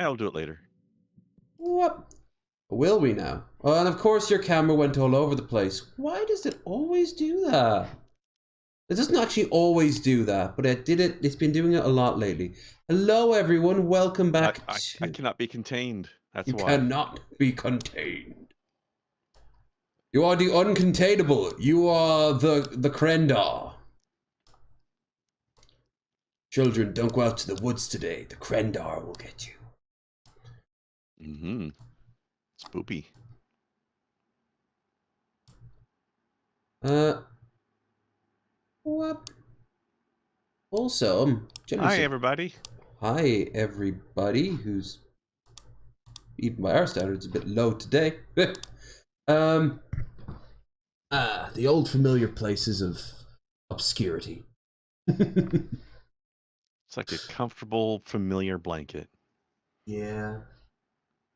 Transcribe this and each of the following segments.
I'll do it later. What? Will we now? Oh, and of course your camera went all over the place. Why does it always do that? It doesn't actually always do that, but it did it. It's been doing it a lot lately. Hello, everyone. Welcome back I cannot be contained. That's You why. cannot be contained. You are the uncontainable. You are the Krendar. Children, don't go out to the woods today. The Krendar will get you. Mm-hmm. Spoopy. What? Also, Hi, everybody. Hi, everybody, who's, even by our standards, a bit low today. The old familiar places of obscurity. It's like a comfortable, familiar blanket. Yeah.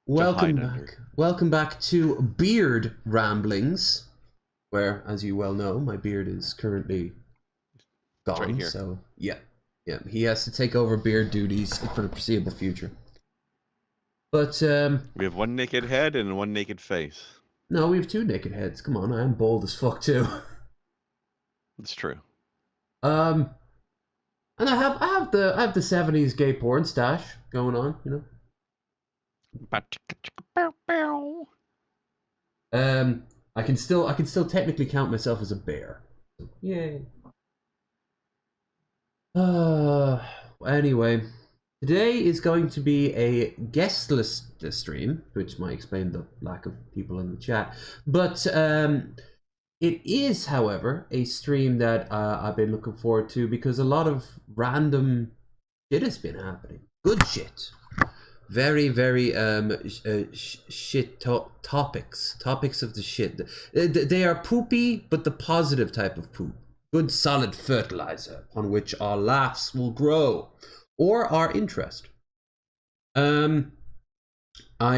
Welcome back. Under. Welcome back to Beard Ramblings, where, as you well know, my beard is currently gone. Right here. So yeah, he has to take over beard duties for the foreseeable future. But we have one naked head and one naked face. No, we have two naked heads. Come on, I am bald as fuck too. It's true. And I have the 70s gay porn stash going on, you know. I can still technically count myself as a bear. Yay. Anyway, today is going to be a guestless stream, which might explain the lack of people in the chat. But it is, however, a stream that I've been looking forward to because a lot of random shit has been happening. Good shit. Very, very shit topics of the shit. They are poopy, but the positive type of poop. Good solid fertilizer upon which our laughs will grow, or our interest. I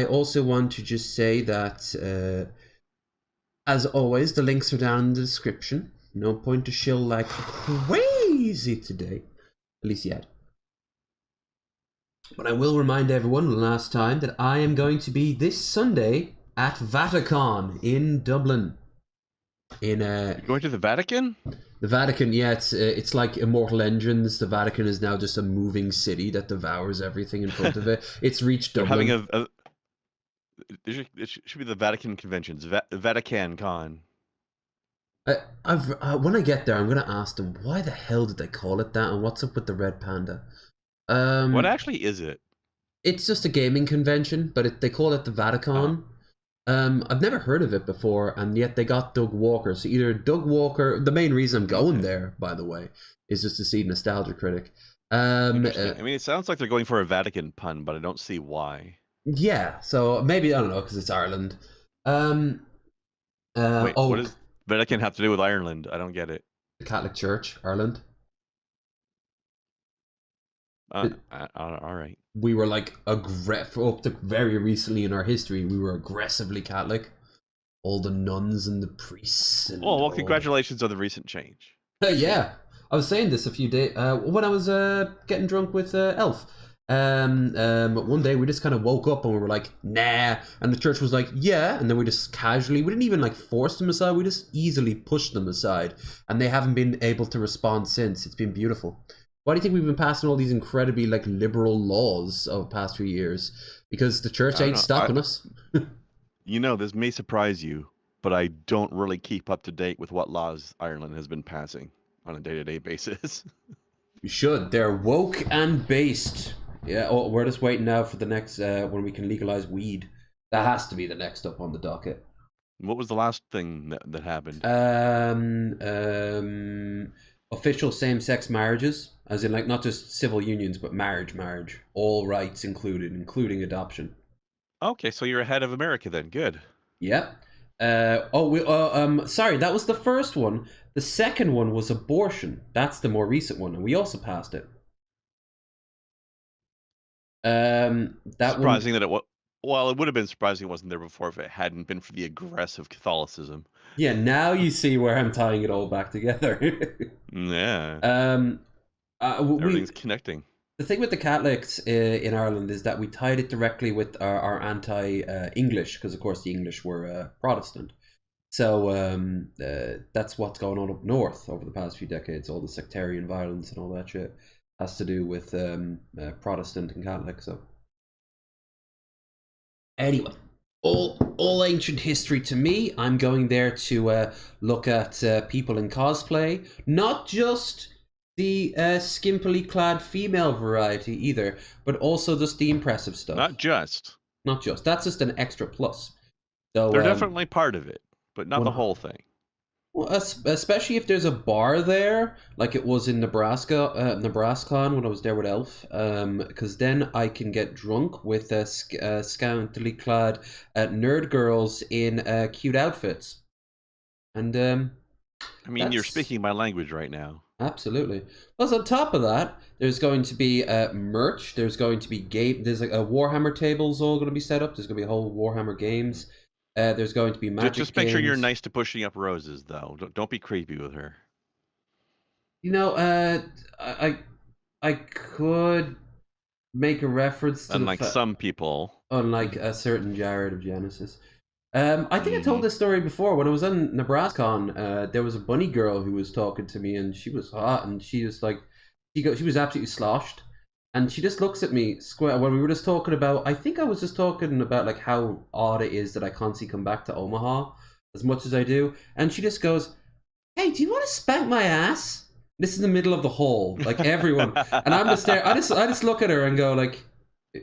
also want to just say that, as always, the links are down in the description. No point to shill like crazy today, at least yet. But I will remind everyone one last time that I am going to be this Sunday at Vatican in Dublin. You're going to the Vatican? The Vatican, yeah, it's like Immortal Engines. The Vatican is now just a moving city that devours everything in front of it. It's reached Dublin. Having it should be the Vatican conventions, Vatican Con. When I get there, I'm going to ask them, why the hell did they call it that, and what's up with the red panda? What actually is it? It's just a gaming convention, but they call it the Vatican. I've never heard of it before, and yet they got Doug Walker. So either Doug Walker, the main reason I'm going there, by the way, is just to see Nostalgia Critic. I mean, it sounds like they're going for a Vatican pun, but I don't see why. Yeah, so maybe, I don't know, because it's Ireland. Wait, what does Vatican have to do with Ireland? I don't get it. The Catholic Church, Ireland. All right. We were like up to very recently in our history, we were aggressively Catholic. All the nuns and the priests. And well, congratulations on the recent change. Yeah, I was saying this a few days when I was getting drunk with Elf. One day we just kind of woke up and we were like, nah, and the church was like, yeah, and then we just casually, we didn't even like force them aside, we just easily pushed them aside, and they haven't been able to respond since. It's been beautiful. Why do you think we've been passing all these incredibly like liberal laws over the past few years? Because the church ain't stopping us. You know, this may surprise you, but I don't really keep up to date with what laws Ireland has been passing on a day-to-day basis. You should. They're woke and based. Yeah. Oh, we're just waiting now for the next when we can legalize weed. That has to be the next up on the docket. What was the last thing that happened? Official same-sex marriages, as in like not just civil unions, but marriage, all rights included, including adoption. Okay, so you're ahead of America then. Good. Yep. Sorry, that was the first one. The second one was abortion. That's the more recent one, and we also passed it. Surprising that it was. Well, it would have been surprising it wasn't there before if it hadn't been for the aggressive Catholicism. Yeah, now you see where I'm tying it all back together. Yeah. Everything's connecting. The thing with the Catholics in Ireland is that we tied it directly with our anti-English, because of course the English were Protestant. So that's what's going on up north over the past few decades. All the sectarian violence and all that shit has to do with Protestant and Catholic. So anyway, all ancient history to me. I'm going there to look at people in cosplay, not just the skimpily clad female variety either, but also just the impressive stuff. Not just. That's just an extra plus. So they're definitely part of it, but not the whole thing. Well, especially if there's a bar there, like it was in NebraskaCon when I was there with Elf, because then I can get drunk with scantily clad nerd girls in cute outfits, and I mean, you're speaking my language right now. Absolutely. Plus, on top of that, there's going to be merch. There's going to be game. There's like a Warhammer tables all going to be set up. There's going to be a whole Warhammer games. There's going to be magic. Just make sure you're nice to pushing up Roses, though. Don't be creepy with her. You know, I could make a reference to unlike some people, unlike a certain Jared of Genesis. I think I told this story before. When I was in NebraskaCon, there was a bunny girl who was talking to me, and she was hot, and she was like, she was absolutely sloshed, and she just looks at me square when we were just talking about. I think I was just talking about like how odd it is that I constantly come back to Omaha as much as I do, and she just goes, "Hey, do you want to spank my ass?" This is in the middle of the hall, like everyone, and I'm just there. I just look at her and go like,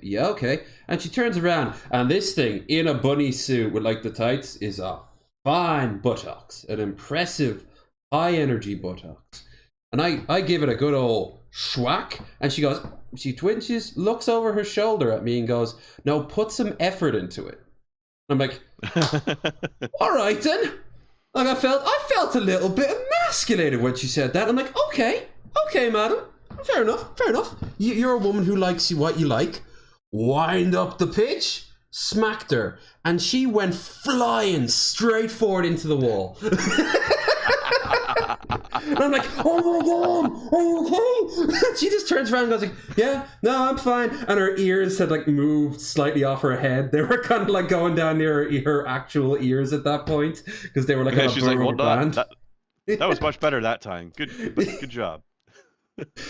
yeah, okay. And she turns around, and this thing in a bunny suit with like the tights is a fine buttocks, an impressive high energy buttocks. And I give it a good old schwack, and she goes, she twinges, looks over her shoulder at me and goes, "No, put some effort into it." I'm like, all right then. Like I felt a little bit emasculated when she said that. I'm like, okay, madam, fair enough. You're a woman who likes what you like. Wind up the pitch, smacked her, and she went flying straight forward into the wall. And I'm like, oh my god, are you okay? She just turns around and goes like, yeah, no, I'm fine. And her ears had like moved slightly off her head. They were kind of like going down near her actual ears at that point, because they were like on a she's like, well, band. That was much better that time. Good job.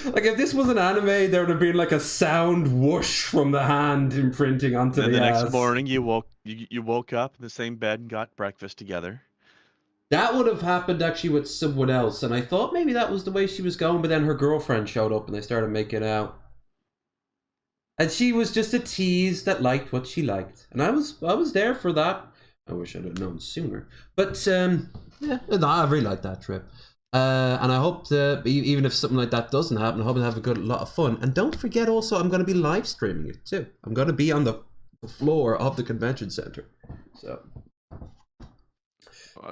Like if this was an anime, there would have been like a sound whoosh from the hand imprinting onto the ass. Next morning, you woke up in the same bed and got breakfast together. That would have happened actually with someone else, and I thought maybe that was the way she was going, but then her girlfriend showed up and they started making out. And she was just a tease that liked what she liked, and I was there for that. I wish I'd have known sooner, but yeah, no, I really liked that trip. And I hope even if something like that doesn't happen, I hope to have a lot of fun. And don't forget also, I'm going to be live streaming it too. I'm going to be on the floor of the convention center. So,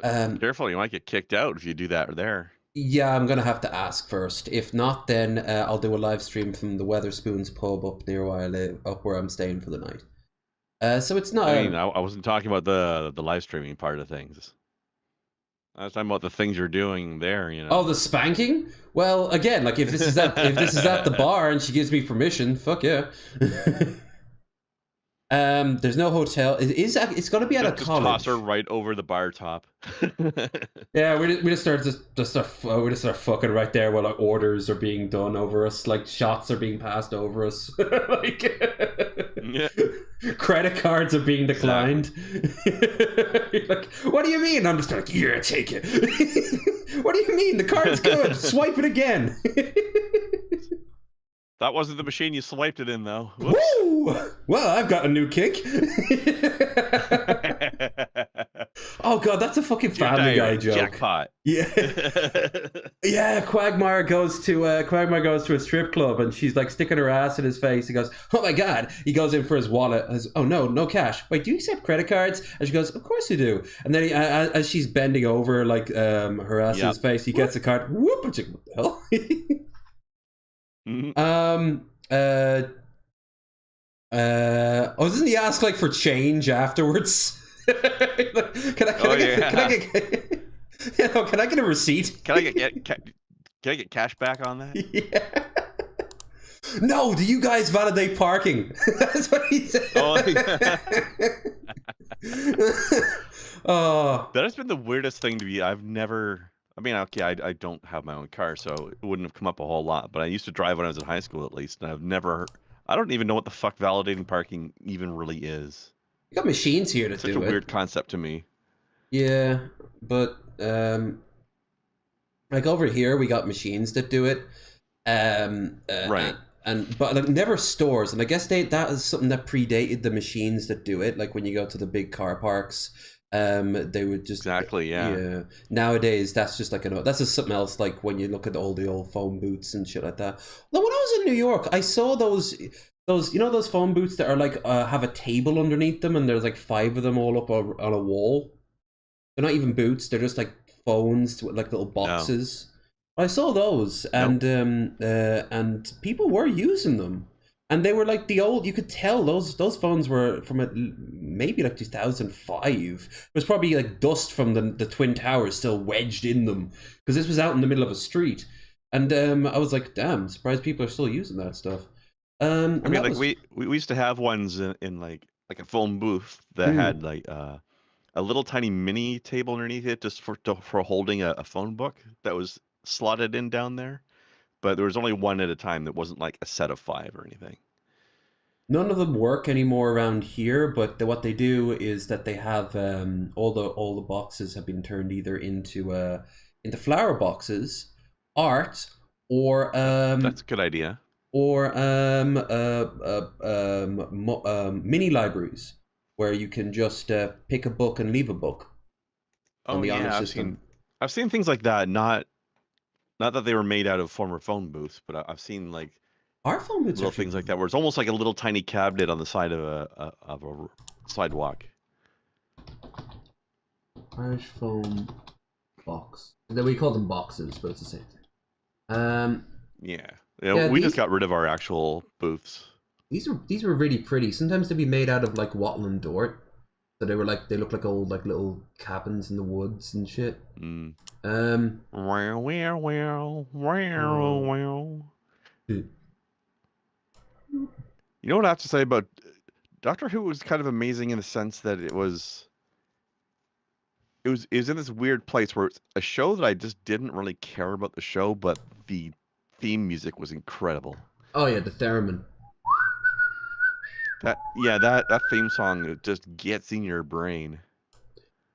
careful, you might get kicked out if you do that there. Yeah, I'm going to have to ask first. If not, then I'll do a live stream from the Weatherspoons pub up near where I live, up where I'm staying for the night. So it's not. I mean, I wasn't talking about the live streaming part of things. I was talking about the things you're doing there, you know. Oh, the spanking? Well, again, like if this is at the bar and she gives me permission, fuck yeah. There's no hotel. It's going to be at a college. Toss her right over the bar top. Yeah, we just start fucking right there while like orders are being done over us, like shots are being passed over us, like yeah. Credit cards are being declined. You're like, what do you mean? I'm just like, yeah, take it. What do you mean? The card's good. Swipe it again. That wasn't the machine you swiped it in, though. Whoops. Woo! Well, I've got a new kick. Oh god, that's a fucking Family Guy joke. Jackpot. Yeah, yeah. Quagmire goes to a strip club, and she's like sticking her ass in his face. He goes, "Oh my god!" He goes in for his wallet. Oh no cash. Wait, do you accept credit cards? And she goes, "Of course you do." And then as she's bending over, like her ass in his face, he gets a card. Whoop! What the hell? Doesn't he ask like for change afterwards? Can I get a receipt? Can I get cash back on that? Yeah. No, do you guys validate parking? That's what he said. Oh, yeah. Oh, That has been the weirdest thing to me. I've never. I mean, okay, I don't have my own car, so it wouldn't have come up a whole lot. But I used to drive when I was in high school, at least, and I've never. I don't even know what the fuck validating parking even really is. you got machines here to It's such a do it. weird concept to me. Yeah, but like over here, we got machines that do it. Right. And but like never stores, and I guess that is something that predated the machines that do it. Like when you go to the big car parks, they would just Exactly. Yeah. yeah. Nowadays, that's just like that's just something else. Like when you look at all the old phone booths and shit like that. Well, when I was in New York, I saw those you know those phone booths that are like have a table underneath them, and there's like 5 of them all up on a wall. They're not even boots; they're just like phones with like little No. boxes. I saw those, Nope. and people were using them, and they were like the old. You could tell those phones were from maybe like 2005. It was probably like dust from the twin towers still wedged in them because this was out in the middle of a street, and I was like, damn, surprised people are still using that stuff. I And mean, that like was we used to have ones in like a phone booth that mm, had like a little tiny mini table underneath it just for holding a phone book that was slotted in down there. But there was only one at a time. That wasn't like a set of 5 or anything. none of them work anymore around here, but what they do is that they have all the boxes have been turned either into flower boxes, art, or That's a good idea. mini libraries where you can just pick a book and leave a book on Oh the honor yeah, system. I've seen things like that. Not that they were made out of former phone booths, but I've seen like Our phone booths are little actually things like that where it's almost like a little tiny cabinet on the side of a sidewalk. Irish phone box. We call them boxes, but it's the same thing. Yeah. Yeah, Yeah, we just got rid of our actual booths. these were really pretty. Sometimes they'd be made out of like wattle and dort. So they look like old like little cabins in the woods and shit. Mm. Um Wow, wow, wow, wow, oh. wow. You know what I have to say about Doctor Who was kind of amazing in the sense that it was in this weird place where it's a show that I just didn't really care about the show, but the theme music was incredible. Oh yeah, the theremin. That theme song it just gets in your brain.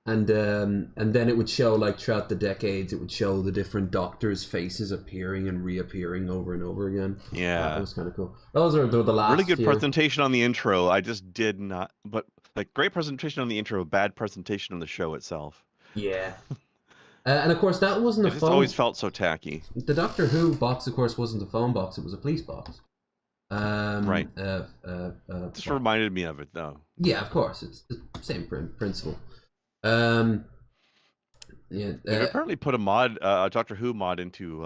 And then it would show like throughout the decades, it would show the different doctors' faces appearing and reappearing over and over again. That Yeah. was kind of cool. Those are the Really last good few. presentation on the intro. I just did not, but like great presentation on the intro, bad presentation on the show itself. Yeah. And of course, that wasn't a It just always phone. felt so tacky. The Doctor Who box, of course, wasn't a phone box. It was a police box. Right. Just Well, reminded me of it though. yeah, of course, it's the same principle. Um, yeah. They've apparently put a Doctor Who mod into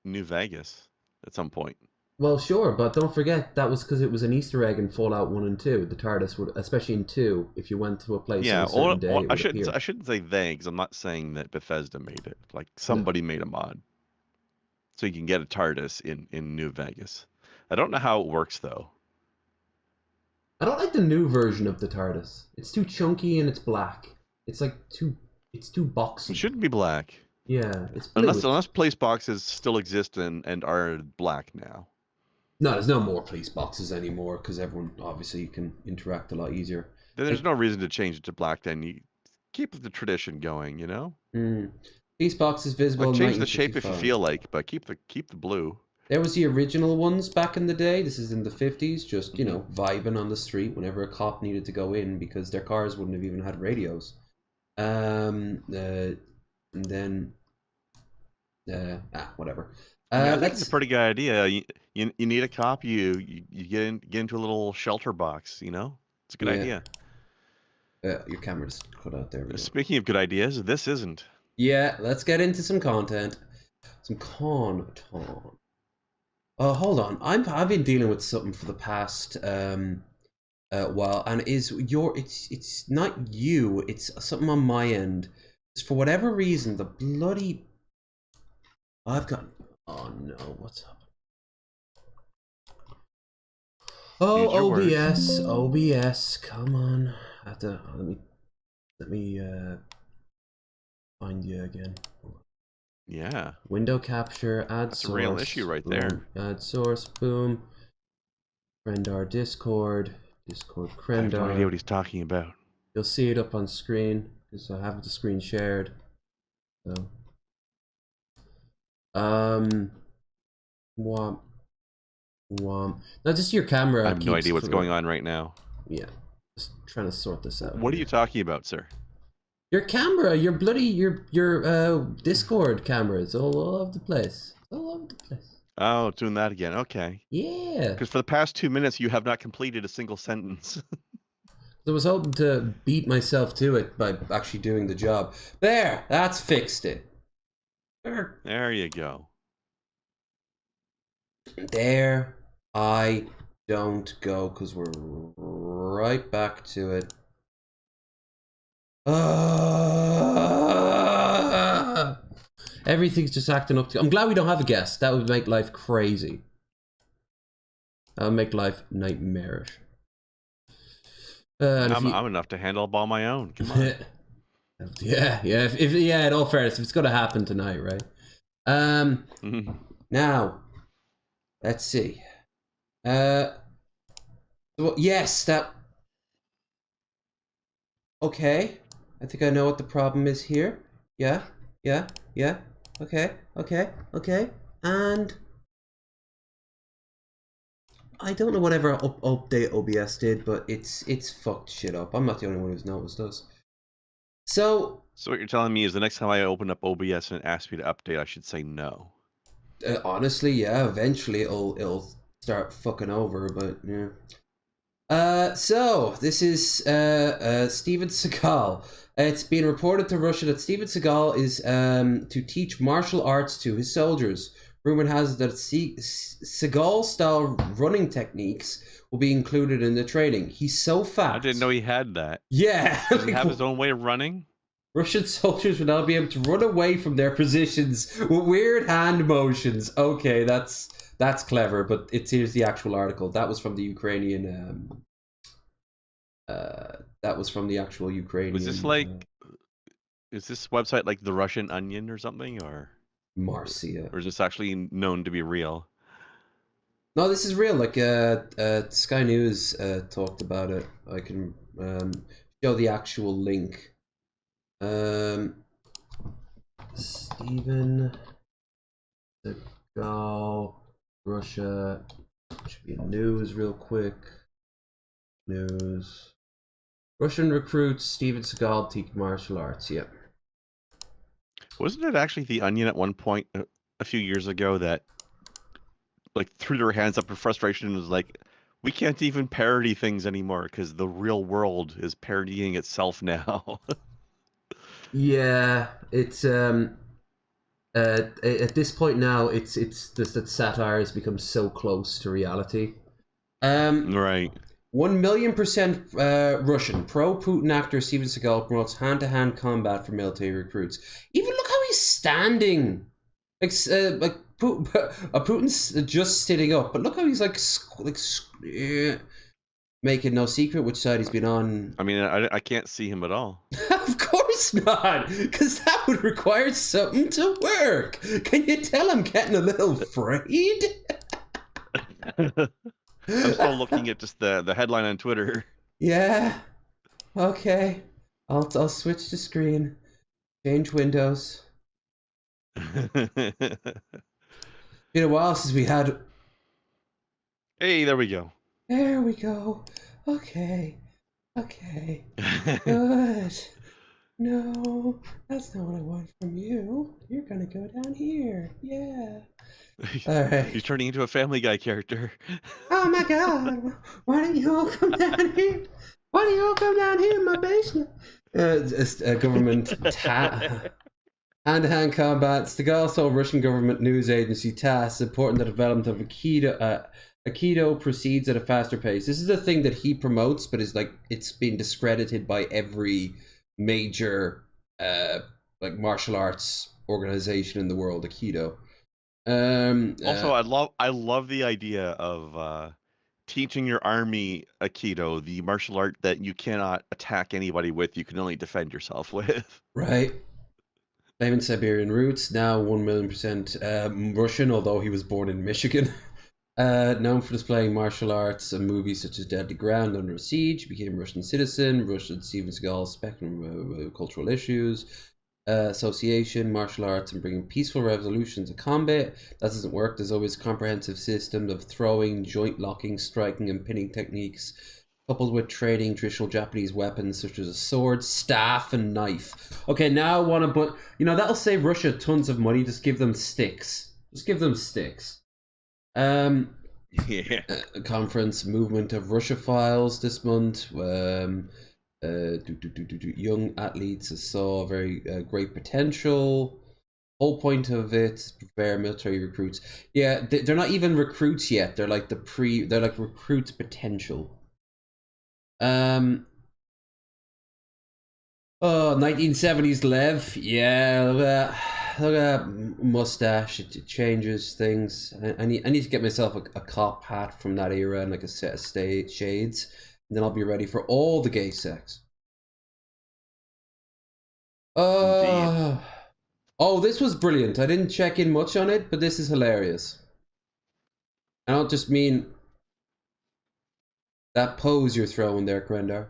New Vegas at some point. Well, sure, but don't forget that was because it was an Easter egg in Fallout 1 and 2. The TARDIS would, especially in 2, if you went to a place on Yeah, a certain day, it I would appear. shouldn't say they because I'm not saying that Bethesda made it. Like No. somebody made a mod, so you can get a TARDIS in New Vegas. I don't know how it works though. I don't like the new version of the TARDIS. It's too chunky and it's black. It's like it's too It boxy. shouldn't be black Yeah, it's blue. unless place boxes still exist and are black now. No, there's no more police boxes anymore because everyone obviously can interact a lot easier. Then there's Like, no reason to change it to black. Then you keep the tradition going. police box is visible Like in change the shape if you 1955. feel like, but keep the blue. There was the original ones back in the day. This is in the 50s, just, Hmm. vibing on the street whenever a cop needed to go in because their cars wouldn't have even had radios. And then, whatever. Yeah, I think it's a pretty good idea. You need a cop. You get into a little shelter box. It's a good Yeah, idea. your camera just cut out there. We go. Speaking of good ideas, this isn't. Yeah, let's get into some content. Some content. Oh, hold on. I've been dealing with something for the past while, and it's not you. It's something on my end. For whatever reason, the bloody I've got. Oh no, what's up? Oh, Use your words. OBS, come on. I have to let me find you again. Yeah, Window capture, add that's a real issue source, right boom, there. add source, boom. Krendar Discord, Discord I have no idea Krendar. what he's talking about. You'll see it up on screen because I have the screen shared. So, womp, womp. Now, just your I camera have no keeps. idea what's going on right now. Yeah, just trying to sort this out What are you here. talking about, sir? Your camera, your bloody, your Discord camera. It's all over the place. It's all over the place. Oh, doing that again. Okay. Yeah. Because for the past 2 minutes, you have not completed a single sentence. I was hoping to beat myself to it by actually doing the job. There, that's fixed it. There you go. There I don't go because we're right back to it. Everything's just acting up to. I'm glad we don't have a guest. That would make life crazy. That would make life nightmarish. I'm enough to handle up on my own. Come on. Yeah. If in all fairness, if it's gonna happen tonight, right? Now, let's see. Well, yes, that. Okay, I think I know what the problem is here. Yeah. Okay. And I don't know whatever update OBS did, but it's fucked shit up. I'm not the only one who's noticed this. So what you're telling me is the next time I open up OBS and ask me to update, I should say no. honestly, yeah, eventually it'll start fucking over, but yeah. So this is Steven Seagal. It's been reported to Russia that Steven Seagal is to teach martial arts to his soldiers. Rumor has it that Seagal-style running techniques will be included in the training. He's so fat. I didn't know he had that. Yeah. Does he have his own way of running? Russian soldiers will now be able to run away from their positions with weird hand motions. Okay, that's clever, but here's the actual article. That was from the Ukrainian. That was from the actual Ukrainian. Was this like? Is this website like the Russian Onion or something, or Marcia? Or is this actually known to be real? No, this is real. Like Sky News talked about it. I can show the actual link. Steven Seagal, Russia. Should be news real quick. News. Russian recruits Steven Seagal teach martial arts. Yep. Wasn't it actually the Onion at one point a few years ago that like threw their hands up in frustration and was like, we can't even parody things anymore because the real world is parodying itself now. Yeah, it's at this point now, it's just that satire has become so close to reality. Right. 1,000,000% Russian pro-Putin actor Steven Seagal promotes hand-to-hand combat for military recruits. Even look how he's standing, like Putin's just sitting up, but look how he's making no secret which side he's been on. I mean, I can't see him at all. Of course not, because that would require something to work. Can you tell I'm getting a little afraid? I'm still looking at just the headline on Twitter. Yeah. Okay. I'll switch the screen. Change windows. Been a while since we had. Hey, there we go. There we go. Okay. Good. No, that's not what I want from you. You're gonna go down here. Yeah. All right. He's turning into a Family Guy character. Oh my God! Why don't you all come down here? Why don't you all come down here in my basement? It's a government hand-to-hand combat. Seagal told Russian government news agency TASS important the development of Aikido proceeds at a faster pace. This is the thing that he promotes, but is like it's been discredited by every major like martial arts organization in the world. Aikido. Also, I love the idea of teaching your army Aikido, the martial art that you cannot attack anybody with, you can only defend yourself with. Right. Claiming Siberian roots, now 1,000,000% Russian, although he was born in Michigan. Known for displaying martial arts and movies such as Deadly Ground, Under Siege, became Russian citizen, Russian Steven Seagal spectrum of cultural issues, association, martial arts, and bringing peaceful resolution to combat. That doesn't work. There's always a comprehensive system of throwing, joint locking, striking, and pinning techniques, coupled with trading traditional Japanese weapons such as a sword, staff, and knife. Okay, now I want to put, that'll save Russia tons of money. Just give them sticks. Just give them sticks. Yeah. Conference movement of Russia files this month. Young athletes saw very great potential. Whole point of it, prepare military recruits. Yeah, they're not even recruits yet. They're like they're like recruits potential. 1970s Lev. Yeah, look at that mustache. It changes things. I need to get myself a cop hat from that era and like a set of shades, and then I'll be ready for all the gay sex. Oh, this was brilliant. I didn't check in much on it, but this is hilarious. I don't just mean that pose you're throwing there, Grendar.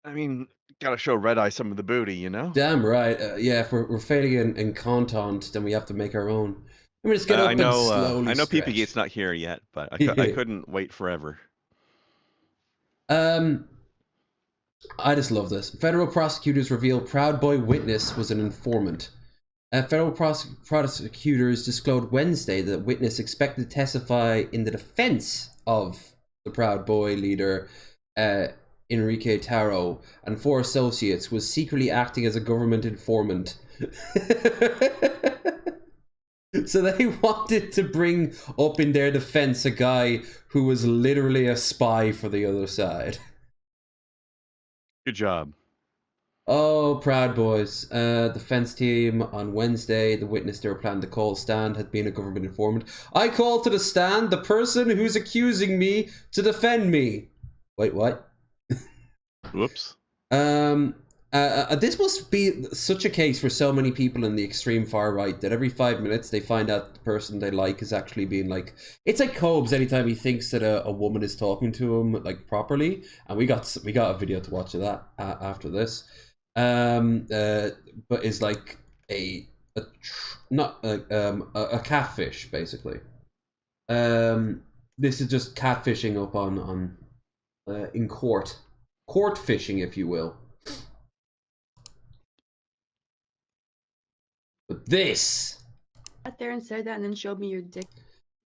I mean, gotta show Red Eye some of the booty, you know? Damn right. Yeah, if we're failing in content, then we have to make our own. Let me just get up and slowly I know stretch. PP8's not here yet, but I couldn't wait forever. I just love this. Federal prosecutors reveal Proud Boy witness was an informant. Federal prosecutors disclosed Wednesday that witness expected to testify in the defense of the Proud Boy leader, Enrique Taro, and 4 associates was secretly acting as a government informant. So they wanted to bring up in their defense a guy who was literally a spy for the other side. Good job. Oh, Proud Boys. Defense team on Wednesday, the witness they were planning to call stand had been a government informant. I call to the stand the person who's accusing me to defend me. Wait, what? Whoops. This must be such a case for so many people in the extreme far right that every 5 minutes they find out the person they like is actually being like, it's like Cobes anytime he thinks that a woman is talking to him like properly, and we got a video to watch of that after this. But is like a catfish basically. This is just catfishing up on in court fishing, if you will. But this Sat there and said that and then showed me your dick.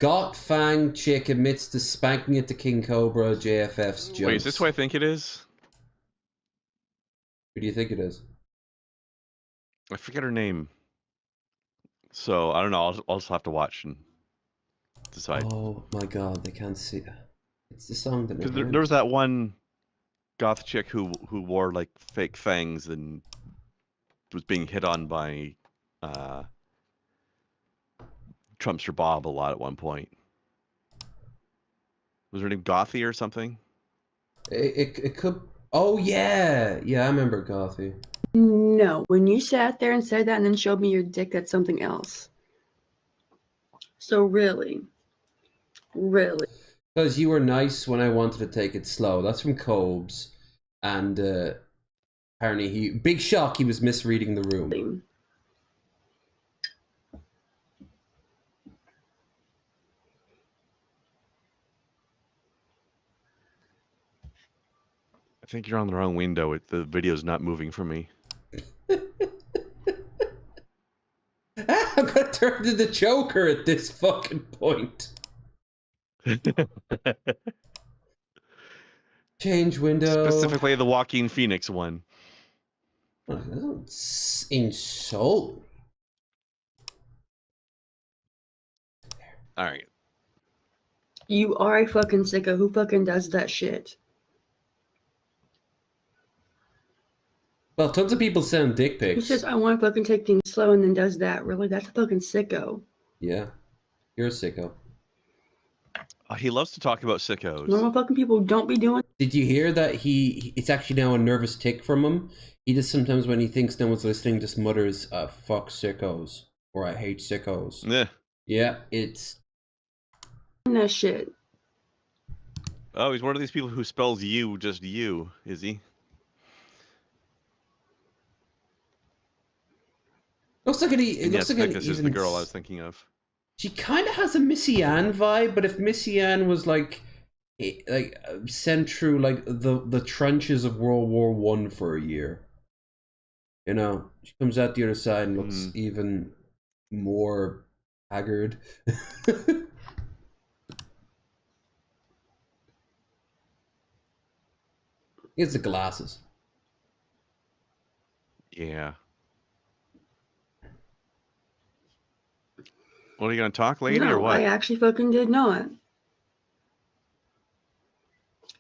Got Fang chick admits to spanking it to King Cobra JFF's jumps. Wait, is this who I think it is? Who do you think it is? I forget her name. So I don't know. I'll just have to watch and decide. Oh my god, they can't see. It's the song that. Because there was that one goth chick who wore like fake fangs and was being hit on by Trumpster Bob a lot at one point. Was her name Gothy or something? It could. Oh yeah, I remember Gothy. No, when you sat there and said that and then showed me your dick, that's something else. So really. Because you were nice when I wanted to take it slow. That's from Cobes, and apparently big shock, he was misreading the room. I think you're on the wrong window. The video's not moving for me. I'm gonna turn to the Joker at this fucking point. Change window. Specifically the Joaquin Phoenix one. Insult. Alright. You are a fucking sicko. Who fucking does that shit? Well, tons of people send dick pics. Who says, I want to fucking take things slow and then does that? Really? That's a fucking sicko. Yeah. You're a sicko. He loves to talk about sickos. Normal fucking people don't be doing. Did you hear that it's actually now a nervous tick from him? He just sometimes when he thinks no one's listening just mutters, fuck sickos. Or I hate sickos. Yeah. Yeah, it's... That shit. Oh, he's one of these people who spells you just you, is he? Looks like it looks like this is the girl I was thinking of. She kind of has a Missy Ann vibe, but if Missy Ann was like sent through like the trenches of World War One for a year, you know, she comes out the other side and looks even more haggard. It's the glasses. Yeah. What are you gonna talk, lady, No, or what? I actually fucking did not.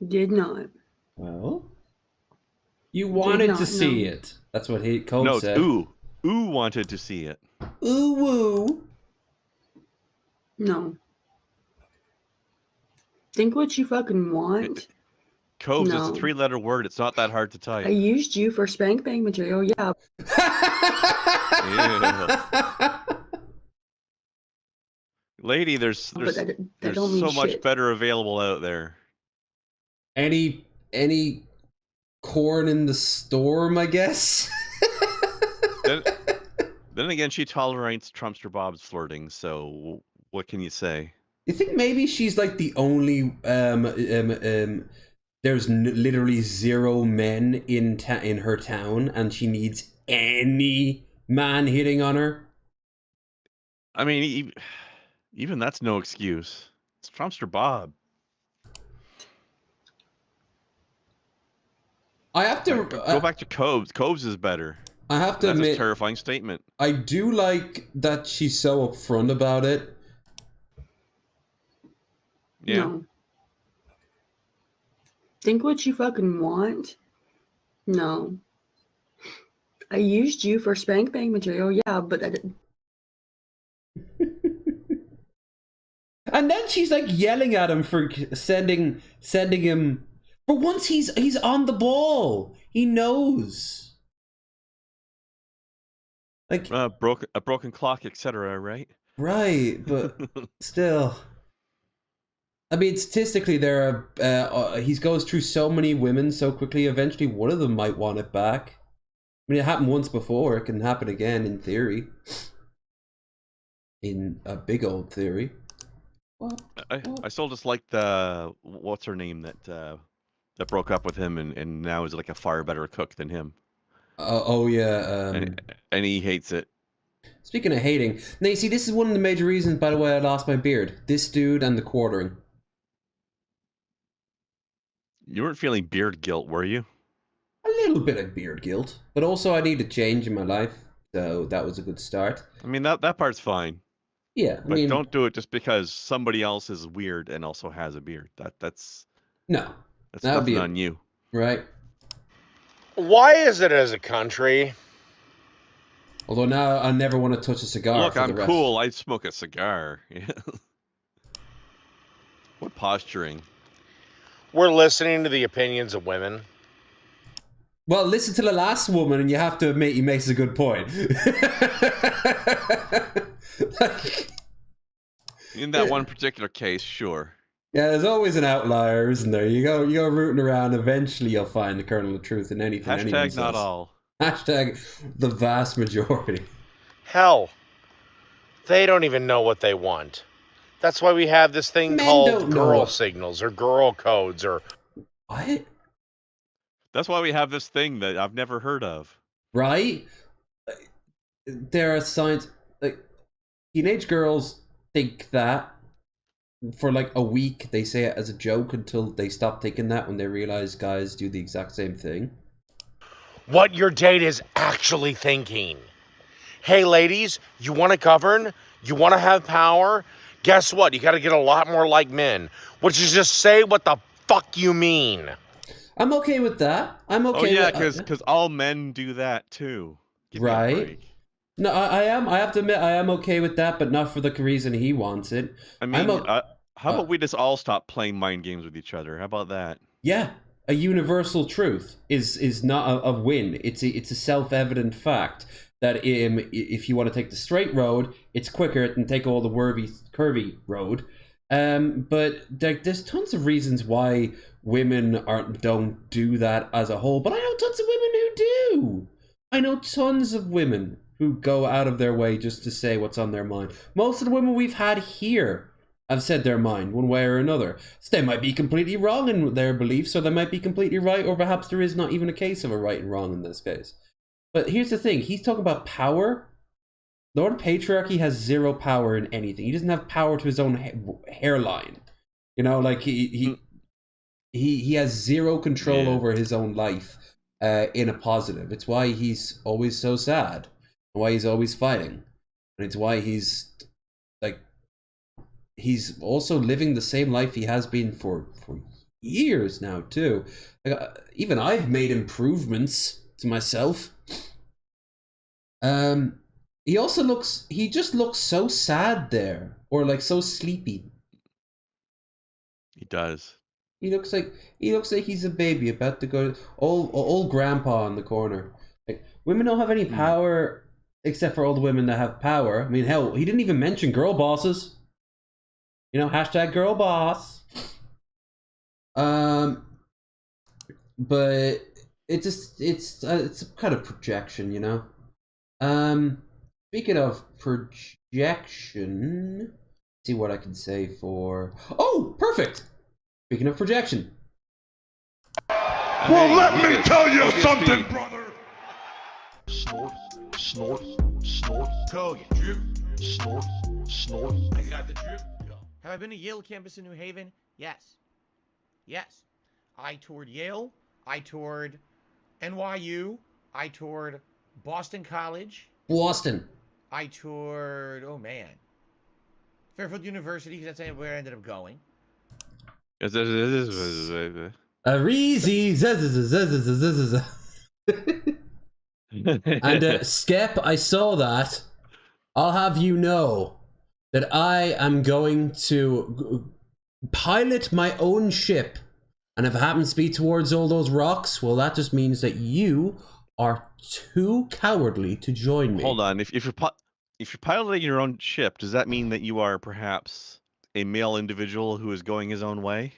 Did not. Well, you wanted to see no. it. That's what Cole said. Ooh wanted to see it. Ooh woo. No. Think what you fucking want. Coves, No. it's a 3-letter word. It's not that hard to type. I used you for spank bang material, yeah. Yeah. Lady, there's so much better available out there. Any corn in the storm, I guess. Then again, she tolerates Trumpster Bob's flirting, so what can you say? You think maybe she's like the only there's literally 0 men in her town, and she needs any man hitting on her? I mean, even that's no excuse. It's Trumpster Bob. I have to go back to Coves. Coves is better. I have to admit, that's a terrifying statement. I do like that she's so upfront about it. Yeah. No. Think what you fucking want. No. I used you for spank bang material, yeah, but I didn't. And then she's like yelling at him for sending him. For once, he's on the ball. He knows. Like a broken clock, etc. Right? Right, but still. I mean, statistically, there are he goes through so many women so quickly. Eventually, one of them might want it back. I mean, it happened once before. It can happen again, in theory. In a big old theory. I still just like the what's her name that broke up with him and now is like a far better cook than him. Oh yeah. And he hates it. Speaking of hating, now you see, this is one of the major reasons, by the way, I lost my beard. This dude and the quartering. You weren't feeling beard guilt, were you? A little bit of beard guilt, but also I need a change in my life, so that was a good start. I mean, that part's fine. Yeah, but don't do it just because somebody else is weird and also has a beard. That's nothing on you. Right. Why is it as a country? Although now I never want to touch a cigar. Look, I'm cool. I'd smoke a cigar. What posturing? We're listening to the opinions of women. Well, listen to the last woman, and you have to admit he makes a good point. In that one particular case, sure. Yeah, there's always an outlier, isn't there? You go rooting around. Eventually, you'll find the kernel of truth in anything. Hashtag not all. Hashtag the vast majority. Hell, they don't even know what they want. That's why we have this thing called girl signals or girl codes or... What? That's why we have this thing that I've never heard of. Right? There are signs... Like, teenage girls think that for like a week. They say it as a joke until they stop thinking that when they realize guys do the exact same thing. What your date is actually thinking. Hey, ladies, you want to govern? You want to have power? Guess what? You got to get a lot more like men, which is just say what the fuck you mean. I'm okay with that. I'm okay. Oh yeah, because all men do that too. Give right. Me a break. No, I am. I have to admit, I am okay with that, but not for the reason he wants it. I mean, How about we just all stop playing mind games with each other? How about that? Yeah, a universal truth is not a win. It's a self-evident fact that if you want to take the straight road, it's quicker than take all the curvy road. But there's tons of reasons why women don't do that as a whole. But I know tons of women who do. I know tons of women who go out of their way just to say what's on their mind. Most of the women we've had here have said their mind one way or another. So they might be completely wrong in their beliefs, or they might be completely right, or perhaps there is not even a case of a right and wrong in this case. But here's the thing. He's talking about power. Lord Patriarchy has zero power in anything. He doesn't have power to his own hairline. You know, like he has zero control over his own life in a positive. It's why he's always so sad. Why he's always fighting. And it's why he's also living the same life he has been for years now too. Even I've made improvements to myself. He just looks so sad there, or like so sleepy. He does. He looks like he's a baby about to go. Old grandpa in the corner. Like, women don't have any power except for all the women that have power. I mean, hell, he didn't even mention girl bosses. You know, hashtag girl boss. But it's a kind of projection, you know. Speaking of projection, let's see what I can say for. Oh, perfect. Speaking of projection. Well, let me tell you something, brother. Snort, snort, snort. Tell you, drip. Snort, snort. I got the drip. Have I been to Yale campus in New Haven? Yes. Yes. I toured Yale. I toured NYU. I toured Boston College. Boston. I toured, oh man, Fairfield University, because that's where I ended up going. And Skep, I saw that. I'll have you know that I am going to pilot my own ship, and if it happens to be towards all those rocks, well, that just means that you are too cowardly to join me. Hold on. If you're piloting your own ship, does that mean that you are perhaps a male individual who is going his own way?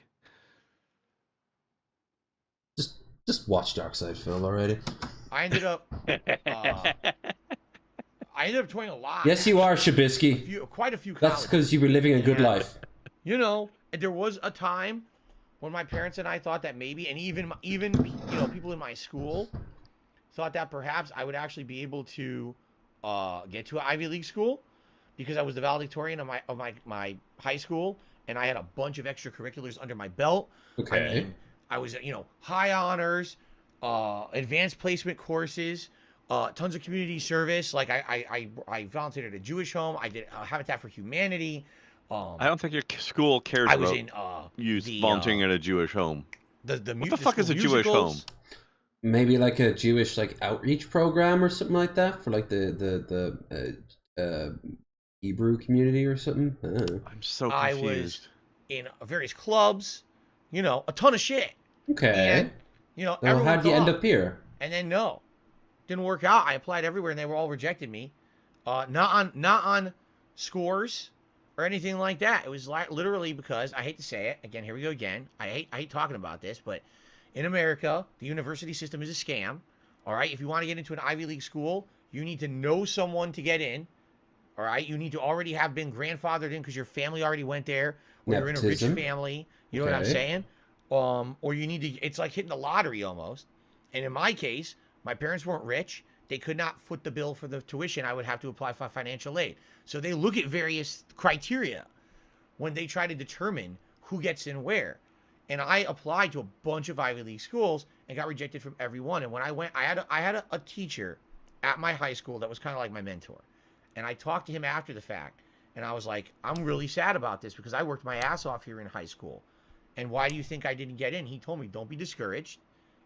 Just watch Darkseid, Phil, already. I ended up touring a lot. Yes, you are, Shabisky. Quite a few That's colleges. because you were living a good life. You know, there was a time when my parents and I thought that maybe, and even you know, people in my school thought that perhaps I would actually be able to get to an Ivy League school because I was the valedictorian of my high school, and I had a bunch of extracurriculars under my belt. Okay. I mean, I was, you know, high honors, advanced placement courses, tons of community service. Like I volunteered at a Jewish home. I did Habitat for Humanity. I don't think your school cares I was about in you volunteering at a Jewish home. What the fuck is a Jewish home? Maybe like a Jewish like outreach program or something like that for like the Hebrew community or something. I don't know. I'm so I confused. was in various clubs, you know, a ton of shit. Okay. And, you know, Well, how did you end up here? And then no, didn't work out. I applied everywhere and they were all rejected me. Not on scores or anything like that. It was like literally because I hate to say it again. Here we go again. I hate talking about this, but in America, the university system is a scam. All right, if you want to get into an Ivy League school, you need to know someone to get in. All right, you need to already have been grandfathered in because your family already went there, or you're in a rich family. You know what I'm saying? Or you need to. It's like hitting the lottery almost. And in my case, my parents weren't rich. They could not foot the bill for the tuition. I would have to apply for financial aid. So they look at various criteria when they try to determine who gets in where. And I applied to a bunch of Ivy League schools and got rejected from every one. And when I went, I had a teacher at my high school that was kind of like my mentor. And I talked to him after the fact. And I was like, I'm really sad about this because I worked my ass off here in high school. And why do you think I didn't get in? He told me, don't be discouraged.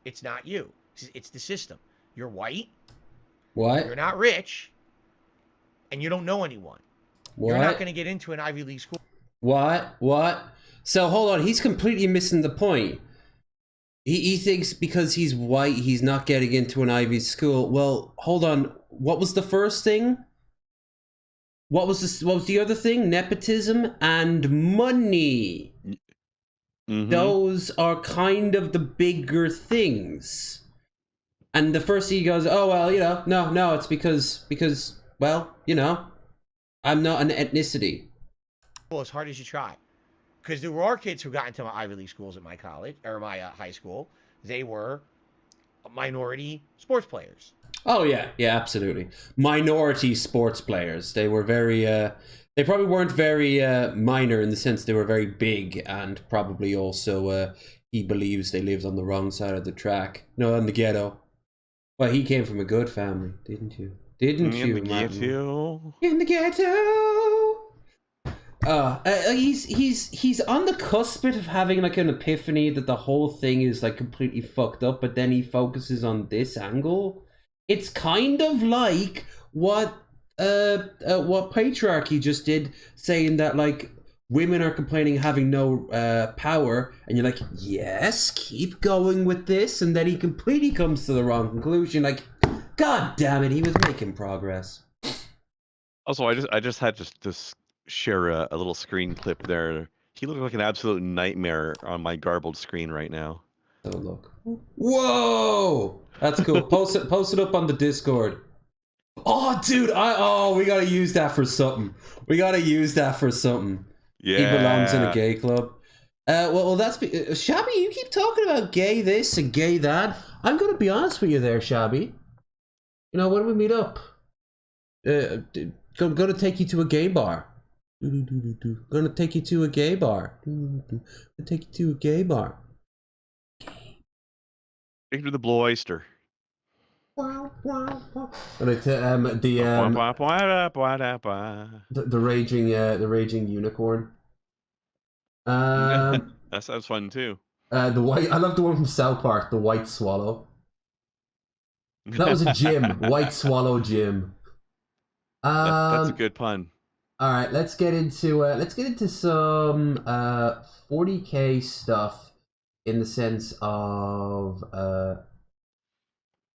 It's not you. It's the system. You're white. What? You're not rich. And you don't know anyone. What? You're not going to get into an Ivy League school. What? What? So hold on, he's completely missing the point. He thinks because he's white, he's not getting into an Ivy school. Well, hold on. What was the first thing? What was the other thing? Nepotism and money. Mm-hmm. Those are kind of the bigger things. And the first thing he goes, oh well, you know, no, it's because well, you know, I'm not an ethnicity. Well, as hard as you try. Because there were kids who got into my Ivy League schools at my college, or my high school. They were minority sports players. Oh yeah, yeah, absolutely. Minority sports players. They were very they probably weren't very minor in the sense they were very big, and probably also he believes they lived on the wrong side of the track. No, in the ghetto. Well, he came from a good family, didn't you? Didn't you, In the Martin? ghetto. In the ghetto. He's on the cusp of having like an epiphany that the whole thing is like completely fucked up, but then he focuses on this angle. It's kind of like what patriarchy just did, saying that like women are complaining having no power, and you're like, yes, keep going with this, and then he completely comes to the wrong conclusion. Like, god damn it, he was making progress. Also, I just had to share a little screen clip there. He looked like an absolute nightmare on my garbled screen right now. So look. Whoa! That's cool. Post it up on the Discord. Oh, dude! We gotta use that for something. We gotta use that for something. Yeah. He belongs in a gay club. Well, that's Shabby. You keep talking about gay this and gay that. I'm gonna be honest with you, there, Shabby. You know, when we meet up, I'm gonna take you to a gay bar. Gonna take you to a gay bar. Take you to a gay bar. Take to the Blue Oyster. And the raging unicorn. That sounds fun too. The white. I love the one from South Park. The white swallow. That was a gym. White swallow gym. That's a good pun. All right, let's get into some 40K stuff in the sense of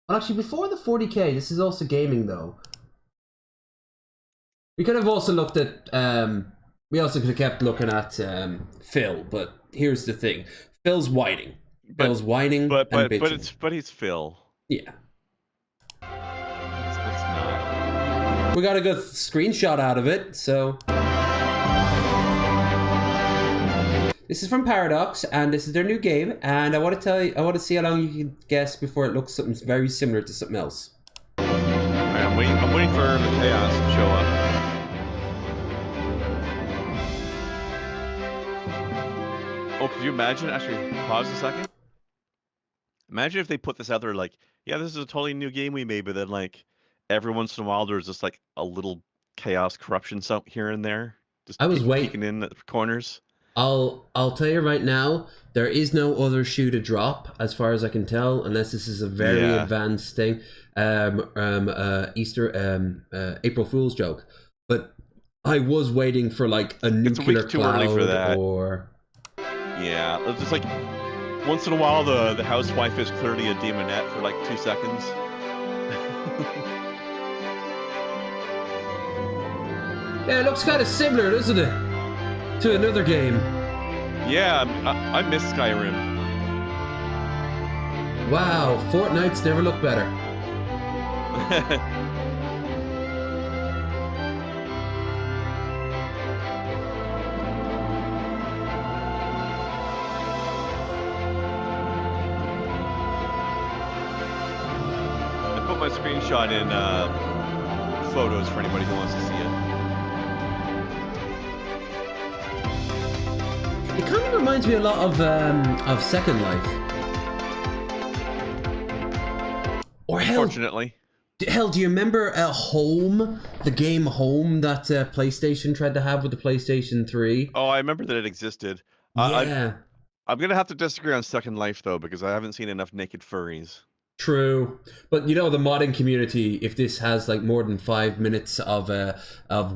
well, actually, before the 40K, this is also gaming though. We could have also looked at we also could have kept looking at Phil, but here's the thing: Phil's whining. Phil's whining, but and bitching. but he's Phil. Yeah. It's not. We got a good screenshot out of it, so. This is from Paradox, and this is their new game, and I want to see how long you can guess before it looks something very similar to something else. Alright, I'm waiting for the chaos to show up. Oh, could you imagine? Actually, pause a second. Imagine if they put this out there like, yeah, this is a totally new game we made, but then like every once in a while there's just like a little chaos corruption here and there. Just I was peeking in at the corners. I'll tell you right now, there is no other shoe to drop, as far as I can tell, unless this is a very advanced thing. April Fool's joke. But I was waiting for like a nuclear too cloud early for that. or. Yeah, it's just like once in a while the housewife is clearly a demonette for like 2 seconds. Yeah, it looks kind of similar, doesn't it? To another game. Yeah, I miss Skyrim. Wow, Fortnite's never looked better. I put my screenshot in photos for anybody who wants to see it. It kind of reminds me a lot of Second Life. Or Unfortunately. Hell, do you remember Home? The game Home that PlayStation tried to have with the PlayStation 3? Oh, I remember that it existed. Yeah. I'm gonna have to disagree on Second Life though, because I haven't seen enough naked furries. True, but you know the modding community. If this has like more than 5 minutes of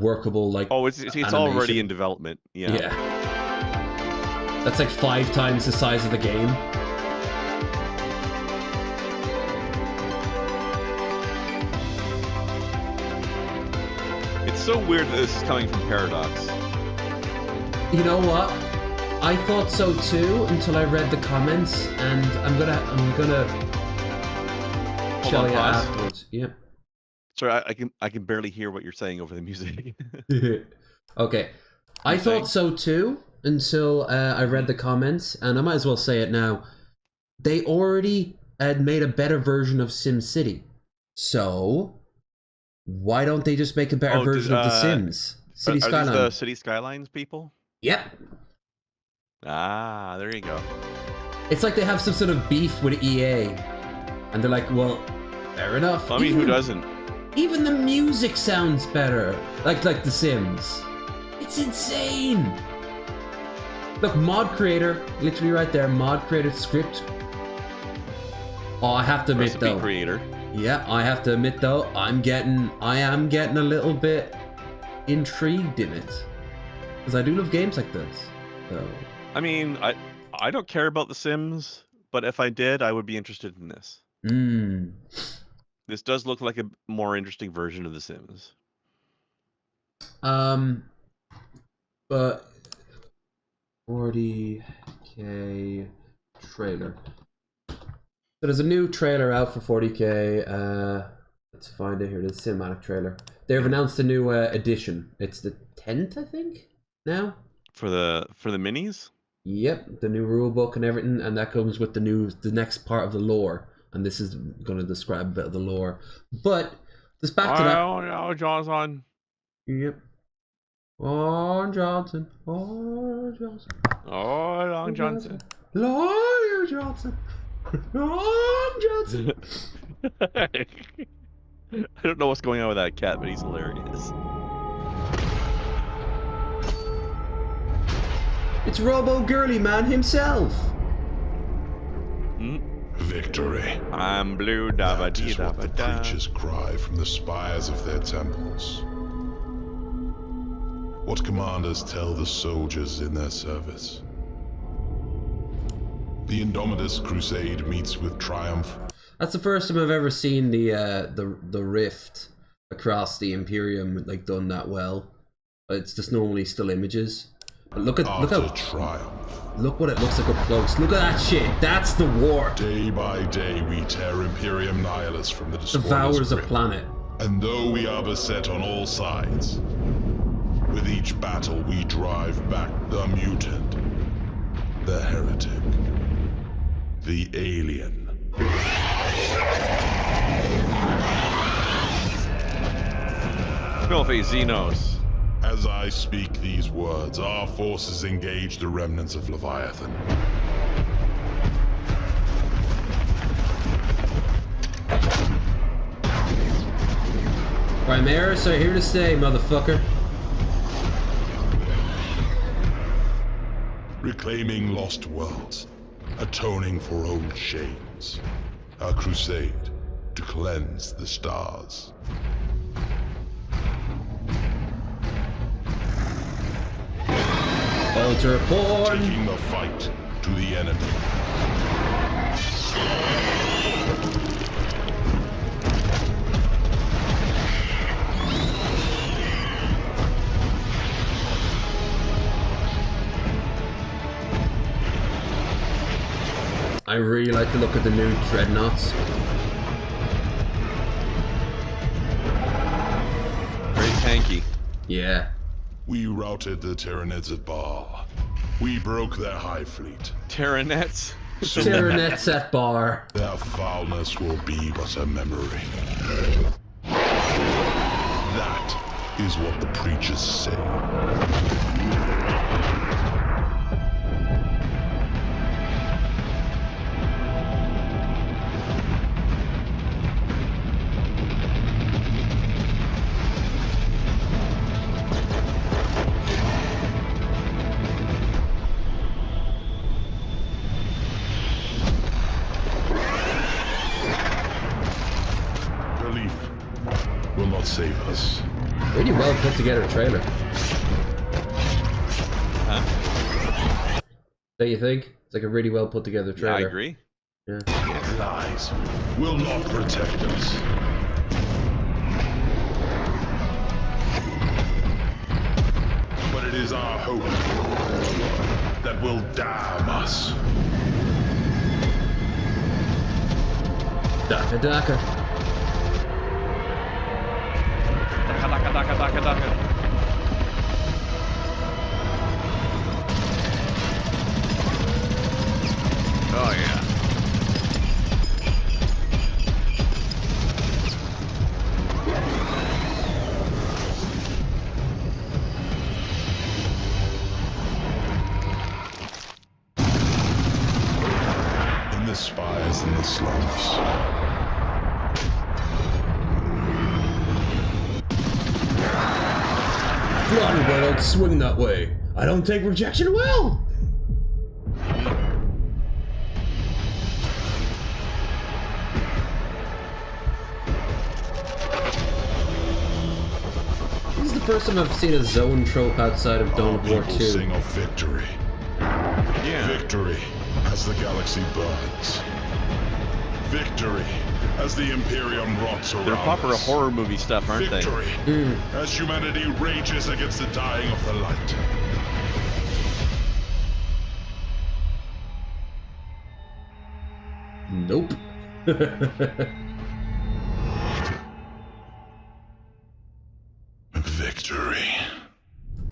workable like Oh, it's already animation, in development. Yeah. yeah, that's like 5 times the size of the game. It's so weird that this is coming from Paradox. You know what? I thought so too until I read the comments, and I'm gonna show on, you pause. afterwards. Yep. Sorry, I can barely hear what you're saying over the music. Okay. I You're thought saying? so too until I read the comments, and I might as well say it now. They already had made a better version of SimCity, so why don't they just make a better version of The Sims? City Are these Skyline. the City Skylines people? Yep. Ah, there you go. It's like they have some sort of beef with EA, and they're like, well, fair enough. I mean, who doesn't? Even the music sounds better, like The Sims. It's insane. Look, mod creator, literally right there, mod creator script. Oh, I have to admit Recipe though. creator. Yeah, I have to admit though, I am getting a little bit intrigued in it, because I do love games like this. So. I mean, I don't care about The Sims, but if I did, I would be interested in this. This does look like a more interesting version of The Sims. But 40K trailer. So there's a new trailer out for 40K. Let's find it here. The cinematic trailer. They've announced a new edition. It's the 10th, I think. Now. For the minis. Yep, the new rule book and everything, and that comes with the next part of the lore. And this is going to describe a bit of the lore. But just back to that. Oh, Johnson. Yep. Oh, Johnson. Oh, Johnson. Oh, Long Johnson. Lawyer Johnson. Long Johnson. I don't know what's going on with that cat, but he's hilarious. It's Robo Girly Man himself. Victory. I'm blue, da ba That dee is da what ba the da. preachers cry from the spires of their temples. What commanders tell the soldiers in their service. The Indomitus Crusade meets with triumph. That's the first time I've ever seen the rift across the Imperium like done that well. It's just normally still images. But look After how triumph. look what it looks like up close. Look at that shit. That's the war. Day by day we tear Imperium Nihilus from the destroyer's Devours a grip. planet. And though we are beset on all sides, with each battle we drive back the mutant, the heretic, the alien. Filthy Xenos. As I speak these words, our forces engage the remnants of Leviathan. Primaris are here to stay, motherfucker. Reclaiming lost worlds, atoning for old shames. A crusade to cleanse the stars. Alter porn. Taking the fight to the enemy. I really like the look of the new dreadnoughts. Very tanky. Yeah. We routed the Tyranids at Baal. We broke their high fleet. Terranets. Tyranids at bar. Their foulness will be but a memory. That is what the preachers say. save us. Really well put together trailer. Huh? Don't you think? It's like a really well put together Yeah, trailer. I agree. Yeah. Lies will not protect us. But it is our hope that will damn us. Daka daka. Daka, daka, daka, daka, daka. Oh, yeah. In the spires and the slums. Fly, but I don't swing that way. I don't take rejection well. This is the first time I've seen a zone trope outside of Dawn Our of War people 2. sing of victory. Yeah. Victory as the galaxy burns. Victory as the Imperium rots around They're proper us. horror movie stuff, aren't they? Victory as humanity rages against the dying of the light. Nope. Victory.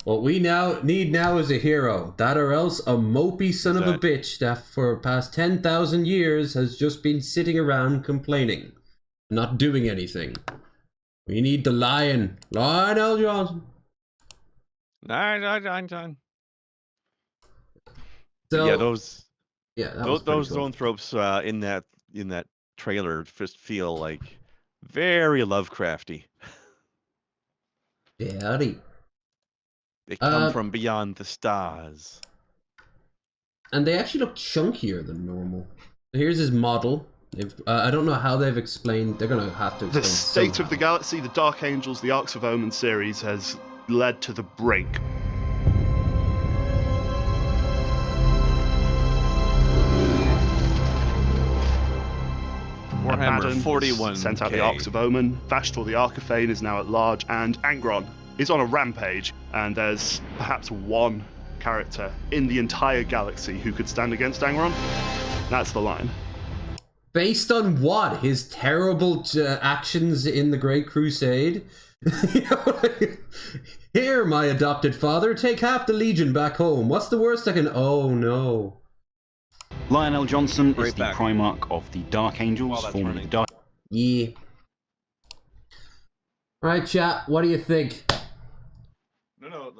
What we now need is a hero. That or else a mopey son of a bitch that for past 10,000 years has just been sitting around complaining. Not doing anything. We need the lion. Lionel Johnson. Nine. So, Yeah, those that was pretty those cool. zone tropes in that trailer just feel like very Lovecrafty. Daddy. They come from beyond the stars. And they actually look chunkier than normal. Here's his model. I don't know how they've explained. They're going to have to explain. The state somehow. of the galaxy, the Dark Angels, the Arcs of Omen series has led to the brink. Warhammer Abaddon 41K. sent out the Arcs of Omen. Vashtor the Archifane is now at large, and Angron is on a rampage. And there's perhaps one character in the entire galaxy who could stand against Angron. That's the line. Based on what? His terrible actions in the Great Crusade? You know, like, here, my adopted father, take half the Legion back home. What's the worst I can... Oh, no. Lionel Johnson Right is the back. Primarch of the Dark Angels, While that's formerly running. the Dark... Yeah. Alright, chat, what do you think? No.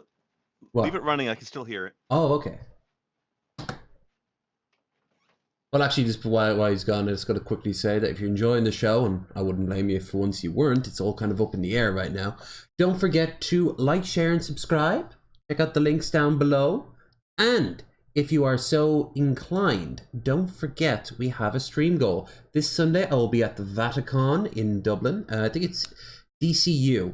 What? Leave it running. I can still hear it. Oh, okay. Well, actually, just while he's gone, I just got to quickly say that if you're enjoying the show, and I wouldn't blame you if for once you weren't, it's all kind of up in the air right now. Don't forget to like, share, and subscribe. Check out the links down below. And if you are so inclined, don't forget we have a stream goal. This Sunday, I will be at the Vatican in Dublin. I think it's DCU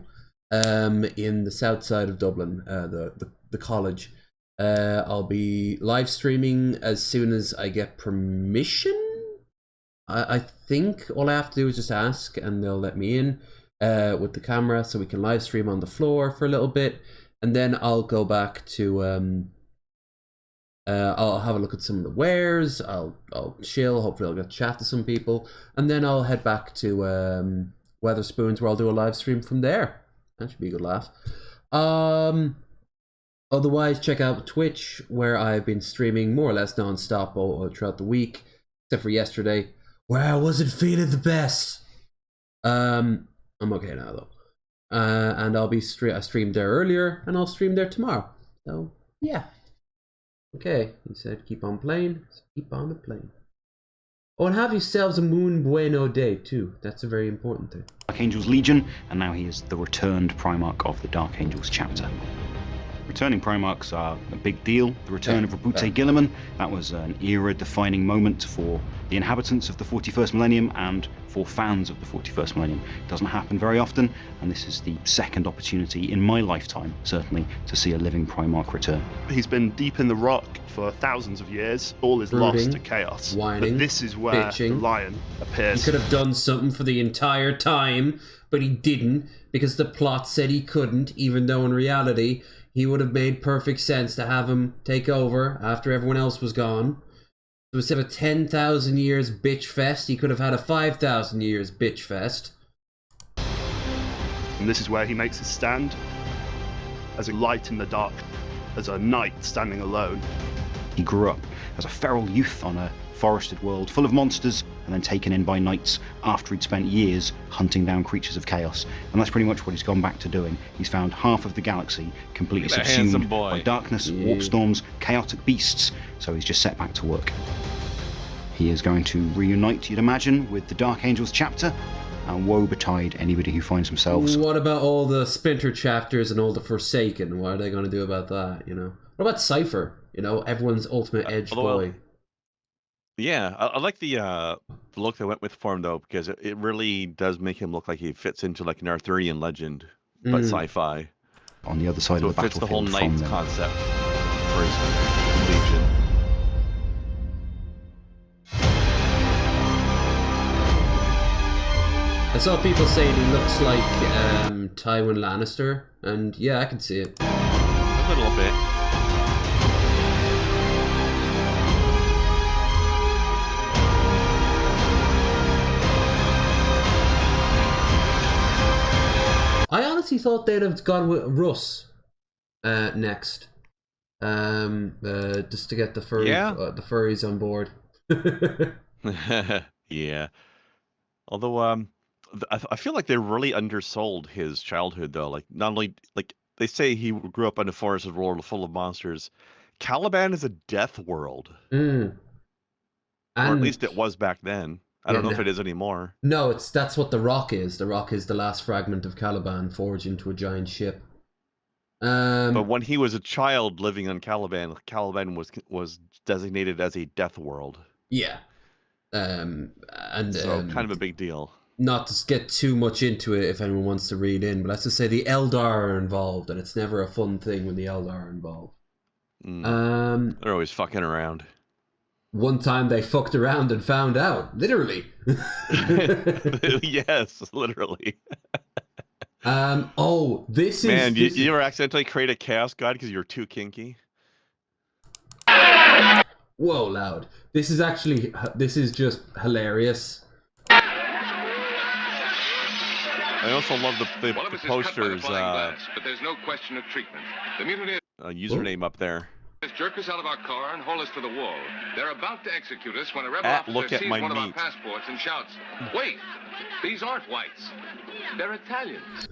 in the south side of Dublin, the college. I'll be live streaming as soon as I get permission. I think all I have to do is just ask and they'll let me in with the camera so we can live stream on the floor for a little bit, and then I'll go back to I'll have a look at some of the wares. I'll chill, hopefully I'll get to chat to some people, and then I'll head back to Weatherspoons where I'll do a live stream from there. That should be a good laugh. Otherwise, check out Twitch, where I've been streaming more or less non-stop all throughout the week, except for yesterday, where I wasn't feeling the best. I'm okay now, though. And I'll be I streamed there earlier, and I'll stream there tomorrow. So, yeah. Okay, he said keep on playing, so keep on the playing. Oh, and have yourselves a muy bueno day, too. That's a very important thing. Dark Angels Legion, and now he is the returned Primarch of the Dark Angels chapter. Returning Primarchs are a big deal. The return Yeah, of Rabute fair. Gilliman, that was an era-defining moment for the inhabitants of the 41st millennium and for fans of the 41st millennium. It doesn't happen very often, and this is the second opportunity in my lifetime, certainly, to see a living Primarch return. He's been deep in the rock for thousands of years. All is Brooding, lost to chaos. whining, But this is where bitching. the lion He appears. could have done something for the entire time, but he didn't because the plot said he couldn't, even though in reality he would have made perfect sense to have him take over after everyone else was gone. So instead of 10,000 years bitch fest, he could have had a 5,000 years bitch fest. And this is where he makes his stand as a light in the dark, as a knight standing alone. He grew up as a feral youth on a forested world full of monsters and then taken in by knights after he'd spent years hunting down creatures of chaos. And that's pretty much what he's gone back to doing. He's found half of the galaxy completely Look at that handsome subsumed boy. by darkness, Yeah. warp storms, chaotic beasts, so he's just set back to work. He is going to reunite, you'd imagine, with the Dark Angels chapter, and woe betide anybody who finds themselves. What about all the Splinter chapters and all the Forsaken? What are they going to do about that, you know? What about Cypher? You know, everyone's ultimate edge although, boy. Yeah, I like the look they went with for him though, because it really does make him look like he fits into like an Arthurian legend, but sci-fi. On the other side So of it the fits the whole battlefield from knight's them. concept for his legion. I saw people saying he looks like Tywin Lannister, and yeah, I can see it. A little bit. I honestly thought they'd have gone with Russ next, just to get the the furries on board. Yeah. Although I feel like they really undersold his childhood though. Like not only like they say he grew up in a forested world full of monsters. Caliban is a death world. Mm. Or at And- least it was back then. I don't know if it is anymore. No, that's what the Rock is. The Rock is the last fragment of Caliban forged into a giant ship. But when he was a child living on Caliban, Caliban was designated as a death world. Yeah. And So kind of a big deal. not to get too much into it if anyone wants to read in, but let's just say the Eldar are involved, and it's never a fun thing when the Eldar are involved. They're always fucking around. One time they fucked around and found out, literally. Yes, literally. Oh, this is... Man, you ever accidentally create a chaos god because you're too kinky? Whoa, loud. This is just hilarious. I also love the One of us is cut by the posters, flying glass, but there's no question of treatment. The mutineers username up there. jerk us out of our car and haul us to the wall. They're about to execute us when a rebel Look officer at sees my one of our meat. passports and shouts, "Wait, these aren't whites. They're Italians."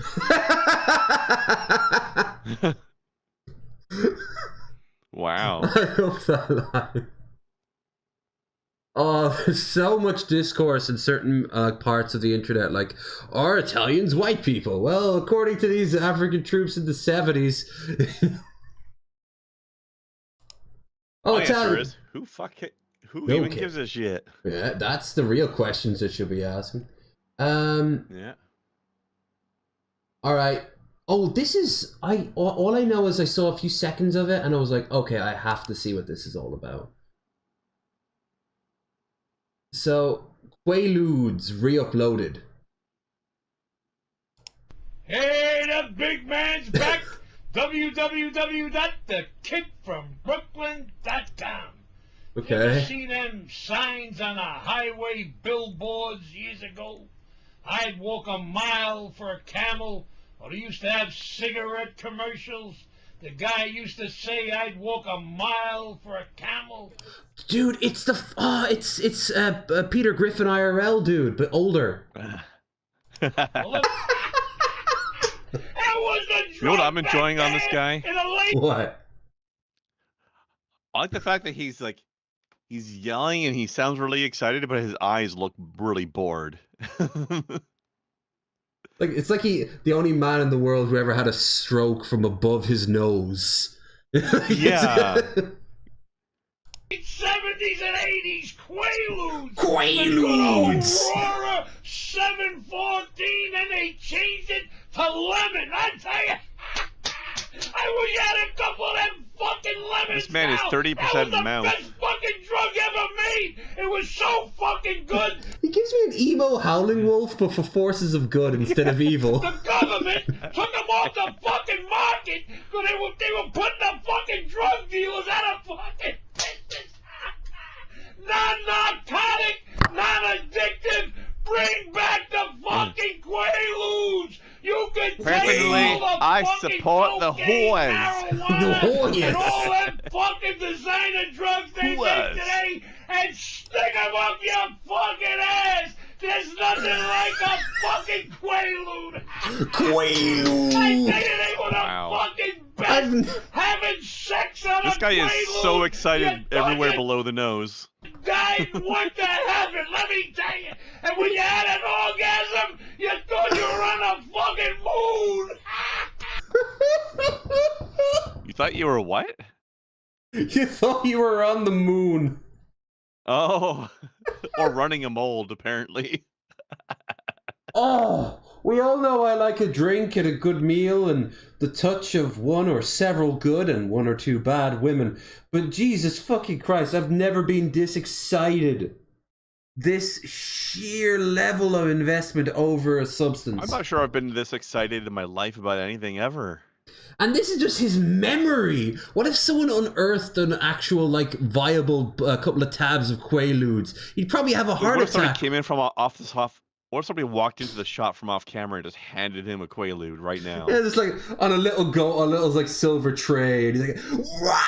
Wow. I love that line. Oh, there's so much discourse in certain parts of the internet, like, are Italians white people? Well, according to these African troops in the 70s... Oh, yeah, Italian... sure is. Who No even kid. gives a shit? Yeah, that's the real questions that should be asking. Yeah. All right. Oh, this is... all I know is I saw a few seconds of it, and I was like, okay, I have to see what this is all about. So, Quaaludes re-uploaded. Hey, the big man's back. www.thekidfrombrooklyn.com. Okay. You ever see them signs on the highway billboards years ago? I'd walk a mile for a camel. Or they used to have cigarette commercials. The guy used to say I'd walk a mile for a camel. Dude, it's the... it's Peter Griffin IRL, dude, but older. Well, that was the You know what I'm enjoying on this guy? in a late What? I like the fact that he's yelling and he sounds really excited, but his eyes look really bored. Like it's like the only man in the world who ever had a stroke from above his nose. Yeah. 70s and 80s Quaaludes. Quaaludes. The good old Aurora 714, and they changed it to lemon. I tell you, I wish I had a couple of them fucking lemons. This man is now. 30% That was the mouth. best fucking drug ever made. It was so fucking good. He gives me an emo howling wolf, but for forces of good instead of evil. The government took them off the fucking market because they were putting the fucking drug dealers out of fucking business. Non-narcotic, non-addictive, bring back the fucking Quaaludes. You can take Personally, all the I fucking support the cocaine, whores. marijuana, and all them fucking designer drugs they Whores. make today and stick them up your fucking ass. There's nothing like a fucking Quaalude. Quaalude. I tell you, they were the Wow. fucking best. Having sex on This a guy Quaalude. is so excited You everywhere fucking below the nose. died what the heaven, let me tell you. And when you had an orgasm, you thought you were on a fucking moon. You thought you were what? You thought you were on the moon. Oh, or running a mold, apparently. Oh, we all know I like a drink and a good meal and the touch of one or several good and one or two bad women. But Jesus fucking Christ, I've never been this excited. This sheer level of investment over a substance. I'm not sure I've been this excited in my life about anything ever. And this is just his memory. What if someone unearthed an actual, like, viable couple of tabs of Quaaludes? He'd probably have a heart What if somebody attack. came in from off the off? What if somebody walked into the shop from off camera and just handed him a Quaalude right now? Yeah, just like on a little like silver tray, and he's like, "Wah!"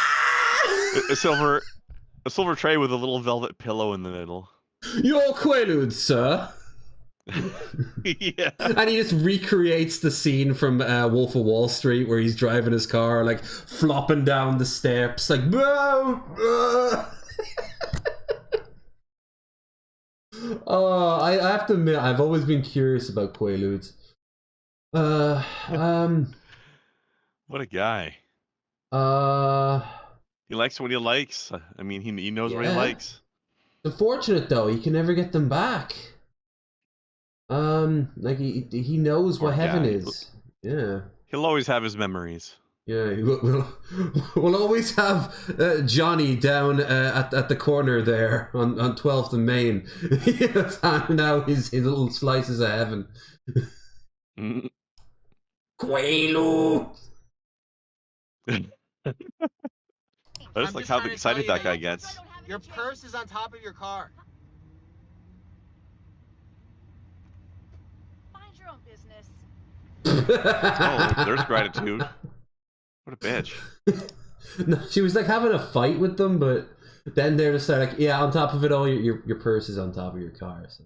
a silver tray with a little velvet pillow in the middle. Your Quaaludes, sir. Yeah. And he just recreates the scene from Wolf of Wall Street where he's driving his car, like flopping down the steps, like. Oh, I have to admit, I've always been curious about Quaaludes. What a guy. He likes what he likes. I mean, he knows what he Yeah. likes. Unfortunate though, he can never get them back. Like he knows what Poor heaven guy. is. Yeah. He'll always have his memories. Yeah, we'll always have Johnny down at the corner there on 12th and Main. He's handing out his little slices of heaven. Mm. Quaalude! I just like how excited that guy gets. Your purse is on top of your car. Mind your own business. Oh, there's gratitude. What a bitch. No, she was like having a fight with them, but then they're just like, yeah, on top of it all, your purse is on top of your car. So.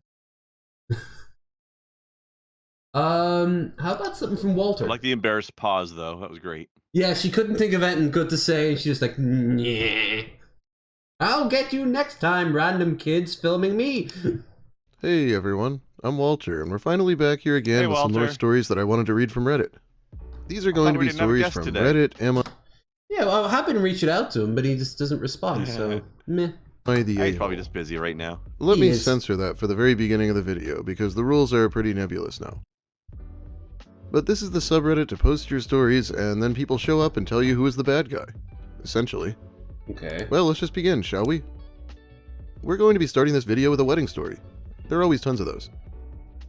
How about something from Walter? I like the embarrassed pause, though. That was great. Yeah, she couldn't think of anything good to say, and she's just like, nah. I'll get you next time, random kids filming me. Hey everyone, I'm Walter, and we're finally back here again Hey, with some more Walter. stories that I wanted to read from Reddit. These are going to we be didn't have a stories guest from today. Reddit. Yeah, well, I have been reaching out to him, but he just doesn't respond, so meh. The He's probably just busy right now. Let He me is. censor that for the very beginning of the video, because the rules are pretty nebulous now. But this is the subreddit to post your stories, and then people show up and tell you who is the bad guy. Essentially. Okay. Well, let's just begin, shall we? We're going to be starting this video with a wedding story. There are always tons of those.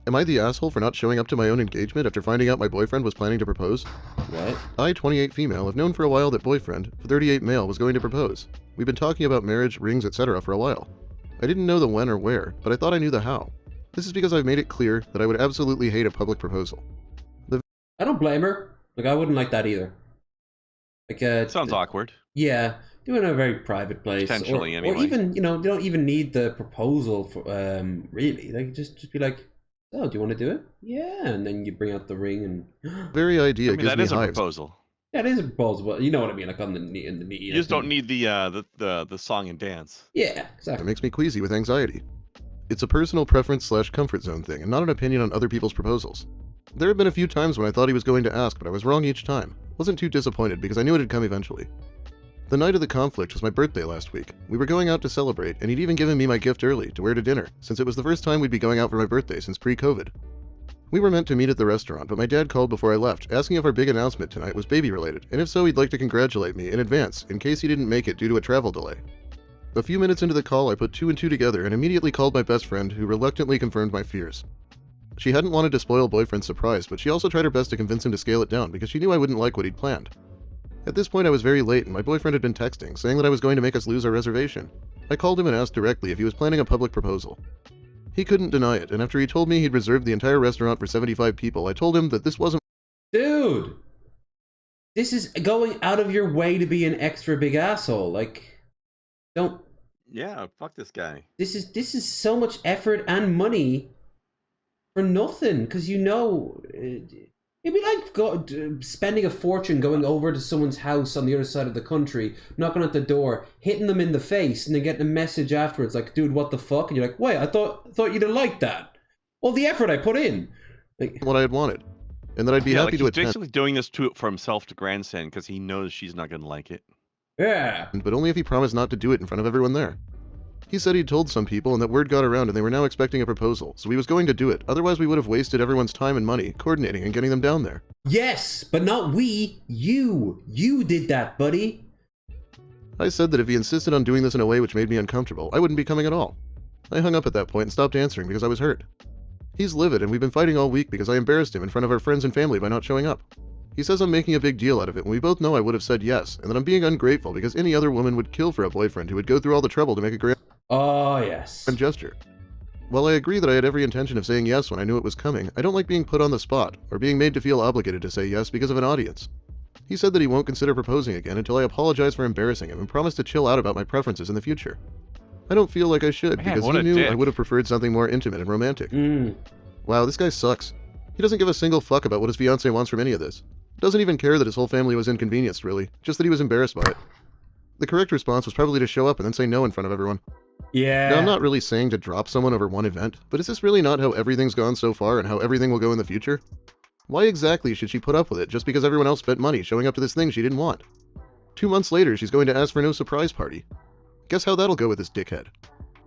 Am I the asshole for not showing up to my own engagement after finding out my boyfriend was planning to propose? What? I, 28 female, have known for a while that boyfriend, 38 male, was going to propose. We've been talking about marriage, rings, etc. for a while. I didn't know the when or where, but I thought I knew the how. This is because I've made it clear that I would absolutely hate a public proposal. I don't blame her. Like, I wouldn't like that either. Like, Sounds awkward. Yeah, do it in a very private place. Potentially, or anyway. even, you don't even need the proposal for, really. Like, just be like, oh, do you want to do it? Yeah, and then you bring out the ring and... Very idea I mean, gives that me is a hives. proposal. Yeah, it is a proposal, but you know what I mean, like on the knee, in the knee. You just don't need the song and dance. Yeah, It exactly. makes me queasy with anxiety. It's a personal preference / comfort zone thing, and not an opinion on other people's proposals. There have been a few times when I thought he was going to ask, but I was wrong each time. Wasn't too disappointed because I knew it had come eventually. The night of the conflict was my birthday last week. We were going out to celebrate, and he'd even given me my gift early, to wear to dinner, since it was the first time we'd be going out for my birthday since pre-COVID. We were meant to meet at the restaurant, but my dad called before I left, asking if our big announcement tonight was baby-related, and if so, he'd like to congratulate me in advance, in case he didn't make it due to a travel delay. A few minutes into the call, I put 2 and 2 together and immediately called my best friend, who reluctantly confirmed my fears. She hadn't wanted to spoil boyfriend's surprise, but she also tried her best to convince him to scale it down because she knew I wouldn't like what he'd planned. At this point I was very late and my boyfriend had been texting, saying that I was going to make us lose our reservation. I called him and asked directly if he was planning a public proposal. He couldn't deny it, and after he told me he'd reserved the entire restaurant for 75 people, I told him that this wasn't— Dude! This is going out of your way to be an extra big asshole. Like, don't... Yeah, fuck this guy. This is so much effort and money for nothing, because you know... It'd be like spending a fortune going over to someone's house on the other side of the country, knocking at the door, hitting them in the face, and then getting a message afterwards like, dude, what the fuck? And you're like, wait, I thought you didn't like that. All the effort I put in. Like, what I had wanted, and that I'd be happy to attend. He's basically doing this for himself to grandstand because he knows she's not going to like it. Yeah. But only if he promised not to do it in front of everyone there. He said he'd told some people and that word got around and they were now expecting a proposal, so he was going to do it. Otherwise we would have wasted everyone's time and money coordinating and getting them down there. Yes, but not we. You. You did that, buddy. I said that if he insisted on doing this in a way which made me uncomfortable, I wouldn't be coming at all. I hung up at that point and stopped answering because I was hurt. He's livid and we've been fighting all week because I embarrassed him in front of our friends and family by not showing up. He says I'm making a big deal out of it when we both know I would have said yes, and that I'm being ungrateful because any other woman would kill for a boyfriend who would go through all the trouble to make a grand gesture. While I agree that I had every intention of saying yes when I knew it was coming, I don't like being put on the spot, or being made to feel obligated to say yes because of an audience. He said that he won't consider proposing again until I apologize for embarrassing him and promise to chill out about my preferences in the future. I don't feel like I should, because he knew I would have preferred something more intimate and romantic. Wow, this guy sucks. He doesn't give a single fuck about what his fiancée wants from any of this. Doesn't even care that his whole family was inconvenienced, really, just that he was embarrassed by it. The correct response was probably to show up and then say no in front of everyone. Yeah. Now, I'm not really saying to drop someone over one event, but is this really not how everything's gone so far and how everything will go in the future? Why exactly should she put up with it just because everyone else spent money showing up to this thing she didn't want? 2 months later, she's going to ask for no surprise party. Guess how that'll go with this dickhead.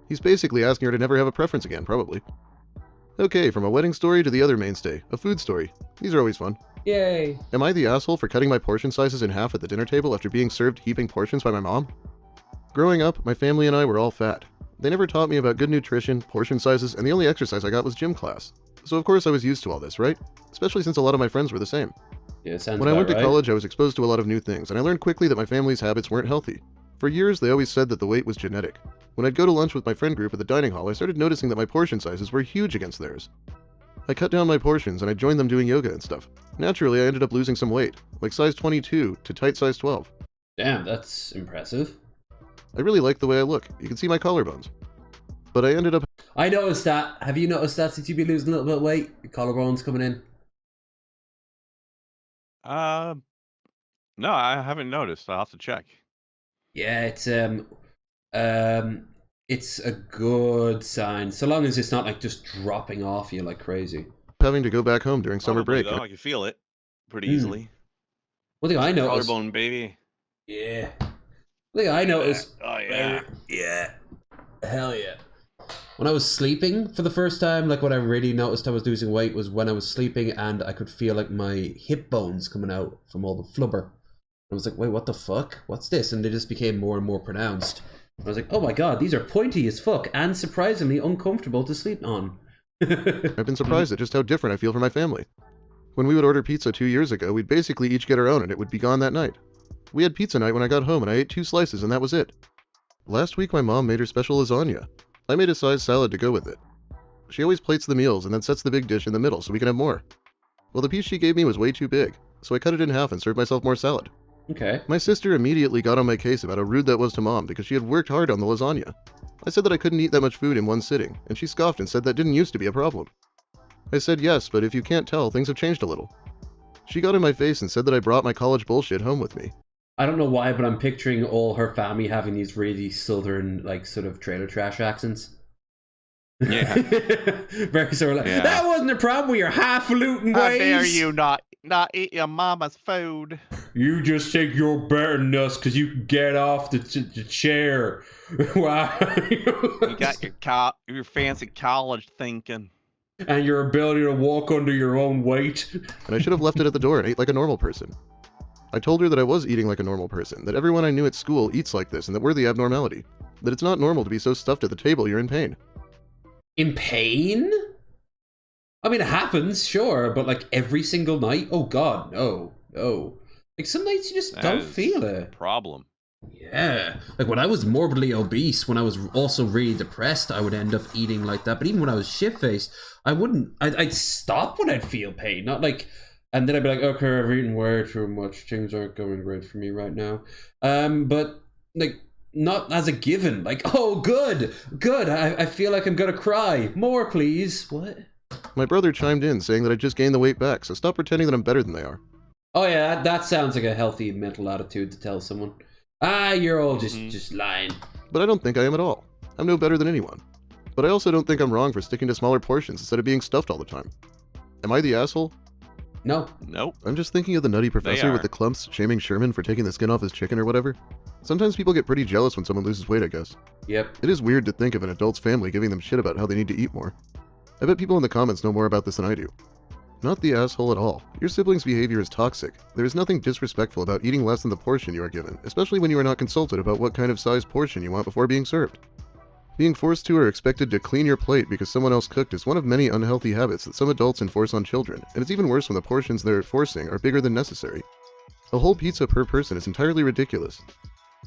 He's basically asking her to never have a preference again, probably. Okay, from a wedding story to the other mainstay, a food story. These are always fun. Yay. Am I the asshole for cutting my portion sizes in half at the dinner table after being served heaping portions by my mom? Growing up, my family and I were all fat. They never taught me about good nutrition, portion sizes, and the only exercise I got was gym class. So of course I was used to all this, right? Especially since a lot of my friends were the same. Yeah, sounds When I went to right. college, I was exposed to a lot of new things, and I learned quickly that my family's habits weren't healthy. For years, they always said that the weight was genetic. When I'd go to lunch with my friend group at the dining hall, I started noticing that my portion sizes were huge against theirs. I cut down my portions, and I joined them doing yoga and stuff. Naturally, I ended up losing some weight, like size 22 to tight size 12. Damn, that's impressive. I really like the way I look. You can see my collarbones. But I ended up... I noticed that. Have you noticed that since you've been losing a little bit of weight? Your collarbones coming in? No, I haven't noticed. I'll have to check. Yeah, it's a good sign. So long as it's not like just dropping off you like crazy. having to go back home during summer Probably, break. though. I can feel it pretty easily. One thing I noticed... Collarbone, baby. Yeah. One thing I noticed... Oh, yeah. Yeah. Hell yeah. When I was sleeping for the first time, like when I really noticed I was losing weight was when I was sleeping and I could feel like my hip bones coming out from all the flubber. I was like, wait, what the fuck? What's this? And they just became more and more pronounced. I was like, oh my god, these are pointy as fuck and surprisingly uncomfortable to sleep on. I've been surprised at just how different I feel from my family. When we would order pizza 2 years ago, we'd basically each get our own and it would be gone that night. We had pizza night when I got home and I ate 2 slices and that was it. Last week my mom made her special lasagna. I made a size salad to go with it. She always plates the meals and then sets the big dish in the middle so we can have more. Well, the piece she gave me was way too big, so I cut it in half and served myself more salad. Okay. My sister immediately got on my case about how rude that was to Mom because she had worked hard on the lasagna. I said that I couldn't eat that much food in one sitting, and she scoffed and said that didn't used to be a problem. I said yes, but if you can't tell, things have changed a little. She got in my face and said that I brought my college bullshit home with me. I don't know why, but I'm picturing all her family having these really southern, like, sort of trailer trash accents. Yeah. Very sort of like, Yeah. that wasn't a problem with your highfalutin How ways. dare you not eat your mama's food? You just think you're better than us because you can get off the chair. Wow. You got your fancy college thinking. And your ability to walk under your own weight. And I should have left it at the door and ate like a normal person. I told her that I was eating like a normal person, that everyone I knew at school eats like this, and that we're the abnormality. That it's not normal to be so stuffed at the table you're in pain. In pain? I mean, it happens, sure, but like every single night? Oh god, no. No. Like some nights you just don't feel it. Problem. Yeah. Like when I was morbidly obese, when I was also really depressed, I would end up eating like that. But even when I was shit-faced, I'd stop when I'd feel pain. Not like, and then I'd be like, okay, I've eaten way too much. Things aren't going great for me right now. But like, not as a given. Like, oh, good. I feel like I'm gonna cry. More, please. What? My brother chimed in saying that I just gained the weight back, so stop pretending that I'm better than they are. Oh yeah, that sounds like a healthy mental attitude to tell someone. You're all just lying. But I don't think I am at all. I'm no better than anyone. But I also don't think I'm wrong for sticking to smaller portions instead of being stuffed all the time. Am I the asshole? No. Nope. I'm just thinking of the nutty professor with the clumps shaming Sherman for taking the skin off his chicken or whatever. Sometimes people get pretty jealous when someone loses weight, I guess. Yep. It is weird to think of an adult's family giving them shit about how they need to eat more. I bet people in the comments know more about this than I do. Not the asshole at all. Your sibling's behavior is toxic. There is nothing disrespectful about eating less than the portion you are given, especially when you are not consulted about what kind of size portion you want before being served. Being forced to or expected to clean your plate because someone else cooked is one of many unhealthy habits that some adults enforce on children, and it's even worse when the portions they're forcing are bigger than necessary. A whole pizza per person is entirely ridiculous.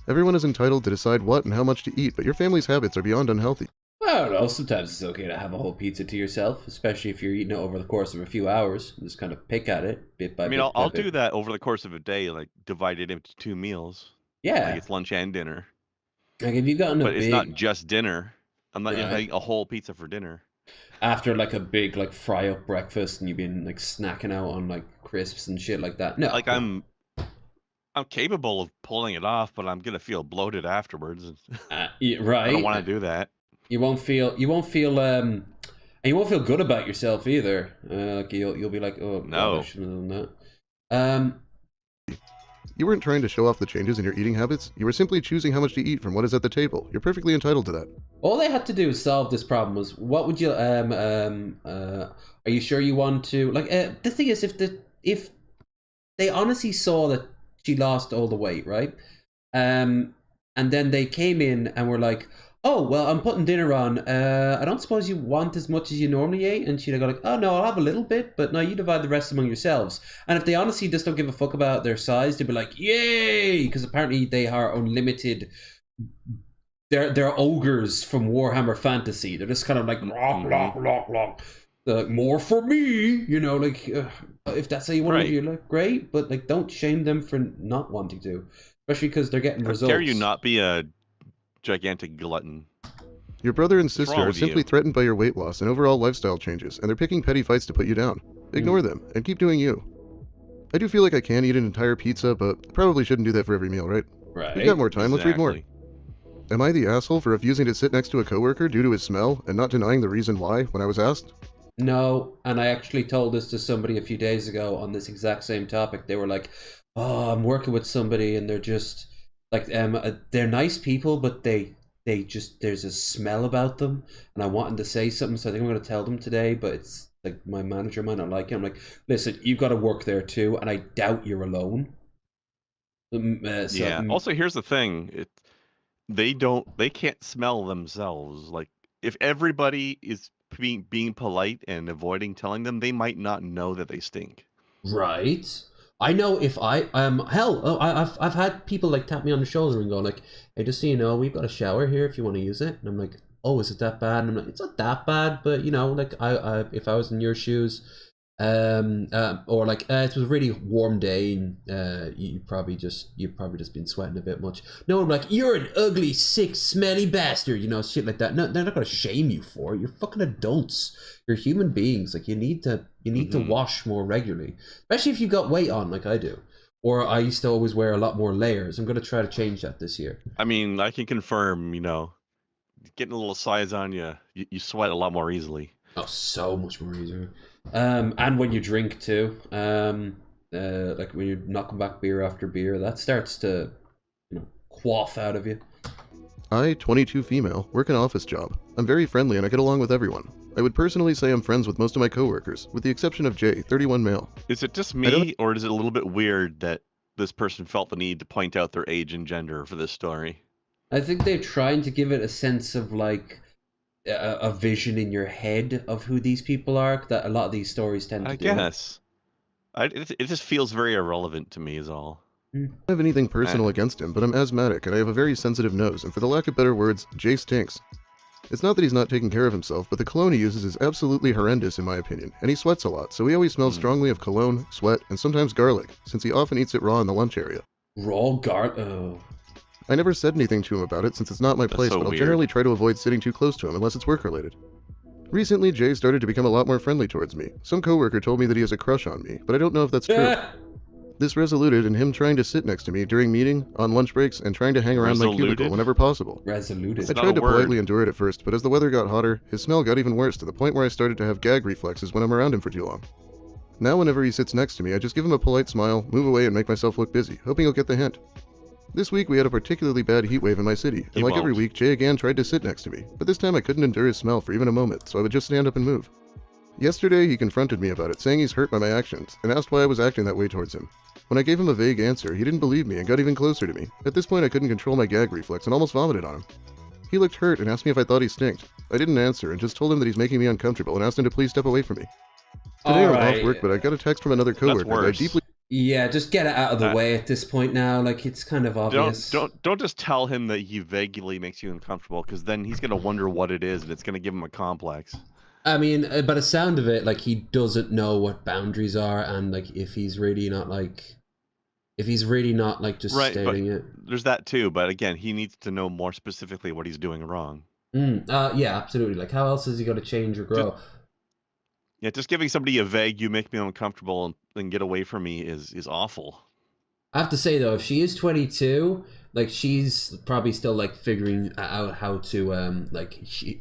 Everyone is entitled to decide what and how much to eat, but your family's habits are beyond unhealthy. I don't know, sometimes it's okay to have a whole pizza to yourself, especially if you're eating it over the course of a few hours and just kind of pick at it bit by bit. I mean, I'll do bit. that over the course of a day, like divide it into 2 meals. Yeah. Like it's lunch and dinner. Like if you've gotten a But big... it's not just dinner. I'm not Right. eating a whole pizza for dinner. After like a big like fry up breakfast and you've been like snacking out on like crisps and shit like that. No. Like I'm capable of pulling it off, but I'm gonna feel bloated afterwards. Yeah, right. I don't want to do that. You won't feel and you won't feel good about yourself either. Like you'll be like, oh, No. God, I shouldn't have done that. You weren't trying to show off the changes in your eating habits, you were simply choosing how much to eat from what is at the table. You're perfectly entitled to that. All they had to do to solve this problem was, what would you are you sure you want to like? The thing is, if they honestly saw that she lost all the weight, right? And then they came in and were like, oh, well, I'm putting dinner on. I don't suppose you want as much as you normally ate? And she'd go like, oh, no, I'll have a little bit, but no, you divide the rest among yourselves. And if they honestly just don't give a fuck about their size, they'd be like, yay! Because apparently they are unlimited. They're ogres from Warhammer Fantasy. They're just kind of like, more for me, you know, like, if that's how you want to do, like, great, but like, don't shame them for not wanting to, especially because they're getting results. How dare you not be a gigantic glutton? Your brother and What's sister wrong are with simply you? threatened by your weight loss and overall lifestyle changes, and they're picking petty fights to put you down. Ignore them, and keep doing you. I do feel like I can eat an entire pizza, but probably shouldn't do that for every meal, right? Right. We've got more time, let's read more. Exactly. Am I the asshole for refusing to sit next to a coworker due to his smell, and not denying the reason why when I was asked? No, and I actually told this to somebody a few days ago on this exact same topic. They were like, oh, I'm working with somebody, and they're just, like, they're nice people, but they just, there's a smell about them, and I wanted to say something, so I think I'm going to tell them today, but it's, like, my manager might not like it. I'm like, listen, you've got to work there too, and I doubt you're alone. Yeah. Also, here's the thing. They can't smell themselves. Like, if everybody is being polite and avoiding telling them, they might not know that they stink. Right. I know if I've had people like tap me on the shoulder and go like, hey, just so you know, we've got a shower here if you want to use it. And I'm like, oh, is it that bad? And I'm like, it's not that bad, but you know, like I if I was in your shoes, or like it was a really warm day and you've probably just been sweating a bit much. No, I'm like, you're an ugly, sick, smelly bastard, you know, shit like that. No, they're not gonna shame you for it. You're fucking adults. You're human beings. Like you need to wash more regularly, especially if you've got weight on, like I do. Or I used to always wear a lot more layers. I'm gonna try to change that this year. I mean, I can confirm, you know, getting a little size on you, you sweat a lot more easily. Oh, so much more easier. And when you drink too, like when you're knocking back beer after beer, that starts to, quaff out of you. I, 22 female, work an office job. I'm very friendly and I get along with everyone. I would personally say I'm friends with most of my coworkers, with the exception of Jay, 31 male. Is it just me, or is it a little bit weird that this person felt the need to point out their age and gender for this story? I think they're trying to give it a sense of like a vision in your head of who these people are, that a lot of these stories tend to do. I guess. It just feels very irrelevant to me is all. I don't have anything personal against him, but I'm asthmatic and I have a very sensitive nose, and for the lack of better words, Jay stinks. It's not that he's not taking care of himself, but the cologne he uses is absolutely horrendous in my opinion, and he sweats a lot, so he always smells strongly of cologne, sweat, and sometimes garlic, since he often eats it raw in the lunch area. Raw garlic? Oh. I never said anything to him about it since it's not my place, so but I'll weird. generally try to avoid sitting too close to him unless it's work-related. Recently, Jay started to become a lot more friendly towards me. Some coworker told me that he has a crush on me, but I don't know if that's true. This resoluted in him trying to sit next to me during meeting, on lunch breaks, and trying to hang around my cubicle whenever possible. Resoluted. I tried to politely endure it at first, but as the weather got hotter, his smell got even worse to the point where I started to have gag reflexes when I'm around him for too long. Now whenever he sits next to me, I just give him a polite smile, move away, and make myself look busy, hoping he'll get the hint. This week we had a particularly bad heat wave in my city, and like every week, Jay again tried to sit next to me, but this time I couldn't endure his smell for even a moment, so I would just stand up and move. Yesterday, he confronted me about it, saying he's hurt by my actions, and asked why I was acting that way towards him. When I gave him a vague answer, he didn't believe me and got even closer to me. At this point, I couldn't control my gag reflex and almost vomited on him. He looked hurt and asked me if I thought he stinked. I didn't answer and just told him that he's making me uncomfortable and asked him to please step away from me. Today I'm off work, but I got a text from another coworker that I deeply... Yeah, just get it out of the way at this point now. Like, it's kind of obvious. Don't just tell him that he vaguely makes you uncomfortable, because then he's gonna wonder what it is, and it's gonna give him a complex. I mean, by the sound of it, like, he doesn't know what boundaries are, and like if he's really not just stating it. There's that too, but again, he needs to know more specifically what he's doing wrong. Yeah, absolutely. Like, how else is he going to change or grow? Just giving somebody a vague "you make me uncomfortable" and get away from me is awful. I have to say though, if she is 22, like, she's probably still like figuring out how to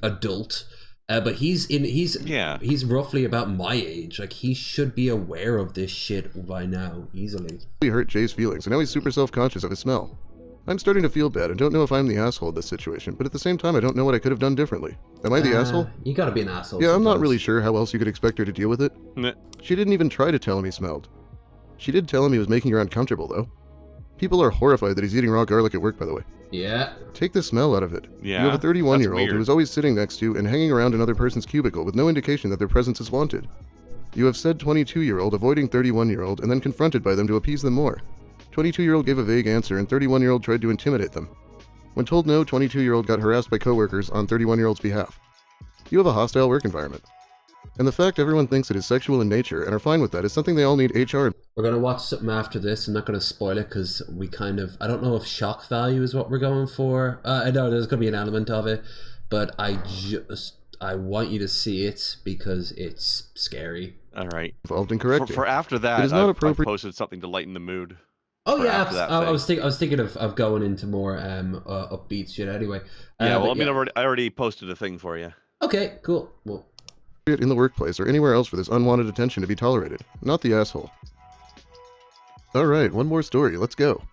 adult. But he's roughly about my age. Like, he should be aware of this shit by now, easily. He hurt Jay's feelings, and now he's super self-conscious of his smell. I'm starting to feel bad and don't know if I'm the asshole in this situation, but at the same time I don't know what I could have done differently. Am I the asshole? You gotta be an asshole. Yeah, sometimes. I'm not really sure how else you could expect her to deal with it. She didn't even try to tell him he smelled. She did tell him he was making her uncomfortable, though. People are horrified that he's eating raw garlic at work, by the way. Yeah. Take the smell out of it. Yeah, you have a 31-year-old who is always sitting next to and hanging around another person's cubicle with no indication that their presence is wanted. You have said 22-year-old avoiding 31-year-old and then confronted by them to appease them more. 22-year-old gave a vague answer and 31-year-old tried to intimidate them. When told no, 22-year-old got harassed by coworkers on 31-year-old's behalf. You have a hostile work environment. And the fact everyone thinks it is sexual in nature and are fine with that is something they all need HR. We're going to watch something after this. I'm not going to spoil it because we I don't know if shock value is what we're going for. I know there's going to be an element of it, but I want you to see it because it's scary. All right. Involved in correcting. For after that, it is not appropriate. I posted something to lighten the mood. Oh yeah, I was thinking of going into more upbeat shit anyway. Yeah, well, I already posted a thing for you. Okay, cool. Well, in the workplace or anywhere else for this unwanted attention to be tolerated, not the asshole. Alright, one more story, let's go.